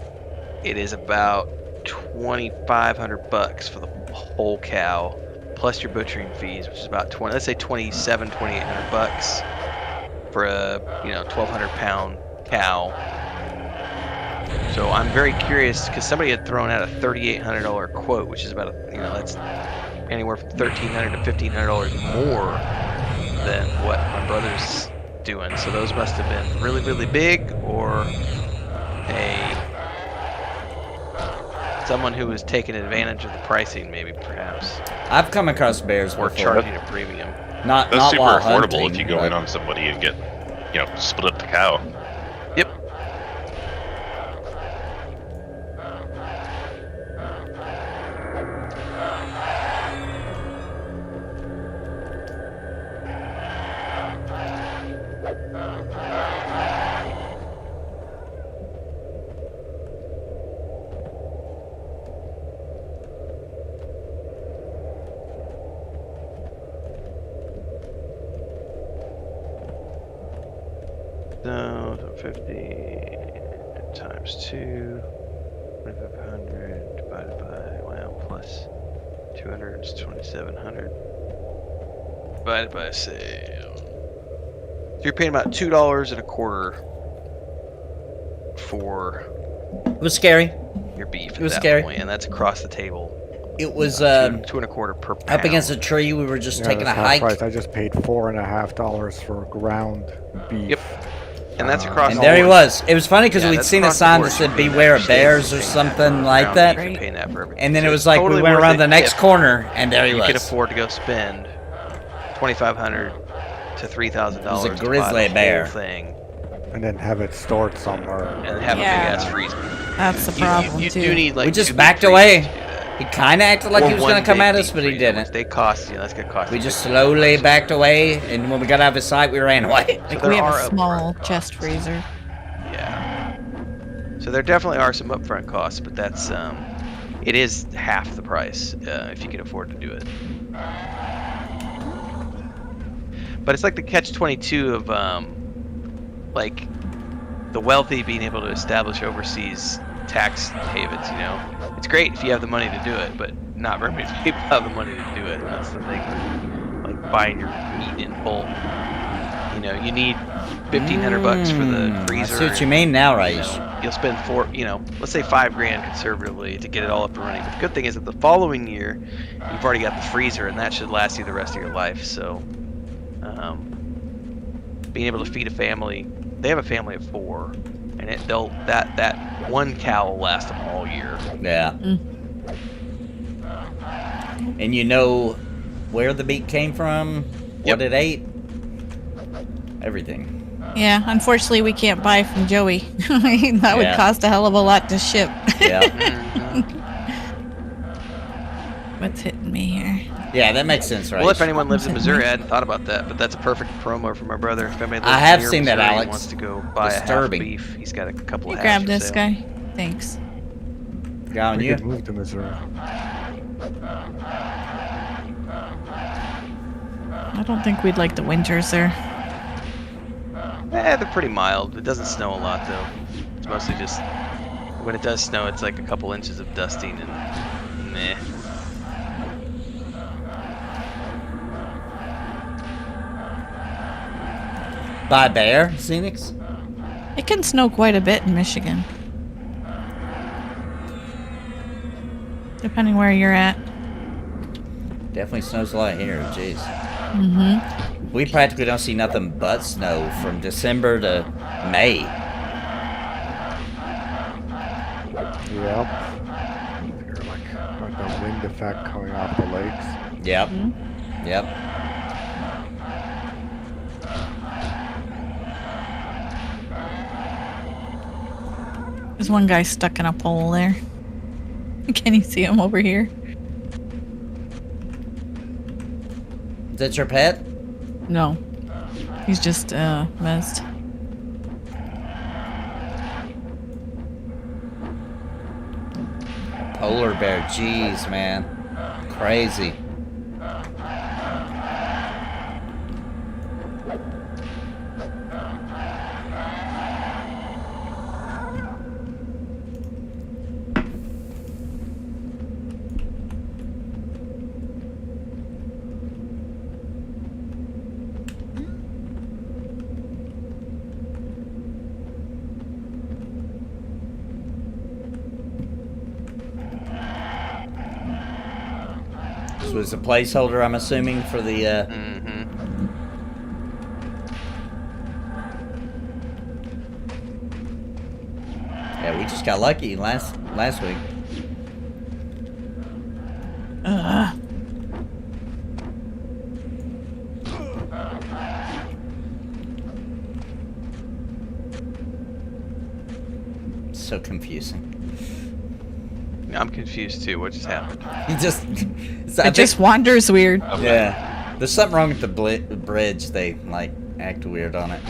it is about $2,500 for the whole cow, plus your butchering fees, which is about 20. Let's say $2,800 for a 1,200 pound cow. So I'm very curious because somebody had thrown out a $3,800 quote, which is about that's anywhere from $1,300 to $1,500 more than what my brother's doing. So those must have been really, really big, or someone who was taking advantage of the pricing, maybe perhaps, I've come across bears or before. charging a premium. Not That's super while affordable hunting, if you go but- in on somebody and get, split up the cow. Yep. So 50 times 2, 2,500 divided by, plus 200 is 2,700. Divided by, say, so you're paying about $2.25 for It was scary. your beef at was that scary. point, and that's across the table. It was Two and a quarter per pound. up against a tree. We were just Yeah, taking a that's half hike. price. I just paid $4.50 for ground beef. Yep. And that's across. And all there he of- was. It was funny because Yeah, we'd that's seen a across the sign board. that You said can pay "Beware that of for bears" steaks, or you can pay that something for like ground that. beef, you can pay that for everything. And then it So was it's like totally we went worth around it the next if corner, and there he you was. could afford to go spend $2,500 to $3,000 It was a to buy grizzly the bear. whole thing And then have it stored somewhere. and have Yeah. a big ass freezer. That's the problem You too. do need like We just 2 big backed freezers away. to do that. He kind of acted like Or he was one going to come big at us, deep but he freezer, which didn't. They cost, that's gonna cost. We you just $50. slowly backed away, and when we got out of his sight, we ran away. Like there we have are a upfront small costs. chest freezer. Yeah. So there definitely are some upfront costs, but that's it is half the price if you can afford to do it. But it's like the catch-22 of like the wealthy being able to establish overseas tax havens. You know, it's great if you have the money to do it, but not very many people have the money to do it. And that's the thing. Like buying your meat in bulk. You know, you need $1,500 for the freezer. I see what you mean now, You Raish. know, you'll spend let's say $5,000 conservatively to get it all up and running. But the good thing is that the following year, you've already got the freezer, and that should last you the rest of your life. So, being able to feed a family, they have a family of 4, and that one cow will last them all year. Yeah. And you know where the meat came from, Yep. what it ate, everything. Yeah, unfortunately we can't buy from Joey. I mean, that would Yeah. cost a hell of a lot to ship. Yeah. What's hitting me here? Yeah, that makes sense, right? Well, if anyone lives in Missouri, I hadn't thought about that, but that's a perfect promo for my brother. If anybody lives I have near seen that, Missouri and Alex. wants to go buy a half Disturbing. beef, he's got a couple You of grab halves for this sale. guy. Thanks. Guy on We you. could move to Missouri. I don't think we'd like the winters there. They're pretty mild. It doesn't snow a lot though. It's mostly just when it does snow, it's like a couple inches of dusting and meh. By bear, Phoenix? It can snow quite a bit in Michigan. Depending where you're at. Definitely snows a lot here, jeez. Mm-hmm. We practically don't see nothing but snow from December to May. Yep. You're like the wind effect coming off the lakes. Yep. Mm-hmm. Yep. There's one guy stuck in a pole there. Can you see him over here? Is that your pet? No. He's just mezzed. Polar bear, jeez, man. Crazy. This was a placeholder, I'm assuming, for the, Mm-hmm. Yeah, we just got lucky last week. So confusing. I'm confused too. What just happened? He just... It just wanders weird. Yeah. There's something wrong with the bridge. They, like, act weird on it.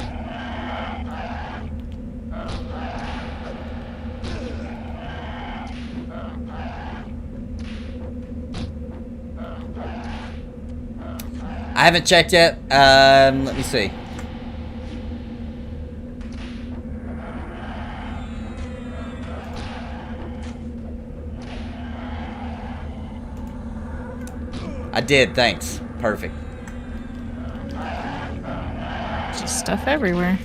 I haven't checked yet. Let me see. I did, thanks. Perfect. Just stuff everywhere.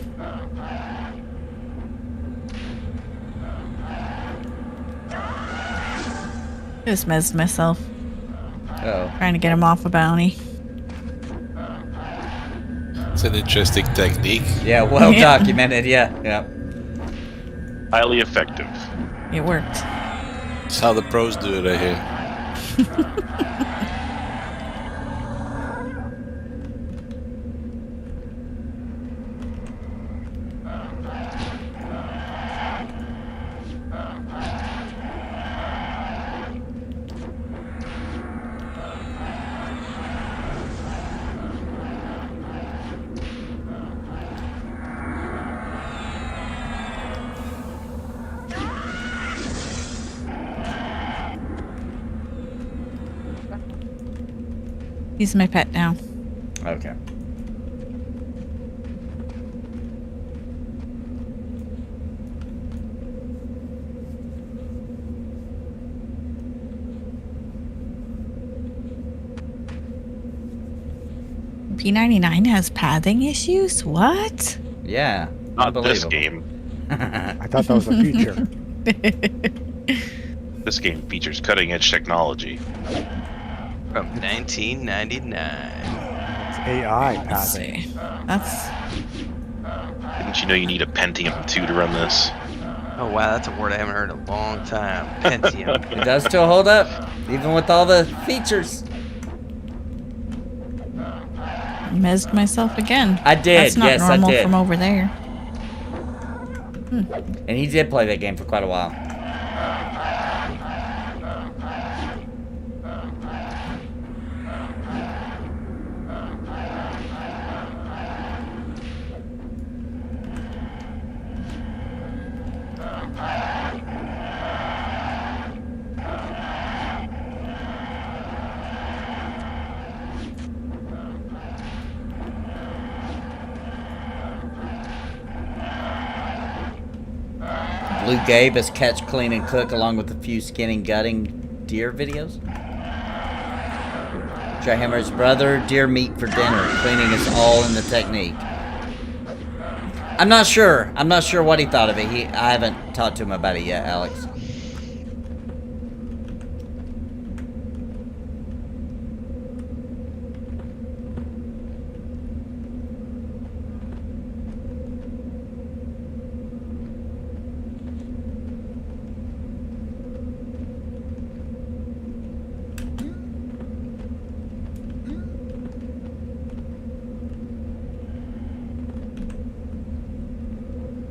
Just mezzed myself. Oh. Trying to get him off a bounty. It's It's an interesting technique. Yeah, well documented. Yeah. Highly effective. It worked. That's how the pros do it, I hear. He's my pet now. Okay. P99 has pathing issues? What? Yeah. Not this Unbelievable. game. I thought that was a feature. This game features cutting-edge technology. From 1999. It's AI Let's passing. see. That's Didn't you know you need a Pentium 2 to run this? Oh wow, that's a word I haven't heard in a long time. Pentium. It does still hold up, even with all the features. mezzed myself again. I did, That's not yes, I normal did. from over there. And he did play that game for quite a while. Blue Gabe as catch, clean, and cook, along with a few skinning, gutting deer videos. Hammer's brother, deer meat for dinner. Cleaning is all in the technique. I'm not sure. I'm not sure what he thought of it. I haven't talked to him about it yet, Alex.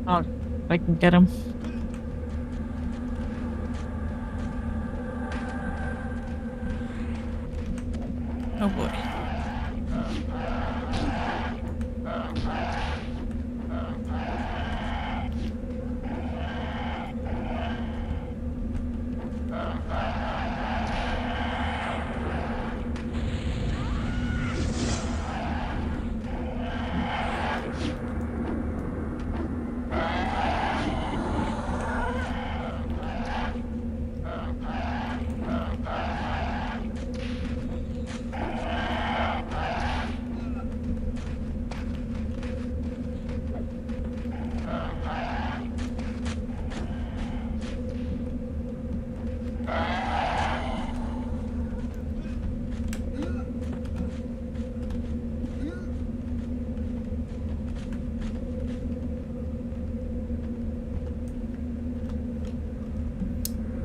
Oh, if I can get him. Oh boy.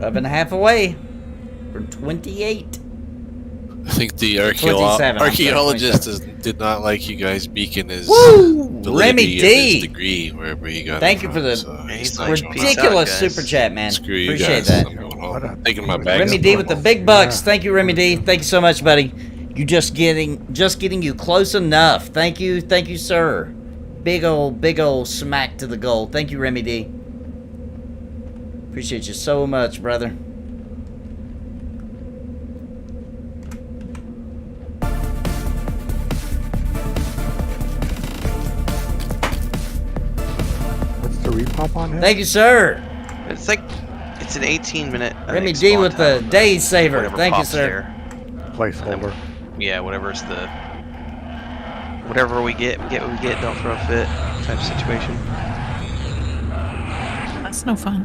Up and a half away from 28. I think the 27, I'm sorry, archaeologist did not like you guys beaking his Woo! validity Remy of D. his degree wherever he got Thank it you from, for the so he's He's not like, showing peace up. ridiculous out, guys. super chat, man. Screw you Appreciate guys. that. I'm going What home. a- Taking my what a- bags. Remy D with the big bucks. Yeah. Thank you, Remy D. Thank you so much, buddy. You just getting you close enough. Thank you, sir. Big old smack to the goal. Thank you, Remy D. Appreciate you so much, brother. What's the repop on him? Thank you, sir. It's like it's an 18-minute. Remy D with the day saver. Thank you, sir. Placeholder. Yeah, whatever's the. Whatever we get, what we get. Don't throw a fit type situation. That's no fun.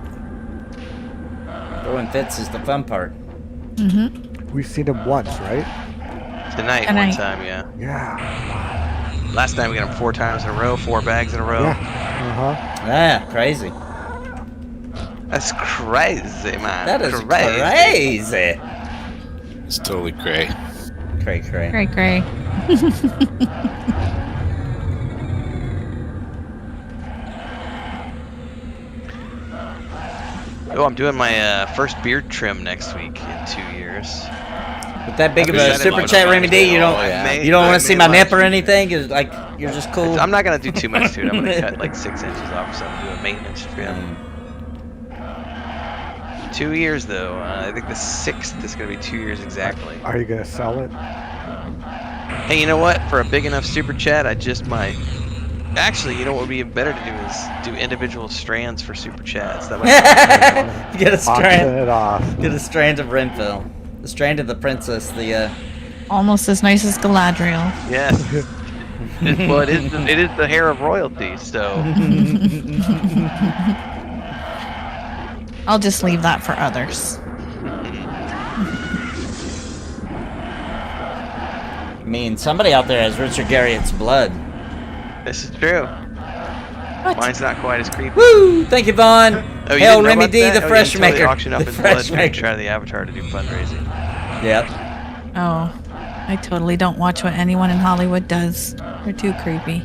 Throwing fits is the fun part. Mm-hmm. We've seen him once, right? Tonight, And one I- time, yeah. Yeah. Last night we got them 4 times in a row, 4 bags in a row. Yeah. Yeah, crazy. That's crazy, man. That is crazy. It's totally cray. Cray. Great, great. Oh, I'm doing my first beard trim next week in 2 years. With that big of a Excited super about chat, it. Remy D, you don't want to see my nip or anything? It's like you're just cool. I'm not gonna do too much to it. I'm gonna cut like 6 inches off or something. Do a maintenance trim. 2 years though. I think the 6th is gonna be 2 years exactly. Are you gonna sell it? Hey, you know what? For a big enough super chat, I just might. Actually, you know what would be better to do is do individual strands for super chats. That way. Get a Auction strand. it off. Get a strand of Renfail. The strand of the princess. The Almost as nice as Galadriel. Yes. Well, it is the hair of royalty. So I'll just leave that for others. I mean, somebody out there has Richard Garriott's blood. this is true. What? Mine's not quite as creepy. Woo! Thank you, Vaughn. Oh, you Hail didn't know Remy about D, that? the Oh, fresh you totally maker. auction up The his fresh blood to maker. try the avatar to do fundraising. Yep. Oh, I totally don't watch what anyone in Hollywood does. They're too creepy.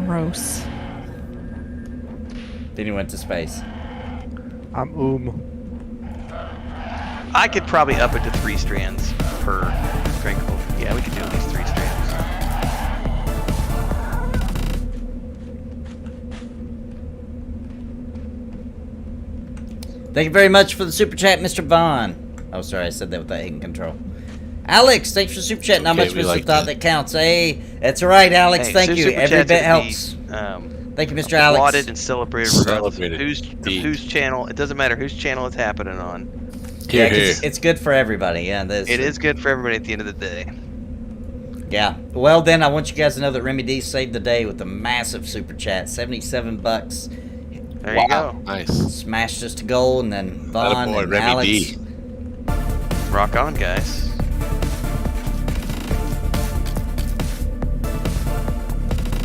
Gross. Then he went to space. I'm I could probably up it to 3 strands per drinkable. Yeah, we could do at least 3 strands. Thank you very much for the super chat, Mr. Vaughn. Oh, sorry, I said that without hitting control. Alex, thanks for the super chat. Not Okay, much we Mr. like Thought that. that counts. Hey, that's all right, Alex. Hey, Thank so you. super Every chats bit would helps. be, Thank you, Mr. Alex. applauded and celebrated regardless Celebrated. of Indeed. whose channel. It doesn't matter whose channel it's happening on. Yeah, Here, 'cause it's good for everybody. Yeah, It is good for everybody at the end of the day. Yeah. Well, then I want you guys to know that Remy D saved the day with a massive super chat, $77. There you go. Nice. Smashed us to gold, and then Vaughn Attaboy, and Remy Alex. D. Rock on, guys.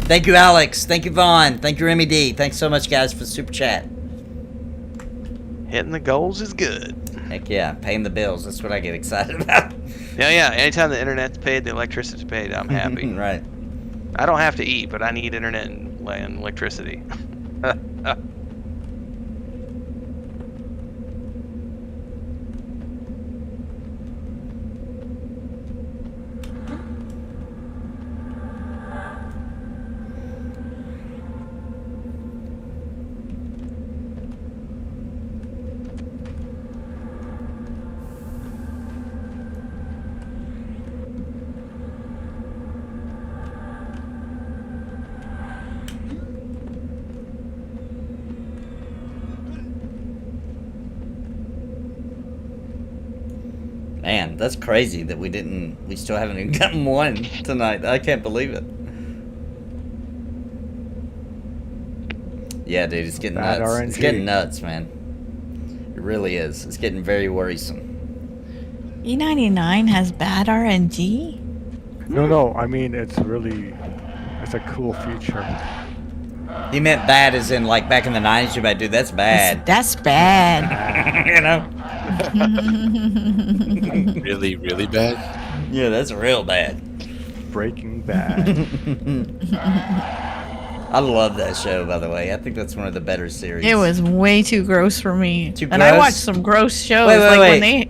Thank you, Alex. Thank you, Vaughn. Thank you, Remy D. Thanks so much, guys, for the super chat. Hitting the goals is good. Heck yeah, paying the bills. That's what I get excited about. Yeah. Anytime the internet's paid, the electricity's paid, I'm happy. Right. I don't have to eat, but I need internet and electricity. Man, that's crazy that we still haven't even gotten one tonight. I can't believe it. Yeah, dude, it's getting Bad nuts. RNG. It's getting nuts, man. It really is. It's getting very worrisome. E99 has bad RNG? No. I mean, it's a cool feature. He meant bad as in, like, back in the 90s, you might do, that's bad. That's bad. You know? Really, really bad? Yeah, that's real bad. Breaking Bad. I love that show, by the way. I think that's one of the better series. It was way too gross for me. Too And I gross? watched some gross shows. Wait, like wait. when they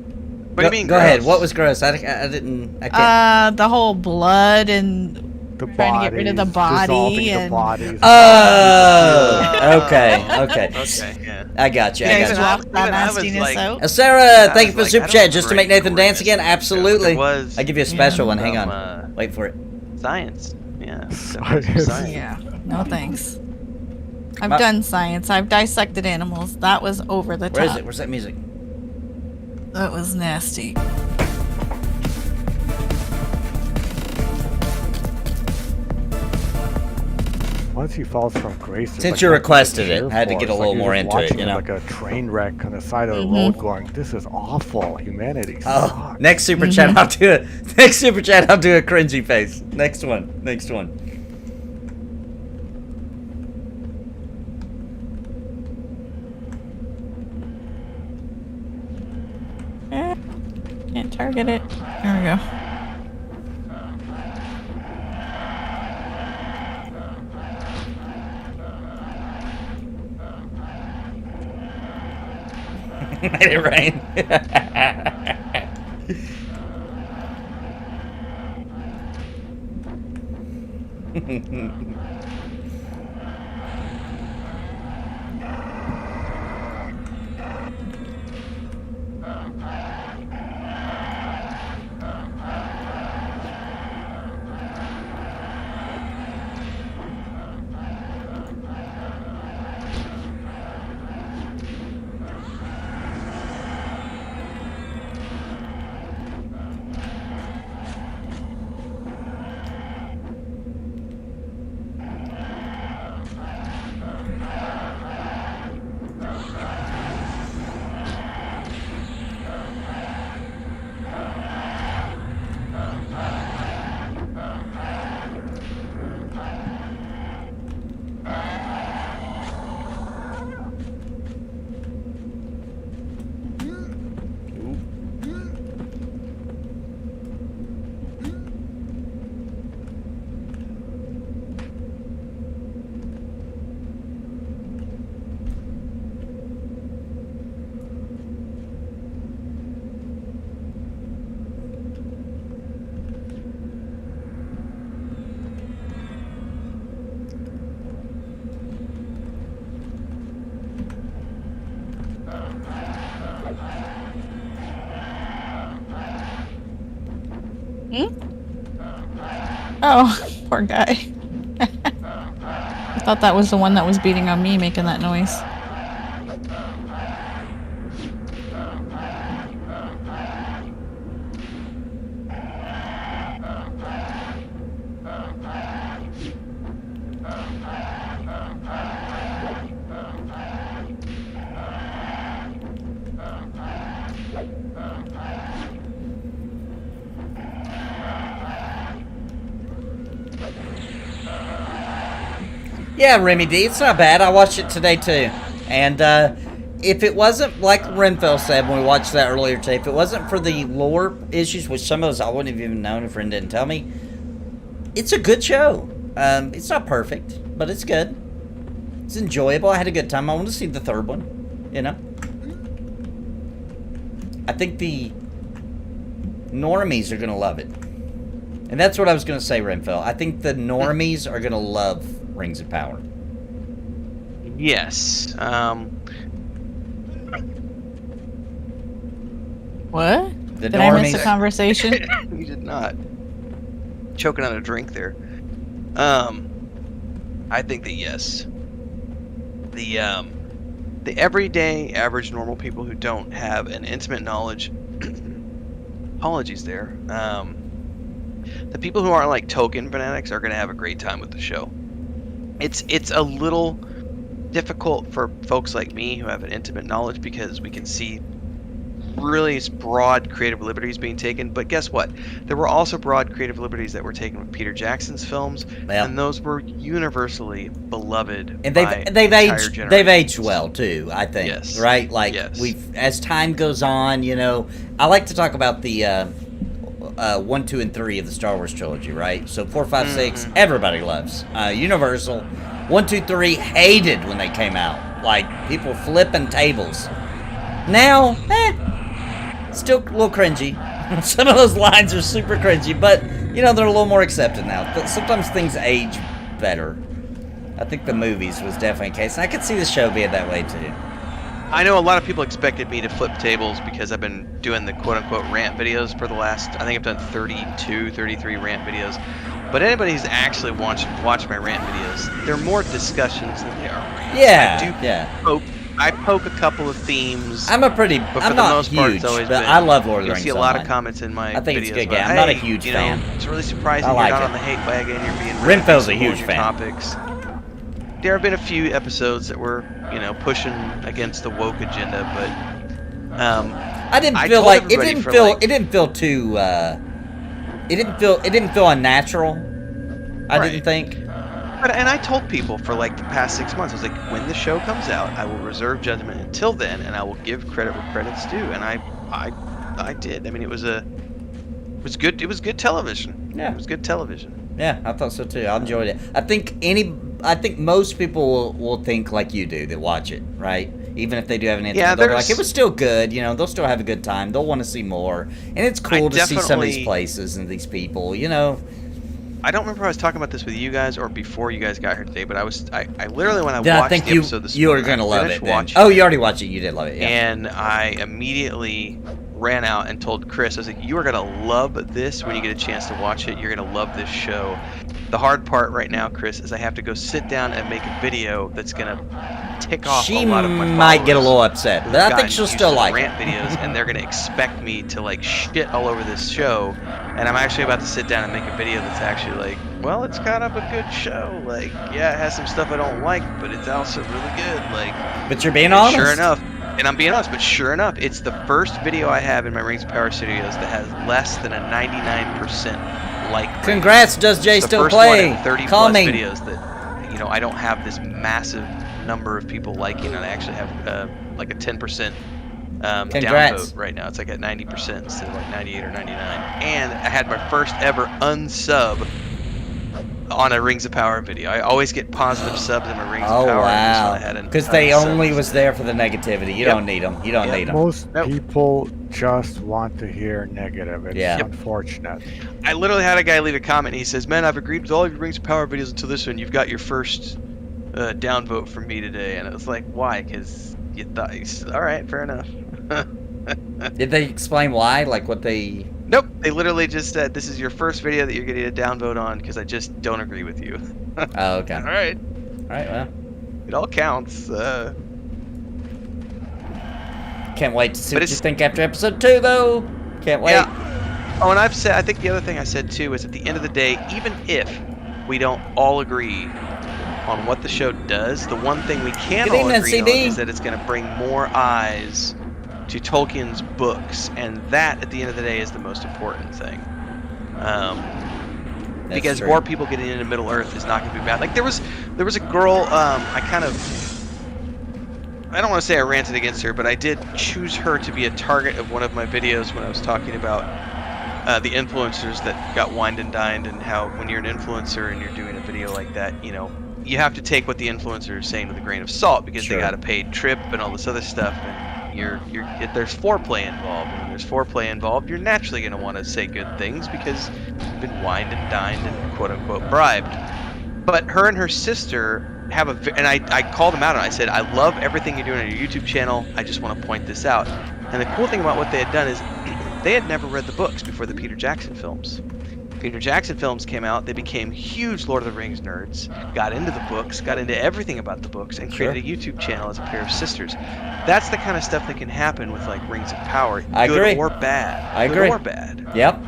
What do you mean? Go ahead. gross? What was gross? I can't. the whole blood and The trying to get rid of the bodies, dissolving body the and bodies. Oh, okay. Okay, yeah. I got you. you I guys got you. walk that Even I was nastiness like- out. Sarah, thank you was for the like, super I chat. don't Just to make rate Nathan dance again? goriness. Absolutely. It was I'll give you a special one. Hang from, on. Wait for it. Science. Yeah. Science. Science. Yeah, no thanks. I've Ma- done science. I've dissected animals. That was over the Where is top. it? Where's that music? That was nasty. Once he falls from grace, there's, Since like, you nothing requested it, cheer I had to for. get a It's little you're more just into it, watching you know? like a train wreck on the side of the road, going, "This is awful. Humanity Oh, sucks." next super chat, I'll do it. Next super chat, I'll do a cringy face. Next one. Can't target it. There we go. Made it rain. Oh, poor guy. I thought that was the one that was beating on me, making that noise. Yeah, Remy D, it's not bad. I watched it today too. And if it wasn't, like Renfail said when we watched that earlier today, if it wasn't for the lore issues, which some of those I wouldn't have even known if Ren didn't tell me, it's a good show. It's not perfect, but it's good. It's enjoyable. I had a good time. I want to see the third one, you know? I think the normies are going to love it. And that's what I was going to say, Renfail. I think the normies are going to love Rings of Power. Yes. What? The Did I miss normies. a conversation? You did not. Choking on a drink there. I think that yes. The everyday, average, normal people who don't have an intimate knowledge, apologies there. The people who aren't like token fanatics are gonna have a great time with the show. It's a little difficult for folks like me who have an intimate knowledge because we can see really broad creative liberties being taken, but guess what? There were also broad creative liberties that were taken with Peter Jackson's films, and those were universally beloved. And by they've aged generations. well too, I think. Yes. Right? Like Yes. we've as time goes on, you know, I like to talk about the 1, 2, and 3 of the Star Wars trilogy, right? So 4, 5, 6, everybody loves. Universal 1, 2, 3 hated when they came out. Like people flipping tables. Now, still a little cringy. Some of those lines are super cringy, but you know they're a little more accepted now. But sometimes things age better. I think the movies was definitely a case, and I could see the show being that way too. I know a lot of people expected me to flip tables because I've been doing the quote-unquote rant videos for the last, I think I've done 32, 33 rant videos. But anybody who's actually watched my rant videos, they're more discussions than they are rants. Yeah, I poke a couple of themes. I'm but for I'm the not most part, huge, it's always but been, I love Lord of the you'll Rings see a lot online. of comments in my I think videos. it's a good about, game. I'm not a "Hey, huge you fan. know, it's really surprising I like you're not it. on the hate wagon. You're being really Renfail's a reasonable huge in your fan. topics. there have been a few episodes that were, pushing against the woke agenda, but I didn't feel told like it everybody didn't for, feel like- it didn't feel too it didn't feel unnatural. I Right. didn't think. And I told people for like the past 6 months, I was like, when the show comes out, I will reserve judgment until then, and I will give credit where credit's due. And I did. I mean, it was good. It was good television. Yeah. It was good television. Yeah, I thought so too. I enjoyed it. I think most people will think like you do that watch it, right? Even if they do have an interest, Yeah, they'll be there's- like, it was still good. They'll still have a good time. They'll want to see more, and it's cool to see some of these definitely- places and these people. I don't remember if I was talking about this with you guys or before you guys got here today, but I literally when I Then watched I think the episode this you were morning, gonna I love finished it. Then. watching Oh, it, you already watched it. You did love it. Yeah. and I immediately ran out and told Chris, I was like, you are gonna love this when you get a chance to watch it. You're gonna love this show. The hard part right now, Chris, is I have to go sit down and make a video that's gonna tick off She a lot of my might get a followers little upset, who've but I think gotten she'll used still to like it. rant videos, and they're gonna expect me to like shit all over this show. And I'm actually about to sit down and make a video that's actually like, well, it's kind of a good show. Like, yeah, it has some stuff I don't like, but it's also really good. Like, But you're being and honest. sure enough, and I'm being honest, but sure enough, it's the first video I have in my Rings of Power Studios that has less than a 99% like rate. Congrats, does Jay It's the still first play? one in 30 Call plus me. videos that, I don't have this massive number of people liking, and I actually have like a 10% Congrats. downvote right now. It's like at 90% instead of like 98 or 99. And I had my first ever unsub on a Rings of Power video. I always get positive subs in my Rings Oh of Power. wow! Because they only was there for the negativity. You Yep. don't need them. You don't Yep. need them. Most Nope. people just want to hear negative. It's Yeah. Yep. unfortunate. I literally had a guy leave a comment. And he says, "Man, I've agreed with all of your Rings of Power videos until this one. You've got your first downvote from me today." And it was like, why? Because you thought. He said, all right, fair enough. Did they explain why? Like what they? Nope. They literally just said, "This is your first video that you're getting a downvote on because I just don't agree with you." Oh, okay. All right. All right. Well, It all counts. can't wait to see But what you it's- think after episode 2, though. Can't wait. Yeah. Oh, and I've said, I think the other thing I said too is at the end of the day, even if we don't all agree on what the show does, the one thing we can Good all evening, agree on CB. is that it's going to bring more eyes to Tolkien's books, and that at the end of the day is the most important thing. That's Because true. more people getting into Middle Earth is not going to be bad. Like there was a girl, I don't want to say I ranted against her, but I did choose her to be a target of one of my videos when I was talking about the influencers that got wined and dined, and how when you're an influencer and you're doing a video like that, you have to take what the influencer is saying with a grain of salt, because Sure. they got a paid trip and all this other stuff, and there's foreplay involved, and when there's foreplay involved, you're naturally going to want to say good things because you've been wined and dined and quote unquote bribed. But her and her sister have and I called them out, and I said, I love everything you're doing on your YouTube channel. I just want to point this out. And the cool thing about what they had done is they had never read the books before the Peter Jackson films. Peter Jackson films came out, they became huge Lord of the Rings nerds, got into the books, got into everything about the books, and created a YouTube channel as a pair of sisters. That's the kind of stuff that can happen with like Rings of Power, I good agree. or bad. I Good agree. or bad. Yep.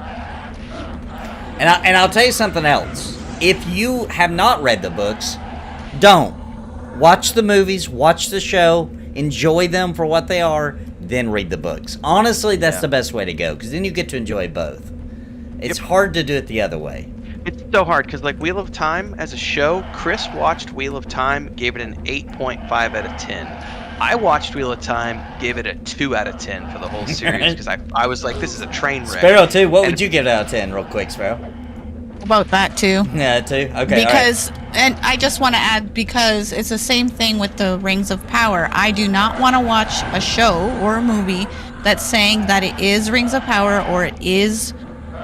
And I'll tell you something else. If you have not read the books, don't. Watch the movies, watch the show, enjoy them for what they are, then read the books. Honestly, that's the best way to go, because then you get to enjoy both. It's hard to do it the other way. It's so hard because like Wheel of Time as a show, Chris watched Wheel of Time, gave it an 8.5 out of 10. I watched Wheel of Time, gave it a 2 out of 10 for the whole series because I was like, this is a train wreck. Sparoh, too. What would you give it out of 10 real quick, Sparoh? About that too. Yeah, 2? Okay, all right. Because, and I just want to add, because it's the same thing with the Rings of Power. I do not want to watch a show or a movie that's saying that it is Rings of Power or it is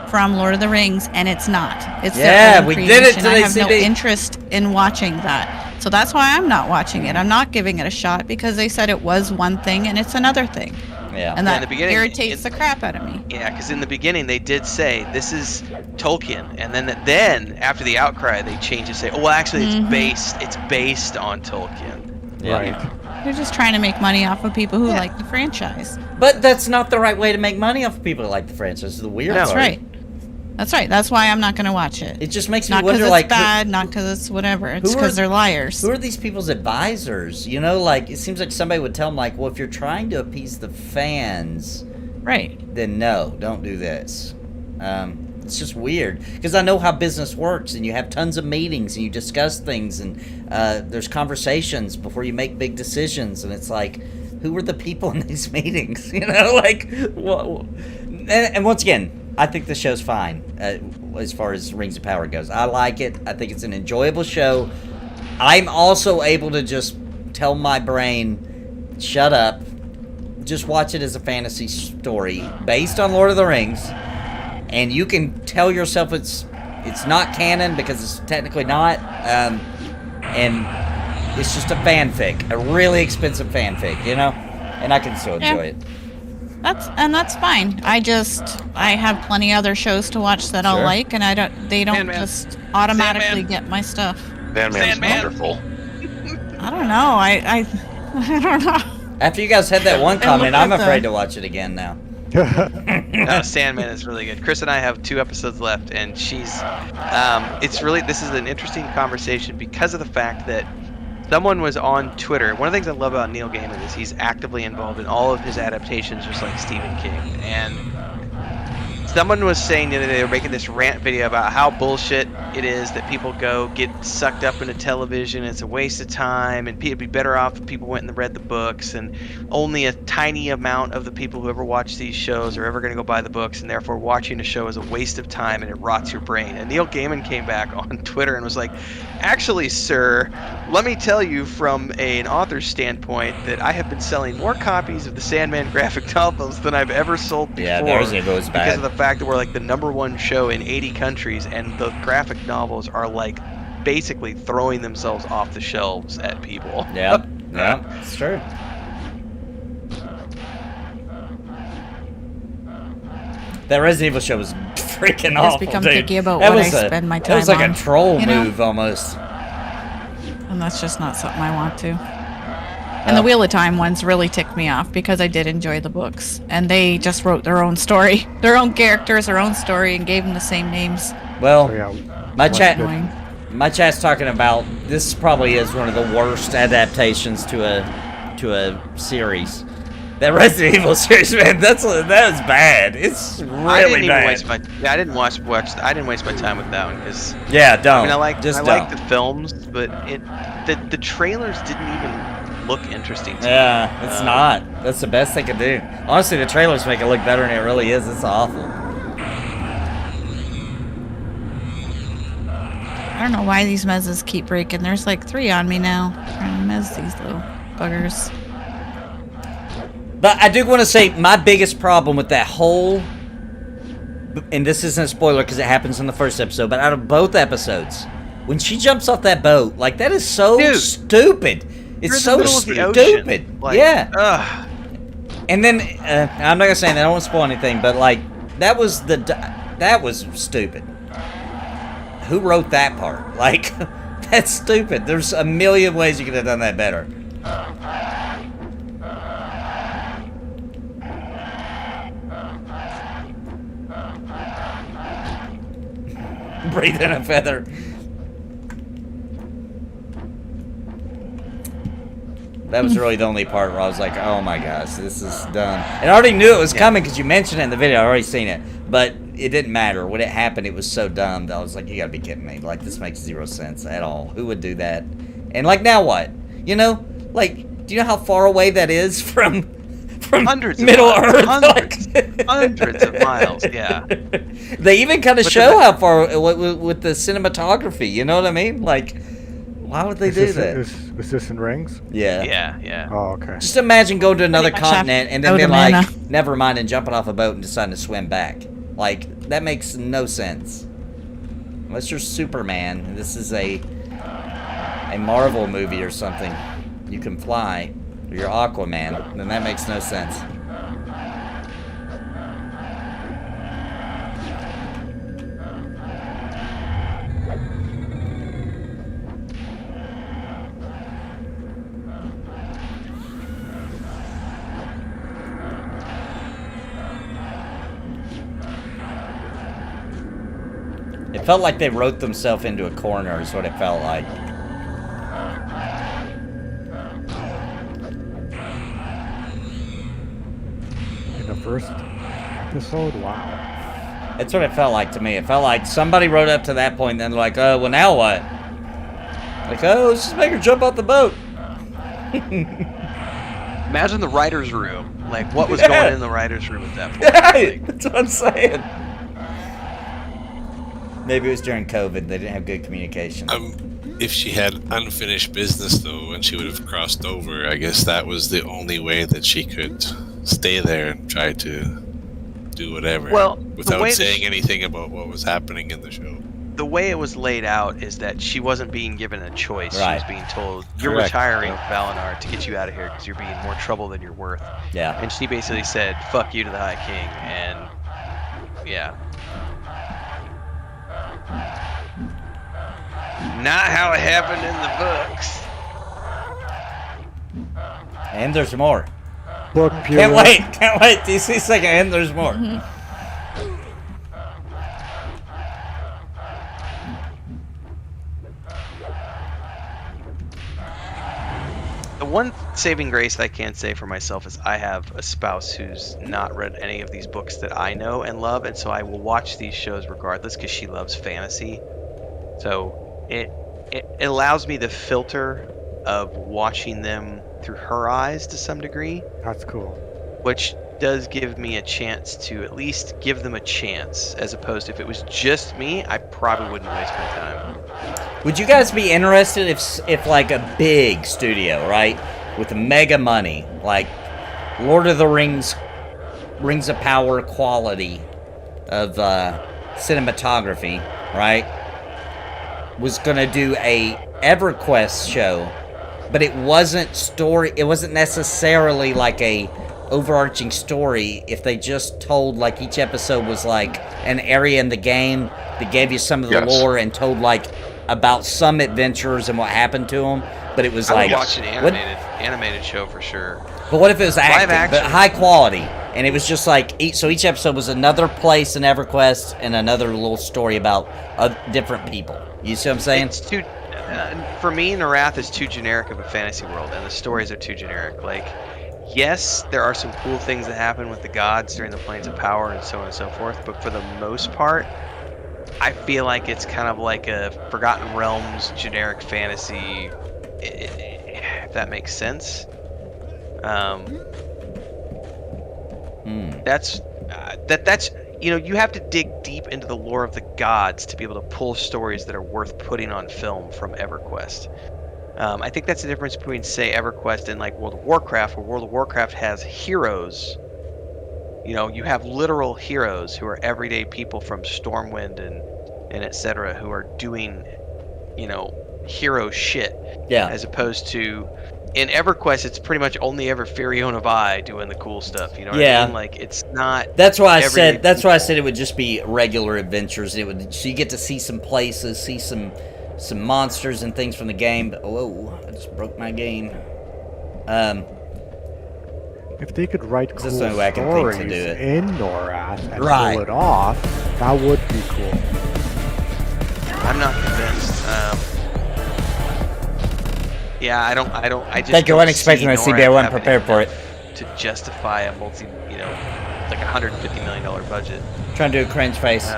from Lord of the Rings, and it's not. It's their own we did creation. it today, I have no CB. interest in watching that. So that's why I'm not watching it. I'm not giving it a shot because they said it was one thing and it's another thing. Yeah. And in that the beginning, irritates the crap out of me. Yeah, because in the beginning they did say this is Tolkien, and then after the outcry they changed it, say, oh well, actually it's based on Tolkien. Yeah. Right. They're just trying to make money off of people who like the franchise. But that's not the right way to make money off of people that like the franchise. It's the weird No. part. That's right. That's right. That's why I'm not going to watch it. It just makes me Not because wonder, it's like, bad, not because it's whatever. It's who are- because they're liars. who are these people's advisors? You know, like, it seems like somebody would tell them, like, well, if you're trying to appease the fans, Right. then no, don't do this. It's just weird, because I know how business works, and you have tons of meetings, and you discuss things, and there's conversations before you make big decisions, and it's like, who are the people in these meetings? You know, like, and once again, I think the show's fine as far as Rings of Power goes. I like it. I think it's an enjoyable show. I'm also able to just tell my brain, shut up, just watch it as a fantasy story based on Lord of the Rings. And you can tell yourself it's not canon because it's technically not, and it's just a fanfic, a really expensive fanfic, you know. And I can still enjoy it. That's fine. I have plenty other shows to watch that I'll like, and they don't Sandman. just automatically Sandman. get my stuff. Sandman's Sandman. wonderful. I don't know. I don't know. After you guys had that one And comment, look I'm at the- afraid to watch it again now. No, Sandman is really good. Chris and I have 2 episodes left, and she's. This is an interesting conversation because of the fact that someone was on Twitter. One of the things I love about Neil Gaiman is he's actively involved in all of his adaptations, just like Stephen King. And someone was saying that they were making this rant video about how bullshit it is that people get sucked up into television. It's a waste of time, and it'd be better off if people went and read the books. And only a tiny amount of the people who ever watch these shows are ever going to go buy the books, and therefore watching a show is a waste of time and it rots your brain. And Neil Gaiman came back on Twitter and was like, actually, sir, let me tell you from an author's standpoint that I have been selling more copies of the Sandman graphic novels than I've ever sold before. Yeah, theirs goes Because bad. of the fact that we're like the #1 show in 80 countries, and the graphic novels are like basically throwing themselves off the shelves at people. Yep, it's true. That Resident Evil show was freaking awful, become dude. picky about That what was I spend my That was time like on, a troll you know? move almost. And that's just not something I want to. And the Wheel of Time ones really ticked me off because I did enjoy the books. And they just wrote their own story, their own characters, their own story, and gave them the same names. Well, So, yeah, my once chat, the- Annoying. my chat's talking about this probably is one of the worst adaptations to a series. That Resident Evil series, man, that is bad. It's I didn't really even bad. waste my. Yeah, I didn't I didn't waste my time with that one because Yeah, don't. I mean I like don't. the films, but the trailers didn't even look interesting to me. Yeah, it's not. That's the best they could do. Honestly, the trailers make it look better than it really is. It's awful. I don't know why these mezzes keep breaking. There's like 3 on me now. Trying to mezz these little buggers. But I do want to say my biggest problem with that whole, and this isn't a spoiler because it happens in the first episode, but out of both episodes, when she jumps off that boat, like that is so Dude, stupid. You're It's in the so middle of the ocean. stupid. Like, Yeah. Ugh. And then I'm not gonna say that. I don't want to spoil anything, but like that was stupid. Who wrote that part? Like that's stupid. There's a million ways you could have done that better. Breathe in a feather. That was really the only part where I was like, oh my gosh, this is done. And I already knew it was coming because you mentioned it in the video. I already seen it. But it didn't matter. When it happened, it was so dumb that I was like, you gotta be kidding me. Like, this makes 0 sense at all. Who would do that? And like, now what? You know? Like, do you know how far away that is from Hundreds of Middle miles. Earth? Hundreds of miles, yeah. They even kind of But show how far with the cinematography. You know what I mean? Like, why would they do that? Is this in Rings? Yeah. Yeah. Oh, okay. Just imagine going to another Pretty much continent and then have being no like, mana. never mind, and jumping off a boat and deciding to swim back. Like, that makes no sense. Unless you're Superman and this is a Marvel movie or something, you can fly, or you're Aquaman, then that makes no sense. It felt like they wrote themselves into a corner is what it felt like. In the first episode, wow. That's what it felt like to me. It felt like somebody wrote up to that point and then they're like, oh, well now what? Like, oh, let's just make her jump off the boat. Imagine the writer's room. Like, what was going in the writer's room at that point? Yeah, that's what I'm saying. Maybe it was during COVID. They didn't have good communication. If she had unfinished business, though, and she would have crossed over, I guess that was the only way that she could stay there and try to do whatever. Well, without saying anything about what was happening in the show. The way it was laid out is that she wasn't being given a choice. Right. She was being told, you're Correct. retiring, Valinor, to get you out of here because you're being more trouble than you're worth. Yeah. And she basically said, fuck you to the High King, and yeah. Not how it happened in the books. And there's more. Book Can't wait. Do you see a second? And there's more. The one saving grace I can say for myself is I have a spouse who's not read any of these books that I know and love, and so I will watch these shows regardless because she loves fantasy. So it allows me the filter of watching them through her eyes to some degree, That's cool. which does give me a chance to at least give them a chance, as opposed to if it was just me, I probably wouldn't waste my time. Would you guys be interested if like a big studio, right, with mega money, like Lord of the Rings, Rings of Power quality of cinematography, right, was gonna do a EverQuest show, but it wasn't necessarily like a overarching story. If they just told, like, each episode was like an area in the game that gave you some of the lore and told like about some adventurers and what happened to them, but it was I like would watch an animated show for sure. But what if it was acting, but action. high quality, and it was just like each episode was another place in EverQuest and another little story about different people. You see what I'm saying? It's too, for me, Norrath is too generic of a fantasy world, and the stories are too generic. Like, yes, there are some cool things that happen with the gods during the Planes of Power and so on and so forth, but for the most part, I feel like it's kind of like a Forgotten Realms generic fantasy, if that makes sense. That's you have to dig deep into the lore of the gods to be able to pull stories that are worth putting on film from EverQuest. I think that's the difference between, say, EverQuest and like World of Warcraft, where World of Warcraft has heroes. You know, you have literal heroes who are everyday people from Stormwind and etc. who are doing, hero shit. Yeah. As opposed to, in EverQuest, it's pretty much only ever Firion of Eye doing the cool stuff. You know what I mean? Like, it's not. That's why I said. everyday That's why I people. said it would just be regular adventures. It would. So you get to see some places, see some monsters and things from the game. But whoa, I just broke my game. If they could write cool That's the only way I can think to stories do it. in Norrath and Right. pull it off, that would be cool. I'm not convinced. Yeah, I just. Thank you. I don't wasn't expecting see to see Norrath I wasn't having prepared for it. enough to justify a like $150 million budget. Trying to do a cringe face.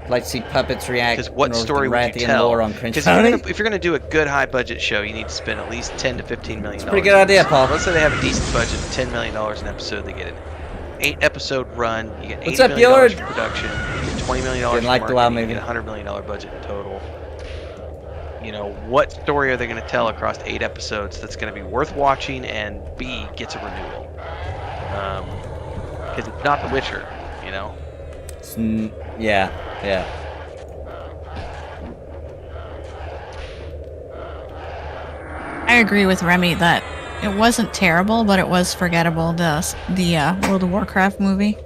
Like to see puppets react. Because what North story would you Rathian tell? lore on cringe. Because if you're gonna do a good high budget show, you need to spend at least $10 to $15 million. It's a pretty good idea, Paul. Let's say they have a decent budget, $10 million an episode. They get an 8-episode run. You get What's $80 up, million Bjorn? for production. You get $20 million Didn't for like the WoW marketing. You movie. get a $100 million budget in total. What story are they going to tell across 8 episodes that's going to be worth watching and B, gets a renewal? Because it's not The Witcher, Yeah. I agree with Remy that it wasn't terrible, but it was forgettable. The World of Warcraft movie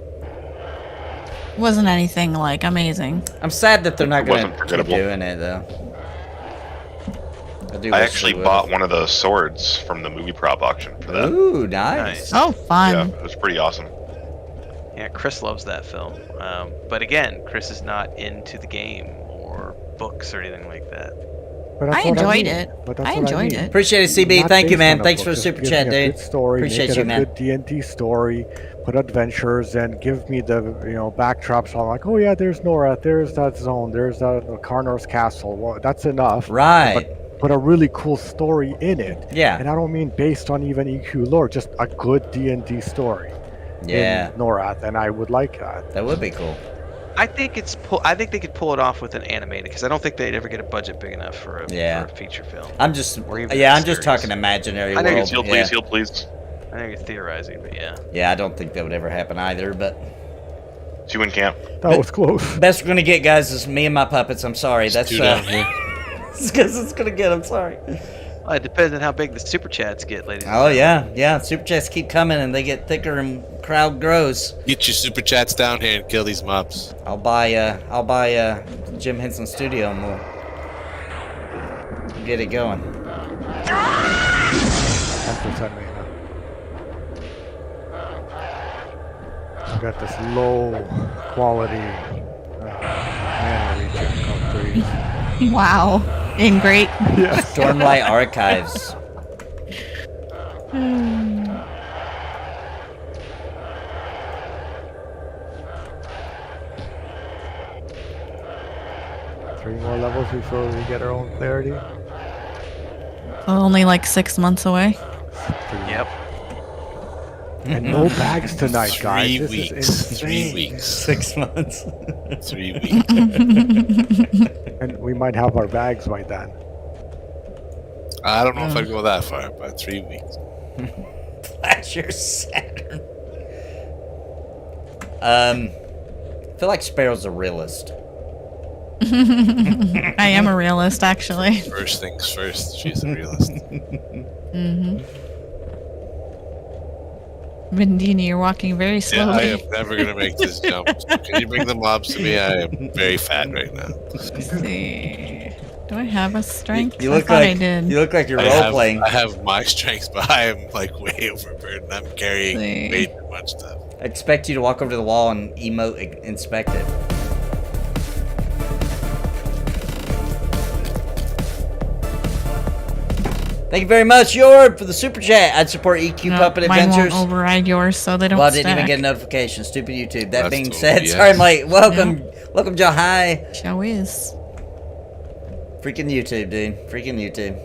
wasn't anything like amazing. I'm sad that they're not It going wasn't to keep forgettable. doing it though. I wish actually they bought would've. one of the swords from the movie prop auction for that. Ooh, nice. Nice. Oh, fun! Yeah, it was pretty awesome. Yeah, Chris loves that film. But again, Chris is not into the game or books or anything like that. But I that's what enjoyed mean. it. But that's I what enjoyed mean. it. Appreciate it, CB. Not Thank you, based man. on a Thanks book, for the just super give chat, me a dude. good story, Appreciate make it you, a man. good D&D story, put adventures, and give me the backdrops. So I'm like, oh yeah, there's Norrath, there's that zone, there's that Karnor's castle. Well, that's enough. Right. But put a really cool story in it. Yeah. And I don't mean based on even EQ lore, just a good D&D story. Yeah. In Norrath, and I would like that. That would be cool. I think they could pull it off with an animated, because I don't think they'd ever get a budget big enough for a feature film. I'm just Or even yeah, a I'm just series. talking imaginary I think world. it's Heal please. I think it's theorizing, but yeah. Yeah, I don't think that would ever happen either. But Two in camp. That was close. best we're gonna get, guys, is me and my puppets. I'm sorry. That's Two down here. it's because it's gonna get. I'm sorry. Well, it depends on how big the super chats get, ladies. and Oh gentlemen. yeah. Super chats keep coming and they get thicker and crowd grows. Get your super chats down here and kill these mobs. I'll buy Jim Henson Studio and we'll get it going. 10% mana. I got this low quality mana regen come through. Wow. In great. Yeah. Stormlight Archives. Three more levels before we get our own clarity. Only like 6 months away. Yep. And no bags tonight, guys. 3 This weeks. is 3 insane. weeks. 6 months. 3 weeks. And we might have our bags by then. I don't know if I'd go that far, but 3 weeks. Flash your Saturn. I feel like Sparoh's a realist. I am a realist, actually. First things first, she's a realist. Vindinni, you're walking very Yeah, slowly. I am never gonna make this jump. Can you bring the mobs to me? I am very fat right now. Let's see. Do I have a strength? You I look thought like I did. you look like you're I role have, playing. I have my strengths, but I am like way overburdened. I'm carrying See. way too much stuff. I expect you to walk over to the wall and emote inspect it. Thank you very much, Yord, for the super chat. I'd support EQ No, Puppet mine Adventures. won't override yours, so they don't Well, I stack. didn't even get a notification. Stupid YouTube. That That's being totally said, yes. sorry, I'm late. Welcome, welcome, Joe. Hi. Show is. Freaking YouTube, dude. Freaking YouTube.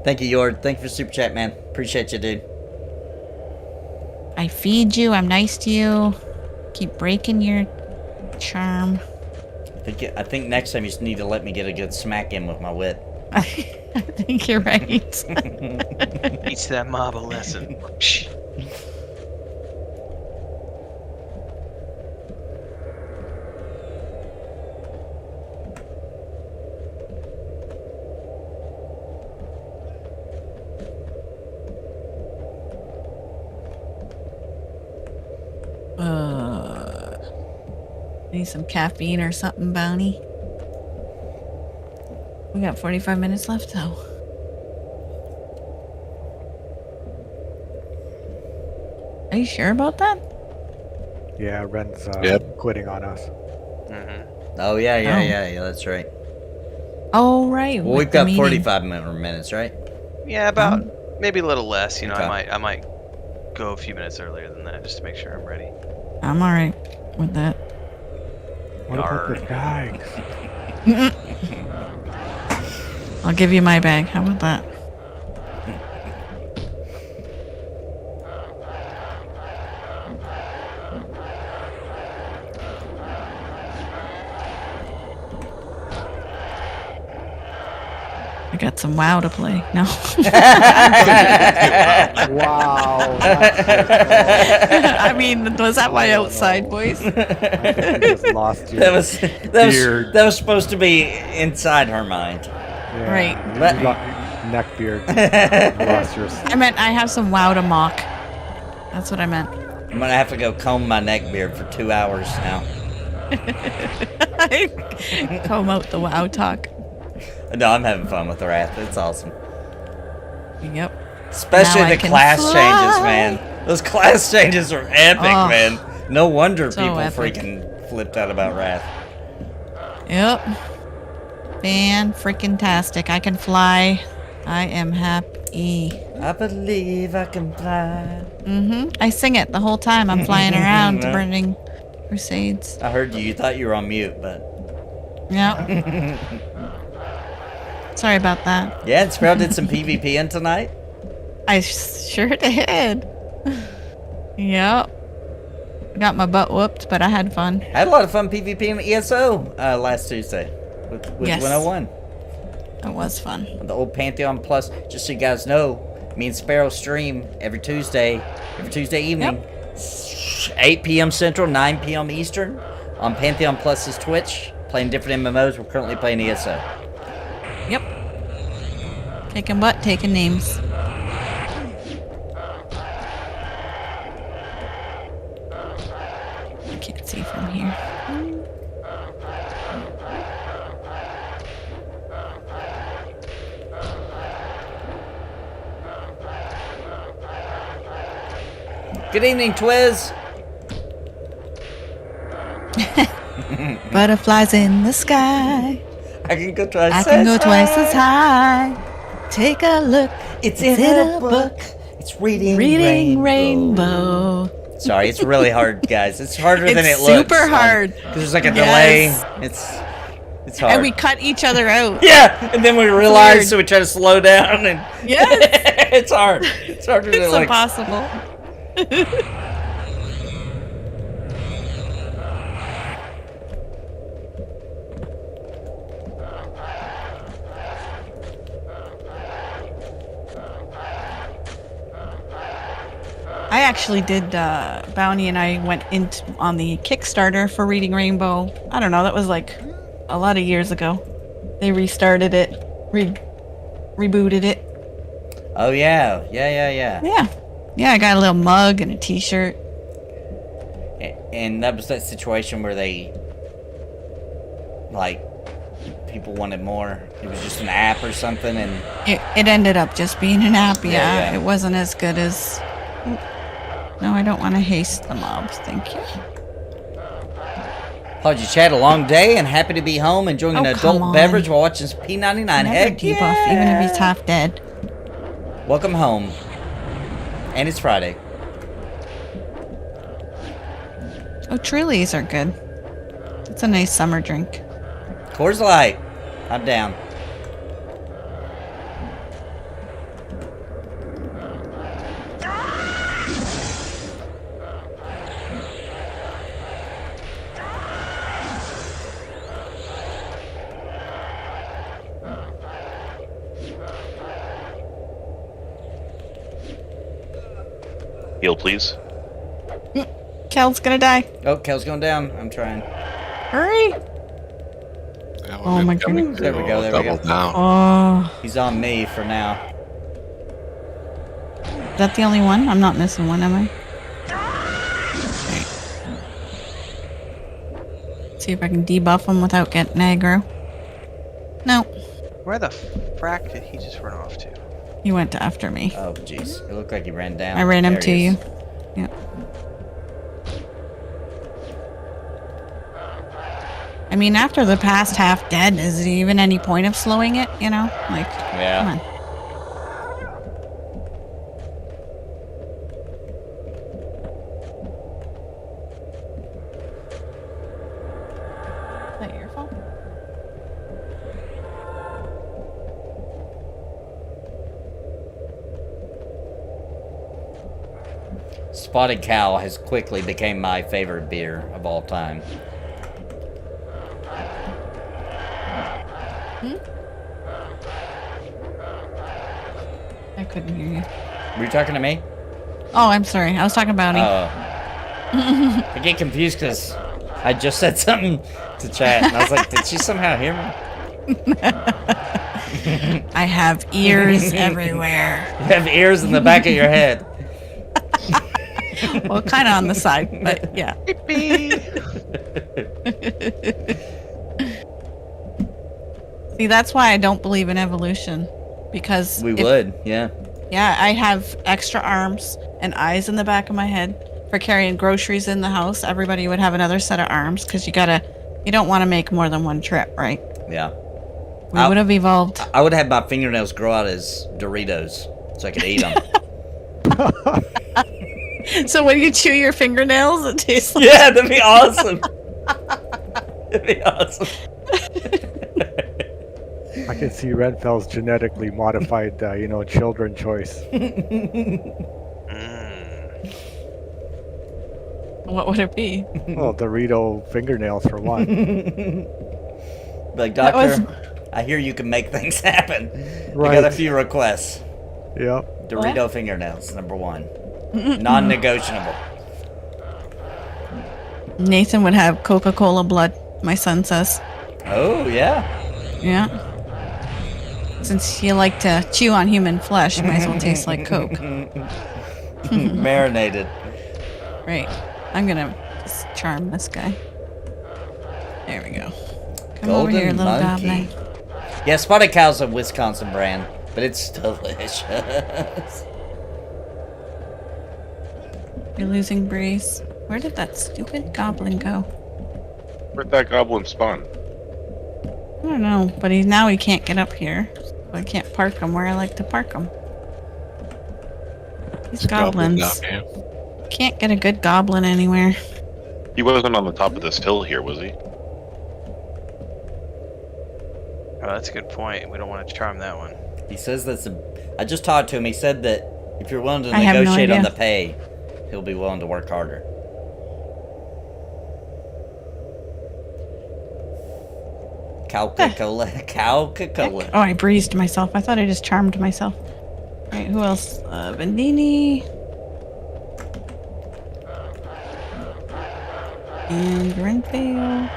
Thank you, Yord. Thank you for super chat, man. Appreciate you, dude. I feed you. I'm nice to you. Keep breaking your charm. I think next time you just need to let me get a good smack in with my wit. I think you're right. Teach that mob a lesson. Shh. Need some caffeine or something, Bounty. We got 45 minutes left, though. Are you sure about that? Yeah, Ren's Yep. quitting on us. Oh, yeah, Oh. that's right. Oh, right. Well, with we've the got meeting. 45 minutes, right? Yeah, about maybe a little less. You know, Okay. I might go a few minutes earlier than that just to make sure I'm ready. I'm alright with that. What about the Yarr. bags? I'll give you my bag. How about that? I got some WoW to play. No. Wow. I mean, was that my outside voice? I think you just lost your beard. That was supposed to be inside her mind. Yeah, Right. you got neck beard. You lost your. I meant I have some WoW to mock. That's what I meant. I'm gonna have to go comb my neck beard for 2 hours now. Comb out the WoW talk. No, I'm having fun with Wrath. It's awesome. Yep. Especially Now I the can class fly. changes, man. Those class changes are epic, Oh. man. No wonder So people epic. freaking flipped out about Wrath. Yep. Fan-freaking-tastic. I can fly. I am happy. I believe I can fly. I sing it the whole time. I'm flying around burning crusades. I heard you. You thought you were on mute, but... Yep. Sorry about that. Yeah, and Sparoh did some PvP in tonight. I sure did. Yep. Got my butt whooped, but I had fun. I had a lot of fun PvP in ESO last Tuesday with Yes. 101. It was fun. The old Pantheon Plus. Just so you guys know, me and Sparoh stream every Tuesday evening, 8 p.m. Central, 9 p.m. Eastern, on Pantheon Plus's Twitch, playing different MMOs. We're currently playing ESO. Yep. Kicking butt, taking names. I can't see from here. Good evening, Twiz. Butterflies in the sky. I can go twice. I can go twice as high. Take a look. It's in a book. It's reading Rainbow. Sorry, it's really hard, guys. It's harder than it It's looks. super hard. Because there's like a Yes. delay. It's hard. And we cut each other out. Yeah, and then we realize, weird. so we try to slow down, and Yes. it's hard. It's harder than it It's looks. impossible. I actually did, Bounty and I went on the Kickstarter for Reading Rainbow. I don't know, that was like a lot of years ago. They restarted it, rebooted it. Oh yeah, yeah. Yeah, I got a little mug and a t-shirt. And that was that situation where they, like, people wanted more. It was just an app or something, and It ended up just being an app, Yeah. It wasn't as good as... No, I don't want to haste the mobs, thank you. Apology chat, a long day, and happy to be home enjoying an Oh, come adult on. beverage while watching P99. Never Heck debuff, yeah. even if he's half dead. Welcome home. And it's Friday. Oh, Trulies are good. It's a nice summer drink. Coors Light. I'm down. Heal, please. Kel's gonna die. Oh, Kel's going down. I'm trying. Hurry! Yeah, Oh my goodness. There we go, there we go. Double down. Oh, He's on me for now. is that the only one? I'm not missing one, am I? See if I can debuff him without getting aggro. No, Where the frack did he just run off to? he went after me. Oh, jeez. It looked like he ran down. I ran him There to he you. is. Yep. I mean, after the past half dead, is it even any point of slowing it? You know, like, Yeah. come on. Is that your fault? Spotted Cow has quickly become my favorite beer of all time. I couldn't hear you. Were you talking to me? Oh, I'm sorry. I was talking about him. I get confused because I just said something to chat, and I was like, did she somehow hear me? I have ears everywhere. You have ears in the back of your head. Well, kind of on the side, but yeah. See, that's why I don't believe in evolution. Because We would, yeah. Yeah, I have extra arms and eyes in the back of my head for carrying groceries in the house. Everybody would have another set of arms because you don't want to make more than one trip, right? Yeah. We would have evolved. I would have my fingernails grow out as Doritos so I could eat them. So when you chew your fingernails, it tastes like... Yeah, that'd be awesome. That'd be awesome. I can see Renfail's genetically modified, children choice. What would it be? Well, Dorito fingernails for one. Like, doctor, I hear you can make things happen. Right. I got a few requests. Yep. Dorito fingernails, number one. Non-negotiable. Nathan would have Coca-Cola blood, my son says. Oh, yeah. Yeah. Since you like to chew on human flesh, you might as well taste like Coke. Marinated. Right. I'm gonna just charm this guy. There we go. Come over here, little goblin. Yeah, Spotted Cow's a Wisconsin brand, but it's delicious. You're losing Breeze. Where did that stupid goblin go? Where'd that goblin spawn? I don't know, but now he can't get up here. So I can't park him where I like to park him. These goblins can't get a good goblin anywhere. He wasn't on the top of this hill here, was he? Oh, that's a good point. We don't want to charm that one. He says that's I just talked to him. He said that if you're willing to I have no negotiate on idea. the pay, he'll be willing to work harder. Coca-Cola. Coca-Cola. Oh, I breezed myself. I thought I just charmed myself. Alright, who else? Vindinni. And Renfail.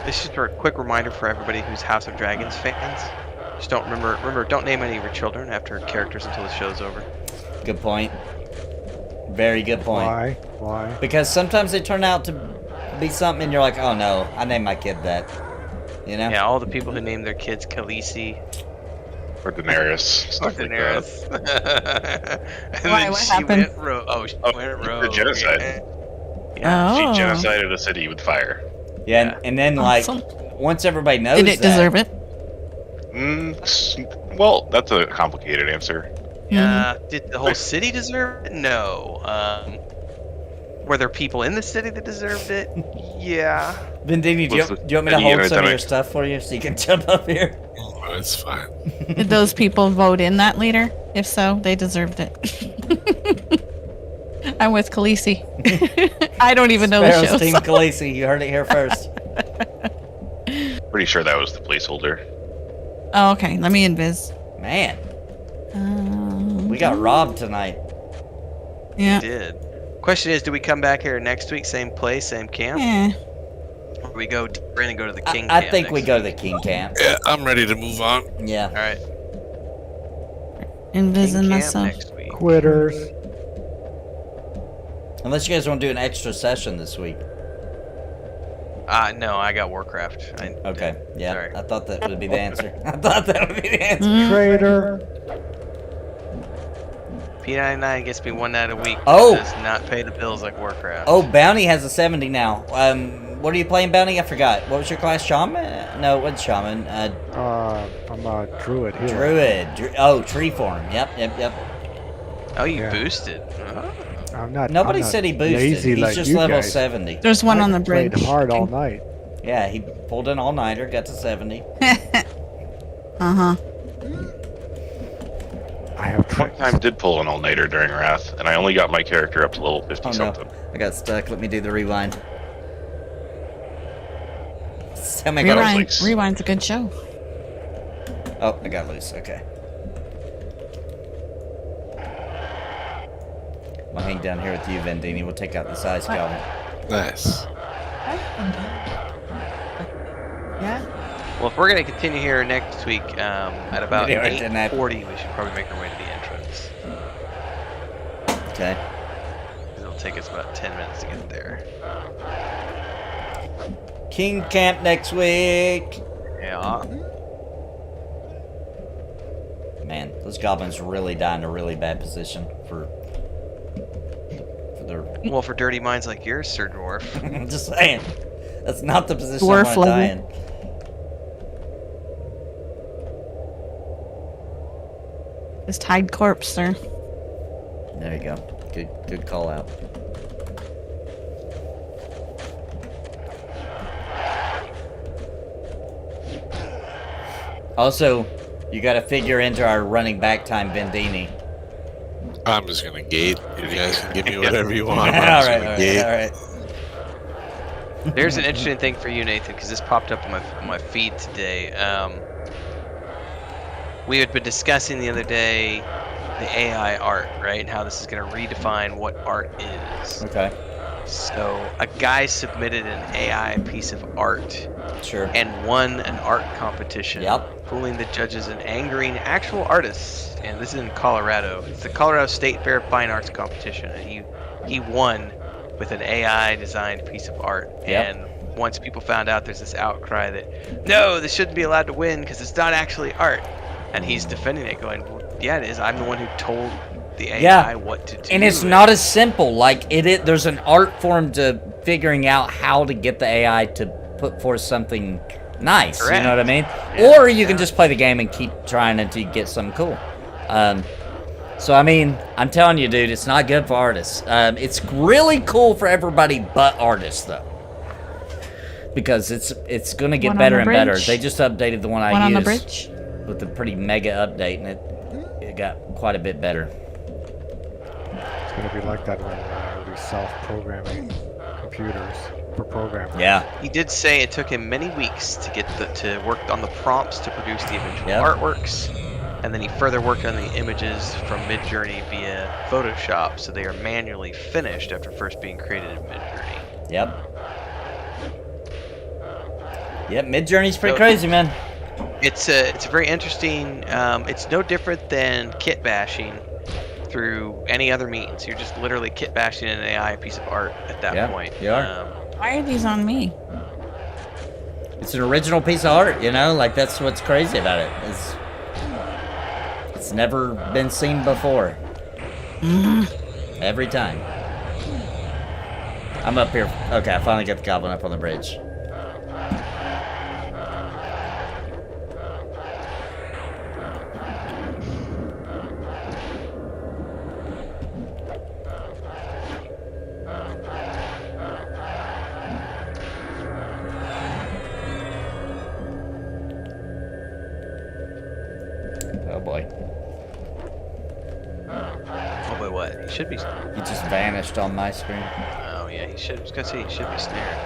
This is just a quick reminder for everybody who's House of Dragons fans. Just don't remember, don't name any of your children after characters until the show's over. Good point. Very good point. Why? Because sometimes they turn out to be something and you're like, oh no, I named my kid that. You know? Yeah, all the people who named their kids Khaleesi. Or Daenerys. Or Stuff like that. Daenerys. And Why? then What she happened? went rogue. She went For rogue. genocide. Yeah. She Oh. genocided a city with fire. Yeah, and then like, Awesome. once everybody knows Did it that, deserve it? Well, that's a complicated answer. Yeah. Did the whole city deserve it? No. Were there people in the city that deserved it? Yeah. Vindinni, do you want me to hold some of your stuff for you so you can jump up here? Oh, it's fine. Did those people vote in that leader? If so, they deserved it. I'm with Khaleesi. I don't even know the Sparrow's show. Team Khaleesi, you heard it here first. Pretty sure that was the placeholder. Oh, okay. Let me invis. Man, we got robbed tonight. Yeah. Did. Question is, do we come back here next week, same place, same camp? Eh. Or we go deeper in and go to the King I camp think we next go to week? the King camp. Yeah, I'm ready to move on. Yeah. All right. Invising King camp myself. next week. Quitters. Unless you guys want to do an extra session this week. No, I got Warcraft. Okay, yeah. Sorry. I thought that would be the answer. I thought that would be the answer. Traitor. P99 gets me one night a week. Oh. Does not pay the bills like Warcraft. Oh, Bounty has a 70 now. What are you playing, Bounty? I forgot. What was your class? Shaman? No, it wasn't Shaman. I'm a druid here. Druid. Tree form. Yep. Oh, you Yeah. boosted. Oh. I'm not. Nobody I'm not said he boosted. lazy He's like just you level guys. 70. There's one I on the bridge. Played hard all night. Yeah, he pulled an all-nighter, got to 70. Uh-huh. I have One time did pull an all-nighter during Wrath, and I only got my character up to level 50 Oh no, something. I got stuck. Let me do the rewind. Tell me I got Rewind. like- Rewind's a good show. Oh, I got loose. Okay. I'll hang down here with you, Vindinni. We'll take out the size column. Nice. Yeah. Well, if we're going to continue here next week at about Yeah, right, then that- 8:40, we should probably make our way to the entrance. Okay. It'll take us about 10 minutes to get there. King camp next week. Yeah. Man, those goblins really die in a really bad position for their... Well, for dirty minds like yours, Sir Dwarf. I'm just saying. That's not the position Dwarf I want to die level. in. Just hide corpse, sir. There you go. Good call out. Also, you got to figure into our running back time, Vindinni. I'm just gonna gate. You guys can give me whatever you want. all I'm just right, gonna all right, gate. all right. There's an interesting thing for you, Nathan, because this popped up on my feed today. We had been discussing the other day the AI art, right? And how this is going to redefine what art is. Okay. So a guy submitted an AI piece of art Sure. and won an art competition, Yep. fooling the judges and angering actual artists. And this is in Colorado. It's the Colorado State Fair Fine Arts Competition, and he won with an AI designed piece of art. Yep. And once people found out, there's this outcry that no, this shouldn't be allowed to win because it's not actually art. And he's defending it, going, well, yeah, it is. I'm the one who told the AI what to do. And it's not as simple. Like there's an art form to figuring out how to get the AI to put forth something nice. Correct. You know what I mean? Yeah. Or you can just play the game and keep trying until you get something cool. So I mean, I'm telling you, dude, it's not good for artists. It's really cool for everybody but artists, though, because it's gonna get One on better the and better. bridge. They just updated the one I One on used the bridge. with a pretty mega update, and it got quite a bit better. It's gonna be like that when we self-programming computers for programming. Yeah. He did say it took him many weeks to get to work on the prompts to produce the eventual Yep. artworks, and then he further worked on the images from Midjourney via Photoshop, so they are manually finished after first being created in Midjourney. Yep. Yep. Midjourney's pretty So- crazy, man. It's a very interesting. It's no different than kit bashing through any other means. You're just literally kit bashing an AI piece of art at that Yeah, point. you are. Why are these on me? It's an original piece of art, you know? Like, that's what's crazy about it. It's never been seen before. Every time. I'm up here. Okay, I finally got the goblin up on the bridge. Oh boy. Oh boy, what? He should be. He just vanished on my screen. Oh yeah, he should. I was gonna say he should be snared.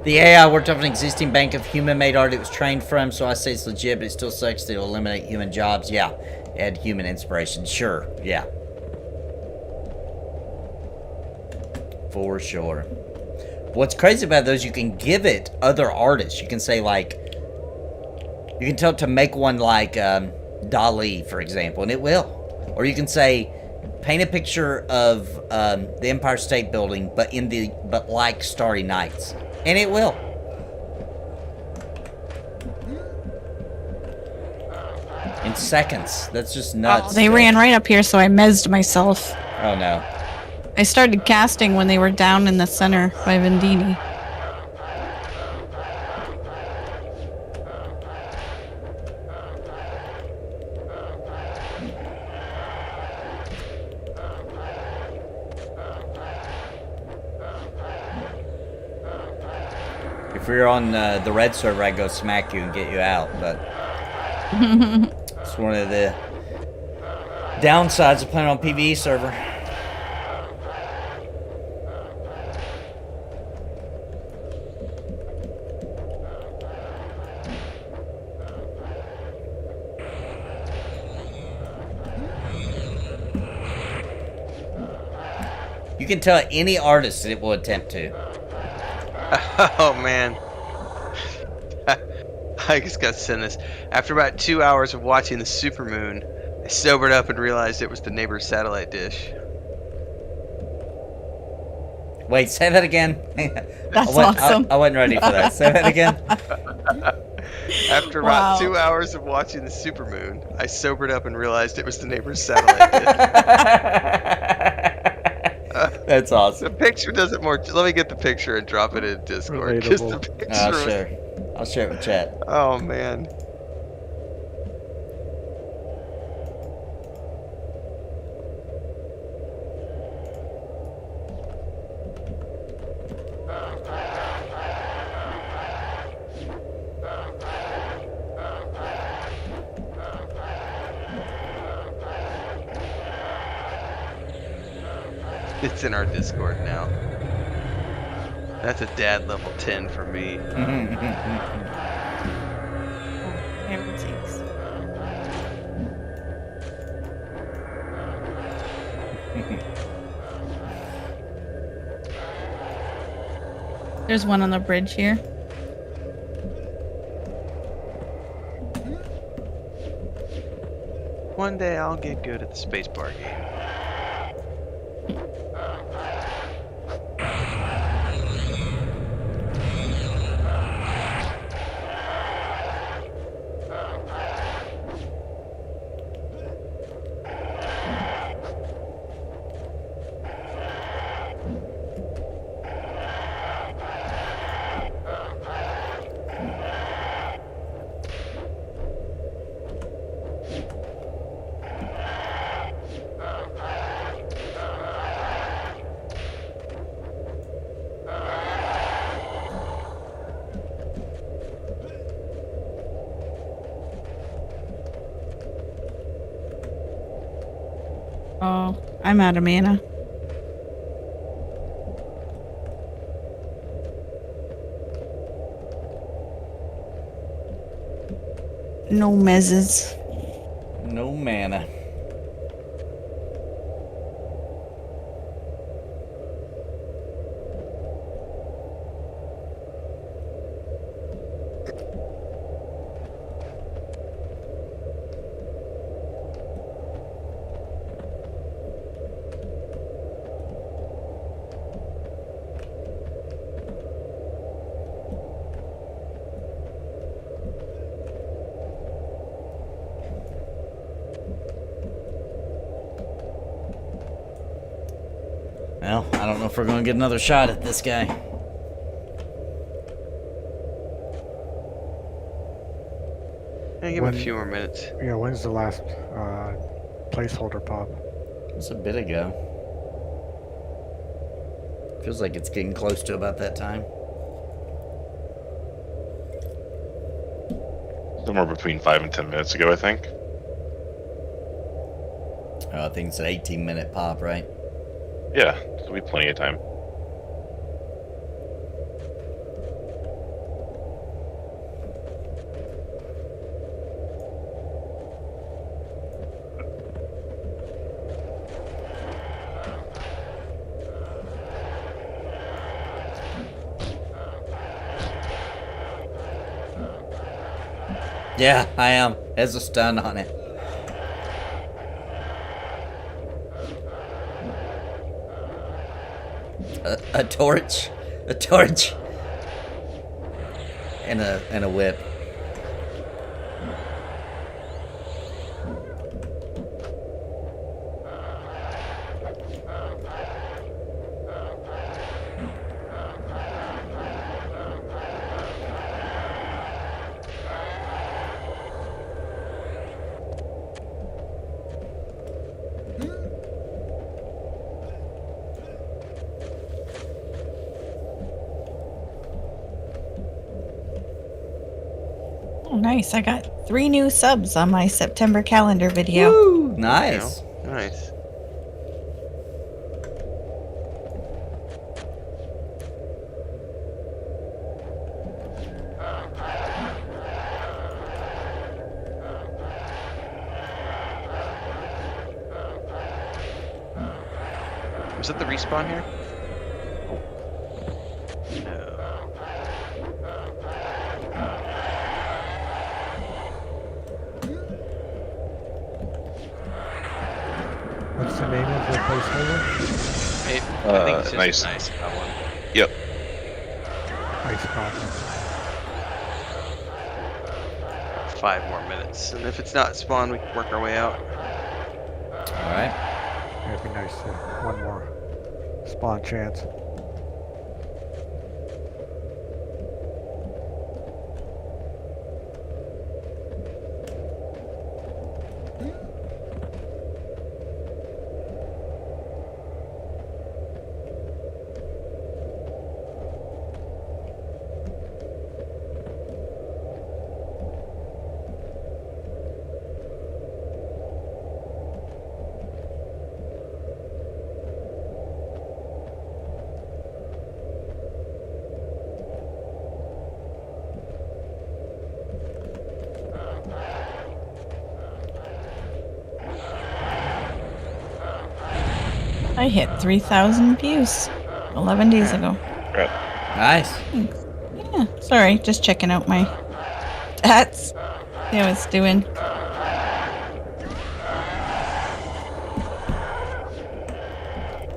The AI worked off an existing bank of human-made art it was trained from, so I say it's legit, but it still sucks that it'll eliminate human jobs. Yeah, add human inspiration. Sure, yeah. For sure. What's crazy about those, you can give it other artists. You can say, like, you can tell it to make one like Dali, for example, and it will. Or you can say, paint a picture of the Empire State Building, but like Starry Nights. And it will. In seconds. That's just nuts. Oh, they ran right up here, so I mezzed myself. Oh no. I started casting when they were down in the center by Vindinni. If we were on the red server, I'd go smack you and get you out, but it's one of the downsides of playing on PvE server. You can tell any artist it will attempt to. Oh man. I just got to send this. After about 2 hours of watching the supermoon, I sobered up and realized it was the neighbor's satellite dish. Wait, say that again. That's awesome. I wasn't ready for that. Say that again. After Wow. about 2 hours of watching the supermoon, I sobered up and realized it was the neighbor's satellite dish. That's The awesome. picture does it more. Let me get the picture and drop it in Discord. Just the Relatable. picture. Oh, was- sure. I'll share it with chat. Oh man. It's in our Discord now. That's a dad level 10 for me. Everything's. There's one on the bridge here. One day I'll get good at the spacebar game. Oh, I'm out of mana. No mezzes. No mana. Well, I don't know if we're going to get another shot at this guy. Yeah, give him a few more minutes. Yeah, when's the last placeholder pop? It was a bit ago. Feels like it's getting close to about that time. Somewhere between 5 and 10 minutes ago, I think. Oh, I think it's an 18-minute pop, right? Yeah, so we have plenty of time. Yeah, I am. There's a stun on it. A torch, and a whip. Oh, nice. I got 3 new subs on my September calendar video. Woo, nice. You know? Nice. Was that the respawn here? No. What's the name of the placeholder? I think it's just nice. nice. That one. Yep. Ice Coffin. 5 more minutes, and if it's not spawn, we can work our way out. Alright. It'd be nice to one more spawn chance. I hit 3,000 views 11 days ago. Right. Nice. Thanks. Yeah, sorry, just checking out my stats. See how it's doing.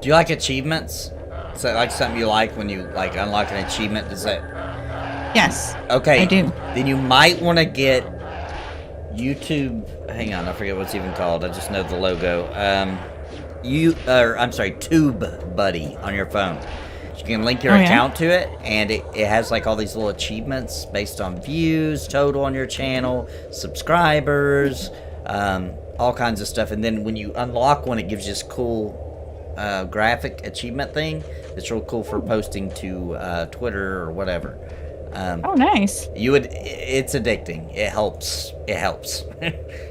Do you like achievements? Is that like something you like when you like unlock an achievement? Is that Yes, okay? I do. Then you might want to get YouTube. Hang on, I forget what's even called. I just know the logo. I'm sorry, Tube Buddy on your phone. You can link your Oh, yeah? account to it, and it has like all these little achievements based on views, total on your channel, subscribers, all kinds of stuff. And then when you unlock one, it gives you this cool graphic achievement thing. It's real cool for posting to Twitter or whatever. Oh, nice. It's addicting. It helps.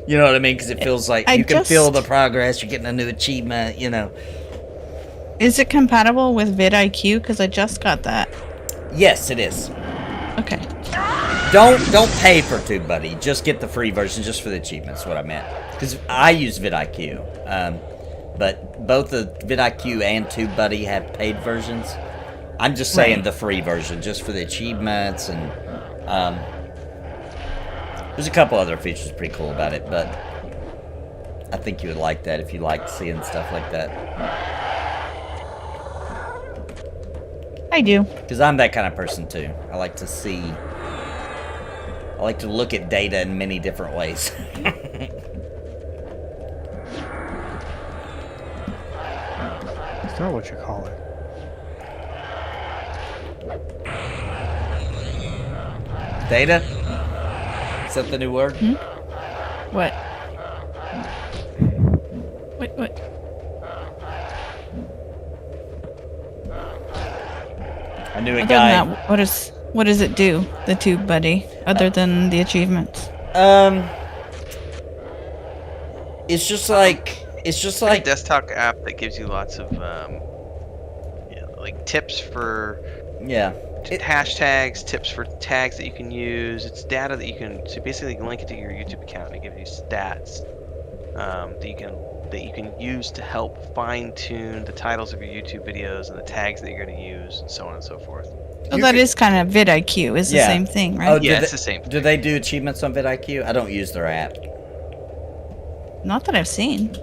You know what I mean? Because it feels like I you can just- feel the progress. You're getting a new achievement, you know. Is it compatible with vidIQ? Because I just got that. Yes, it is. Okay. Don't pay for TubeBuddy. Just get the free version just for the achievements. What I meant. Because I use vidIQ, but both the vidIQ and TubeBuddy have paid versions. I'm just saying Right. the free version, just for the achievements, and there's a couple other features pretty cool about it. But I think you would like that if you like seeing stuff like that. I do. Because I'm that kind of person too. I like to see. I like to look at data in many different ways. Is that what you call it? Data? Is that the new word? What? What? I knew a Other guy. than that, what does it do, the Tube Buddy, other than the achievements? It's just like A desktop app that gives you lots of like tips for yeah. hashtags, tips for tags that you can use. It's data that you can basically link it to your YouTube account and it gives you stats that you can use to help fine tune the titles of your YouTube videos and the tags that you're going to use and so on and so forth. Oh, that is kind of vidIQ. It's the Yeah. same thing, right? Oh, Yeah, do it's they- the same Do they do achievements on vidIQ? I don't use their app. Not that I've seen.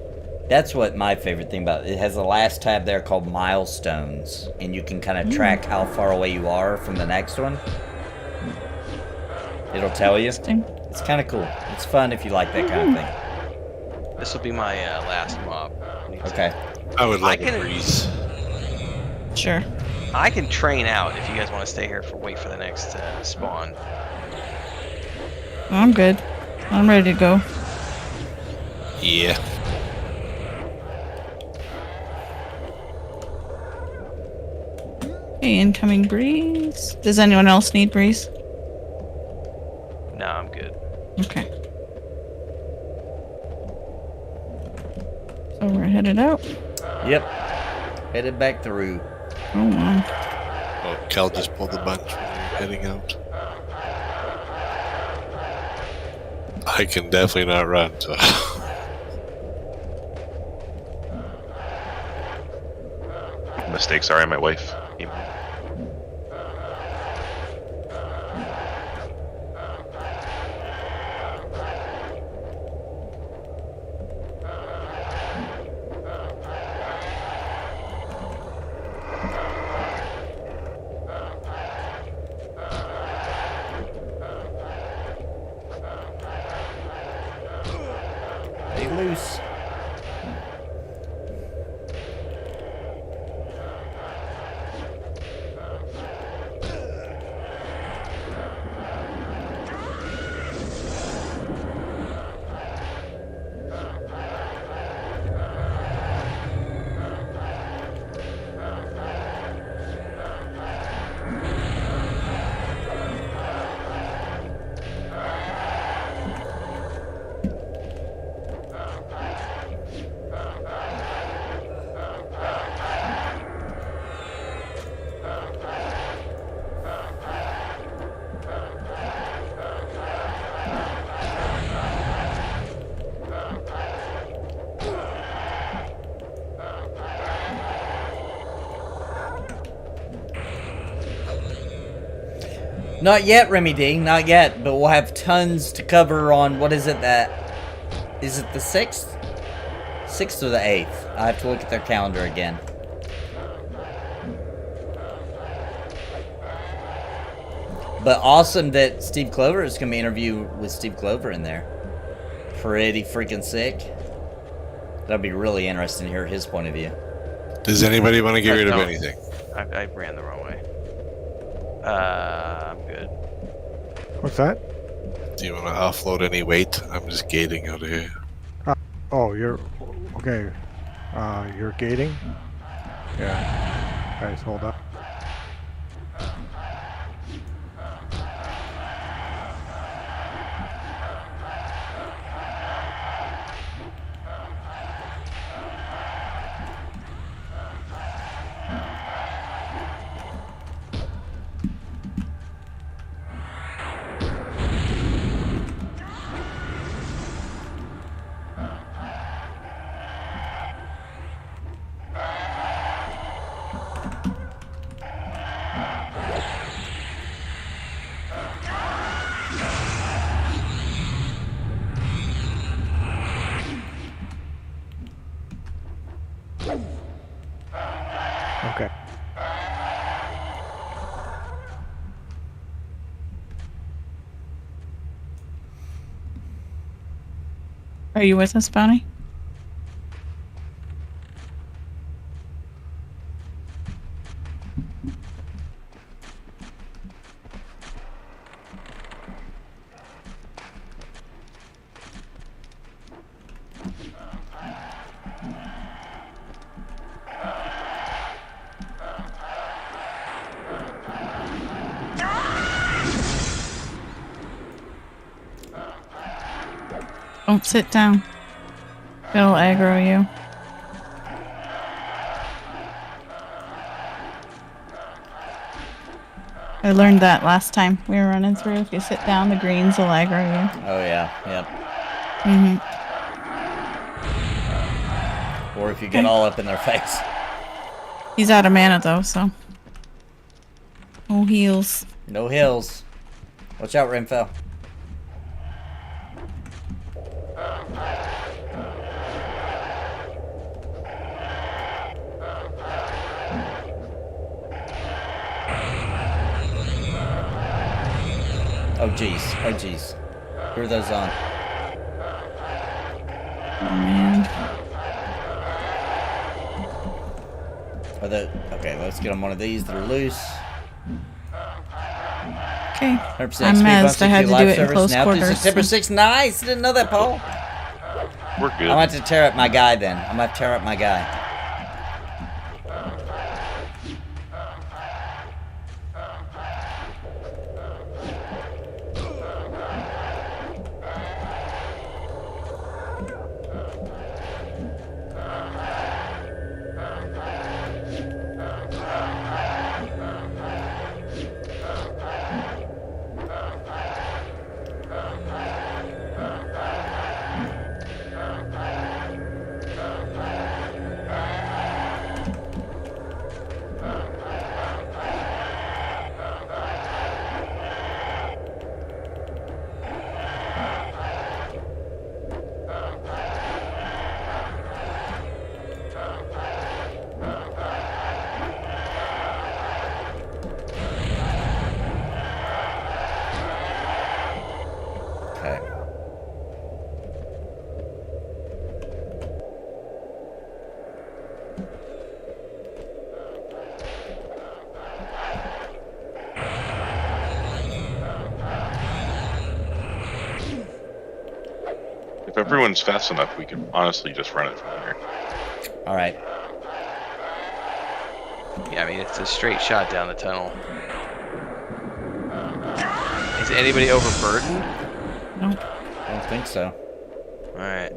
That's what my favorite thing about it. It has a last tab there called milestones, and you can kind of track how far away you are from the next one. It'll tell you. Interesting. It's kind of cool. It's fun if you like that kind of thing. This will be my last mob. Okay. I would like I can- a breeze. Sure. I can train out if you guys want to stay here wait for the next spawn. I'm good. I'm ready to go. Yeah. Hey, incoming breeze. Does anyone else need breeze? No, I'm good. Okay. So we're headed out. Yep. Headed back through. Oh my. Oh, Kel just pulled a bunch when you're heading out. I can definitely not run, so. mistake. Sorry, my wife. Stay loose. Not yet, Remy D. Not yet, but we'll have tons to cover on, what is it that... Is it the 6th? 6th or the 8th? I have to look at their calendar again. But awesome that Steve Clover is going to be interview with Steve Clover in there. Pretty freaking sick. That'll be really interesting to hear his point of view. Does anybody want to get rid of anything? I ran the wrong way. I'm good. What's that? Do you want to offload any weight? I'm just gating out of here. Oh, you're okay. You're gating. Yeah. Guys, hold up. Okay. Are you with us, Bounty? Don't sit down. It'll aggro you. I learned that last time we were running through. If you sit down, the greens will aggro you. Oh, yeah. Yep. Mm-hmm. Or if you get all up in their face. He's out of mana, though, so... No heals. No heals. Watch out, Renfail. Oh jeez, oh jeez. Who are those on? Oh man. Are they... Okay, let's get on one of these that are loose. Okay. 100% I'm XP mezzed. I had to do it in service close now through quarters. September 6th. Nice! Didn't know that, Paul. We're good. I'm going to have to tear up my guy then. I'm going to have to tear up my guy. If everyone's fast enough, we can honestly just run it from here. All right. Yeah, I mean, it's a straight shot down the tunnel. Is anybody overburdened? Nope. I don't think so. Alright.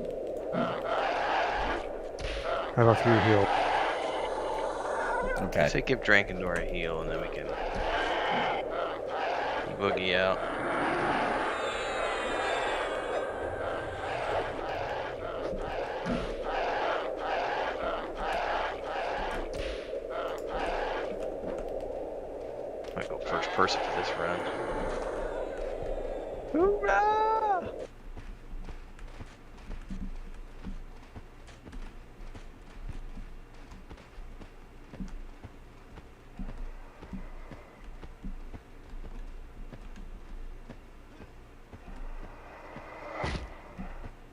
I have a few healed. Okay. So give Drankendor a heal, and then we can boogie out. Might go first person for this run. Hoorah!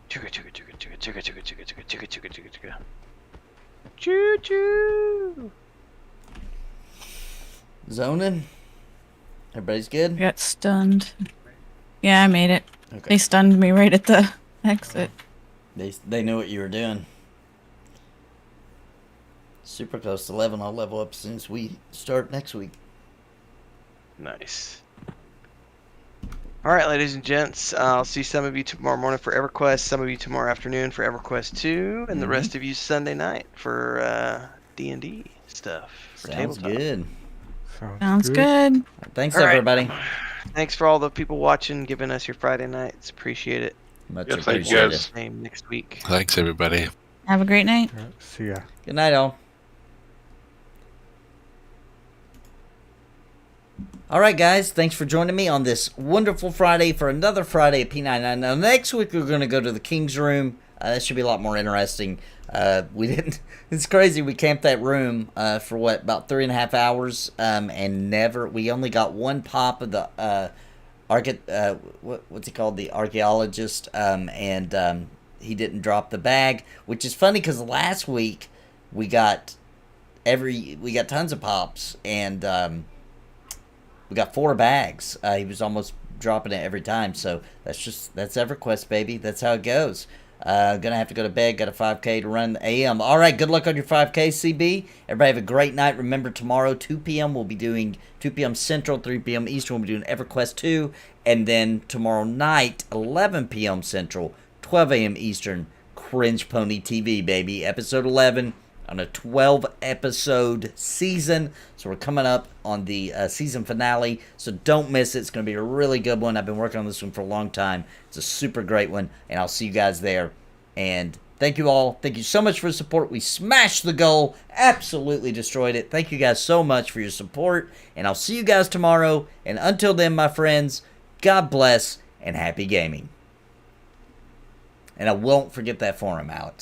Chugga chugga chugga chugga chugga chugga chugga chugga chugga chugga chugga chugga. Choo choo. Zoning. Everybody's good? I got stunned. Yeah, I made it. Okay. They stunned me right at the exit. They knew what you were doing. Super close to 11. I'll level up since we start next week. Nice. Alright, ladies and gents, I'll see some of you tomorrow morning for EverQuest, some of you tomorrow afternoon for EverQuest 2, and the rest of you Sunday night for D&D stuff. For Sounds tabletop. good. Sounds good. Thanks, All right. everybody. Thanks for all the people watching, giving us your Friday nights. Appreciate it. Much Yeah, thank you, appreciated. guys. Same next week. Thanks, everybody. Have a great night. See ya. Good night, all. All right, guys. Thanks for joining me on this wonderful Friday for another Friday at P99. Now, next week, we're going to go to the King's Room. That should be a lot more interesting. We didn't. It's crazy. We camped that room for what, about 3.5 hours, and never. We only got one pop of the what's he called? The archaeologist, and he didn't drop the bag, which is funny because last week we got tons of pops, and we got 4 bags. He was almost dropping it every time, so that's EverQuest, baby. That's how it goes. Gonna have to go to bed. Got a 5K to run the AM. All right, good luck on your 5K, CB. Everybody have a great night. Remember, tomorrow, 2 p.m., we'll be doing 2 p.m. Central, 3 p.m. Eastern, we'll be doing EverQuest 2. And then tomorrow night, 11 p.m. Central, 12 a.m. Eastern, Cringe Pony TV, baby. Episode 11 on a 12-episode season. So we're coming up on the season finale. So don't miss it. It's going to be a really good one. I've been working on this one for a long time. It's a super great one. And I'll see you guys there. And thank you all. Thank you so much for the support. We smashed the goal. Absolutely destroyed it. Thank you guys so much for your support. And I'll see you guys tomorrow. And until then, my friends, God bless and happy gaming. And I won't forget that forum, Alex.